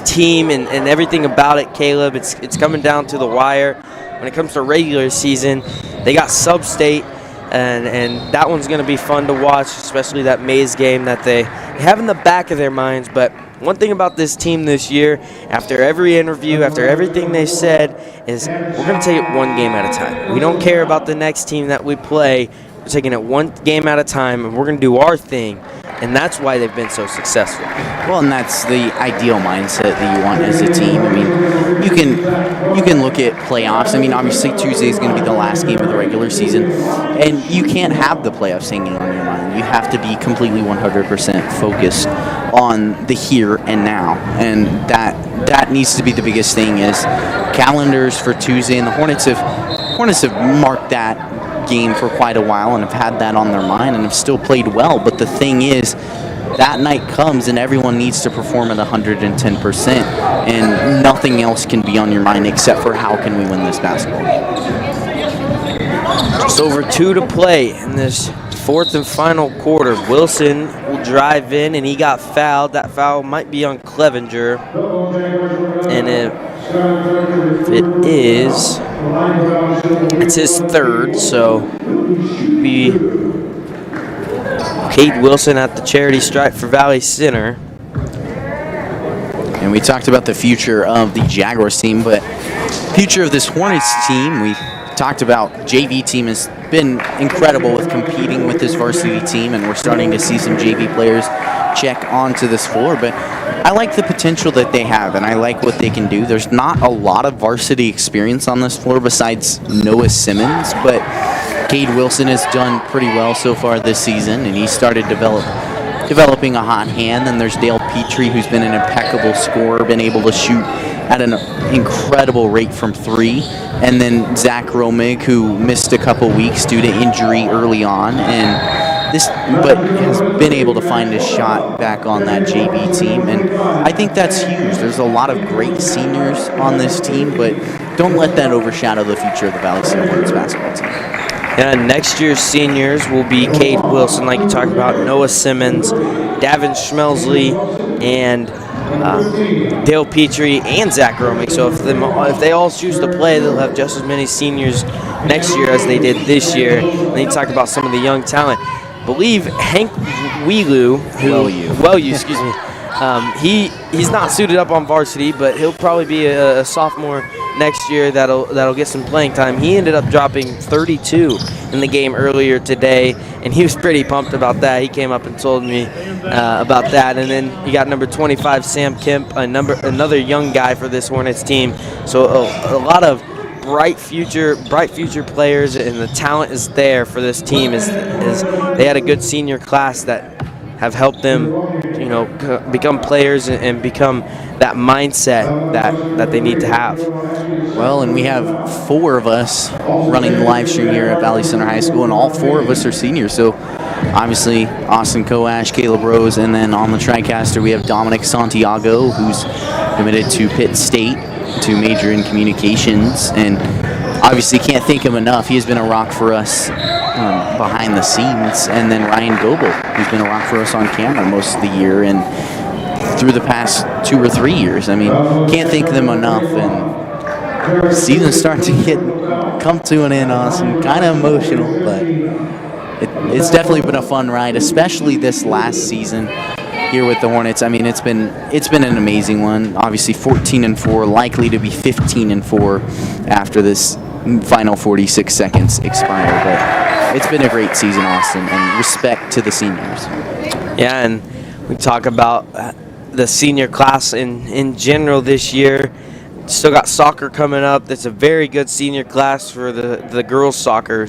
team and everything about it, Caleb. It's coming down to the wire. When it comes to regular season, they got sub-state, and that one's going to be fun to watch, especially that Mays game that they have in the back of their minds. But one thing about this team this year, after every interview, after everything they said, is we're going to take it one game at a time. We don't care about the next team that we play. We're taking it one game at a time, and we're going to do our thing. And that's why they've been so successful. Well, and that's the ideal mindset that you want as a team. I mean, you can look at playoffs. I mean, obviously Tuesday is going to be the last game of the regular season, and you can't have the playoffs hanging on your mind. You have to be completely 100% focused on the here and now, and that needs to be the biggest thing. Is calendars for Tuesday, and the Hornets have marked that game for quite a while and have had that on their mind and have still played well. But the thing is, that night comes and everyone needs to perform at 110%, and nothing else can be on your mind except for how can we win this basketball game. Just over 2 to play in this fourth and final quarter. Wilson will drive in, and he got fouled. That foul might be on Clevenger, and it's his third, so be Cade Wilson at the charity stripe for Valley Center. And we talked about the future of the Jaguars team, but future of this Hornets team, we talked about JV team has been incredible with competing with this varsity team, and we're starting to see some JV players check onto this floor, but I like the potential that they have, and I like what they can do. There's not a lot of varsity experience on this floor besides Noah Simmons, but Cade Wilson has done pretty well so far this season, and he started developing a hot hand. And there's Dale Petrie, who's been an impeccable scorer, been able to shoot at an incredible rate from 3. And then Zach Romig, who missed a couple weeks due to injury early on, but has been able to find his shot back on that JV team, and I think that's huge. There's a lot of great seniors on this team, but don't let that overshadow the future of the Valley Center Hornets basketball team. And next year's seniors will be Cade Wilson, like you talked about, Noah Simmons, Davin Schmelsley, and Dale Petrie, and Zach Romig. So if they all choose to play, they'll have just as many seniors next year as they did this year. And then you talk about some of the young talent. I believe Hank Welu, excuse me. He's not suited up on varsity, but he'll probably be a sophomore next year that'll get some playing time. He ended up dropping 32 in the game earlier today, and he was pretty pumped about that. He came up and told me about that. And then you got number 25, Sam Kemp, another young guy for this Hornets team. So a lot of bright future players, and the talent is there for this team. Is they had a good senior class that have helped them, become players and become that mindset that they need to have. Well, and we have 4 of us running the live stream here at Valley Center High School, and all 4 of us are seniors. So obviously Austin Koash, Caleb Rose, and then on the TriCaster we have Dominic Santiago, who's committed to Pitt State to major in communications, and obviously can't thank him enough. He has been a rock for us behind the scenes. And then Ryan Goebel, who's been a rock for us on camera most of the year and through the past 2 or 3 years. I mean, can't thank them enough. And season's starting to come to an end, Austin. Kind of emotional, but it's definitely been a fun ride, especially this last season here with the Hornets. I mean, it's been an amazing one. Obviously 14-4, likely to be 15-4 after this final 46 seconds expire. But it's been a great season, Austin, and respect to the seniors. Yeah, and we talk about the senior class in general this year. Still got soccer coming up. That's a very good senior class for the girls' soccer,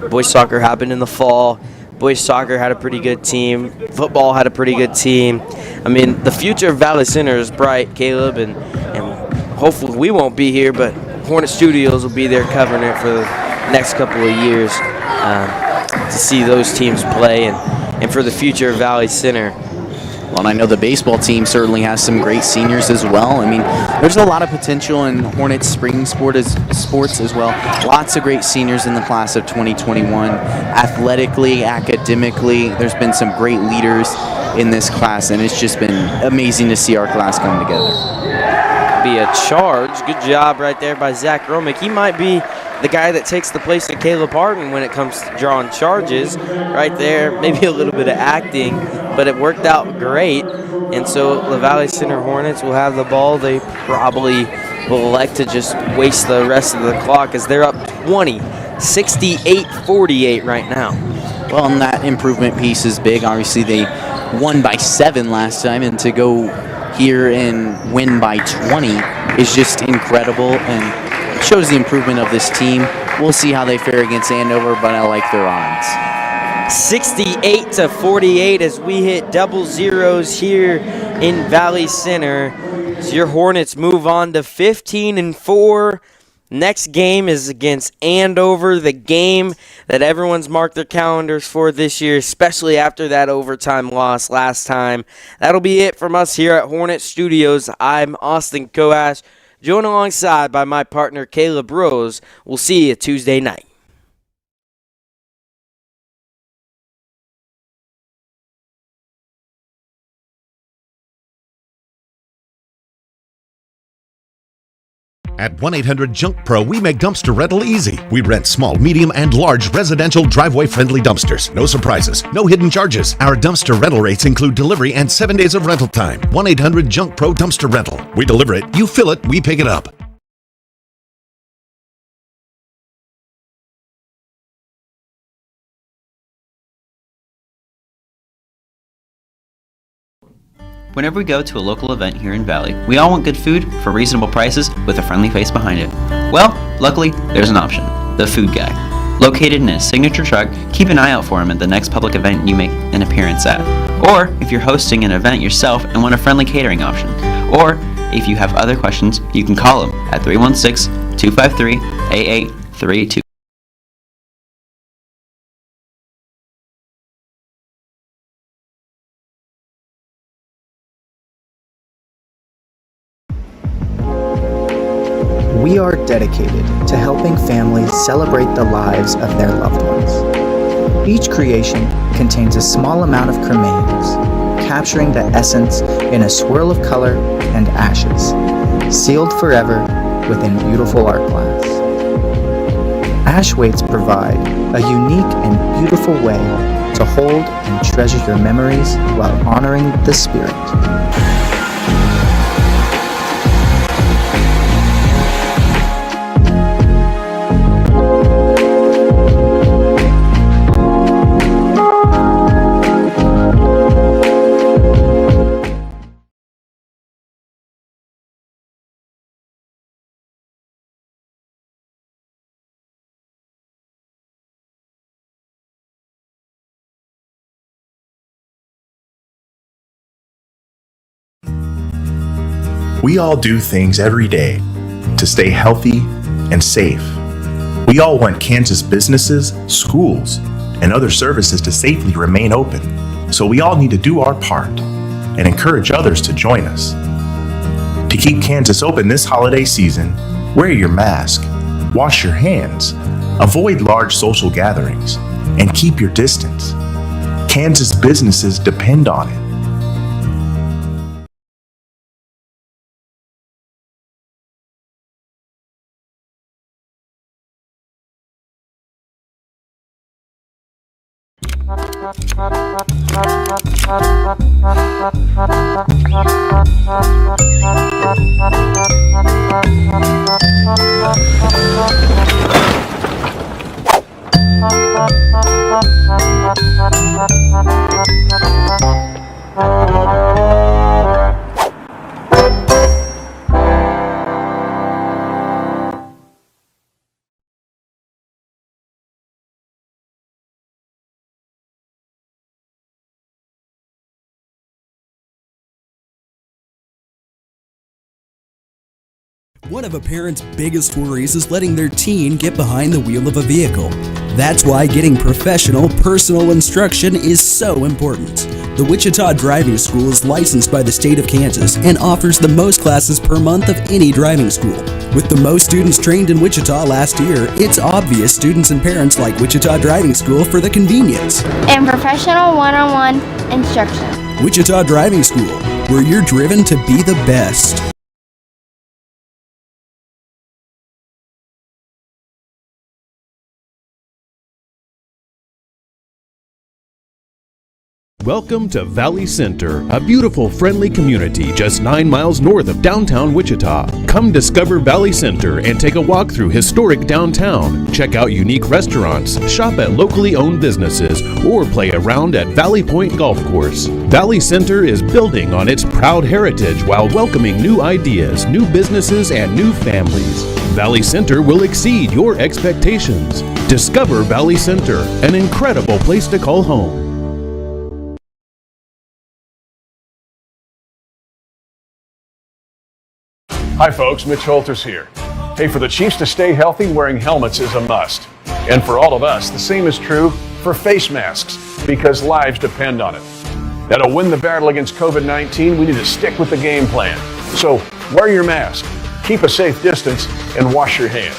Boys' soccer happened in the fall. Boys soccer had a pretty good team. Football had a pretty good team. I mean, the future of Valley Center is bright, Caleb, and hopefully we won't be here, but Hornet Studios will be there covering it for the next couple of years to see those teams play and for the future of Valley Center. Well, and I know the baseball team certainly has some great seniors as well. I mean, there's a lot of potential in Hornets spring sports as well. Lots of great seniors in the class of 2021. Athletically, academically, there's been some great leaders in this class, and it's just been amazing to see our class come together. Be a charge. Good job right there by Zach Romick. He might be the guy that takes the place of Caleb Harden when it comes to drawing charges. Right there, maybe a little bit of acting, but it worked out great. And so the Valley Center Hornets will have the ball. They probably will elect to just waste the rest of the clock as they're up 20, 68-48 right now. Well, and that improvement piece is big. Obviously, they won by 7 last time, and to go here and win by 20 is just incredible and shows the improvement of this team. We'll see how they fare against Andover, but I like their odds. 68-48 as we hit double zeros here in Valley Center. So your Hornets move on to 15-4. Next game is against Andover, the game that everyone's marked their calendars for this year, especially after that overtime loss last time. That'll be it from us here at Hornet Studios. I'm Austin Koash, joined alongside by my partner Caleb Rose. We'll see you Tuesday night. At 1-800-JUNK-PRO, we make dumpster rental easy. We rent small, medium, and large residential driveway-friendly dumpsters. No surprises, no hidden charges. Our dumpster rental rates include delivery and 7 days of rental time. 1-800-JUNK-PRO Dumpster Rental. We deliver it, you fill it, we pick it up. Whenever we go to a local event here in Valley, we all want good food for reasonable prices with a friendly face behind it. Well, luckily, there's an option. The Food Guy. Located in his signature truck, keep an eye out for him at the next public event you make an appearance at. Or if you're hosting an event yourself and want a friendly catering option. Or if you have other questions, you can call him at 316-253-8832. We are dedicated to helping families celebrate the lives of their loved ones. Each creation contains a small amount of cremains, capturing the essence in a swirl of color and ashes, sealed forever within beautiful art glass. Ash weights provide a unique and beautiful way to hold and treasure your memories while honoring the spirit. We all do things every day to stay healthy and safe. We all want Kansas businesses, schools, and other services to safely remain open. So we all need to do our part and encourage others to join us. To keep Kansas open this holiday season, wear your mask, wash your hands, avoid large social gatherings, and keep your distance. Kansas businesses depend on it. One of a parent's biggest worries is letting their teen get behind the wheel of a vehicle. That's why getting professional, personal instruction is so important. The Wichita Driving School is licensed by the state of Kansas and offers the most classes per month of any driving school. With the most students trained in Wichita last year, it's obvious students and parents like Wichita Driving School for the convenience and professional one-on-one instruction. Wichita Driving School, where you're driven to be the best. Welcome to Valley Center, a beautiful, friendly community just 9 miles north of downtown Wichita. Come discover Valley Center and take a walk through historic downtown. Check out unique restaurants, shop at locally owned businesses, or play around at Valley Point Golf Course. Valley Center is building on its proud heritage while welcoming new ideas, new businesses, and new families. Valley Center will exceed your expectations. Discover Valley Center, an incredible place to call home. Hi folks, Mitch Holters here. Hey, for the Chiefs to stay healthy, wearing helmets is a must. And for all of us, the same is true for face masks, because lives depend on it. Now, to win the battle against COVID-19, we need to stick with the game plan. So, wear your mask, keep a safe distance, and wash your hands.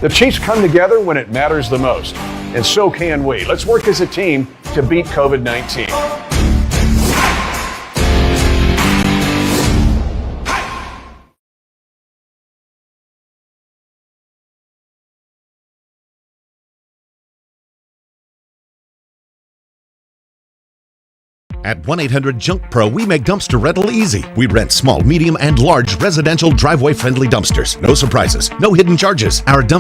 The Chiefs come together when it matters the most, and so can we. Let's work as a team to beat COVID-19. At 1-800-JUNK-PRO, we make dumpster rental easy. We rent small, medium, and large residential driveway-friendly dumpsters. No surprises, no hidden charges. Our dumpster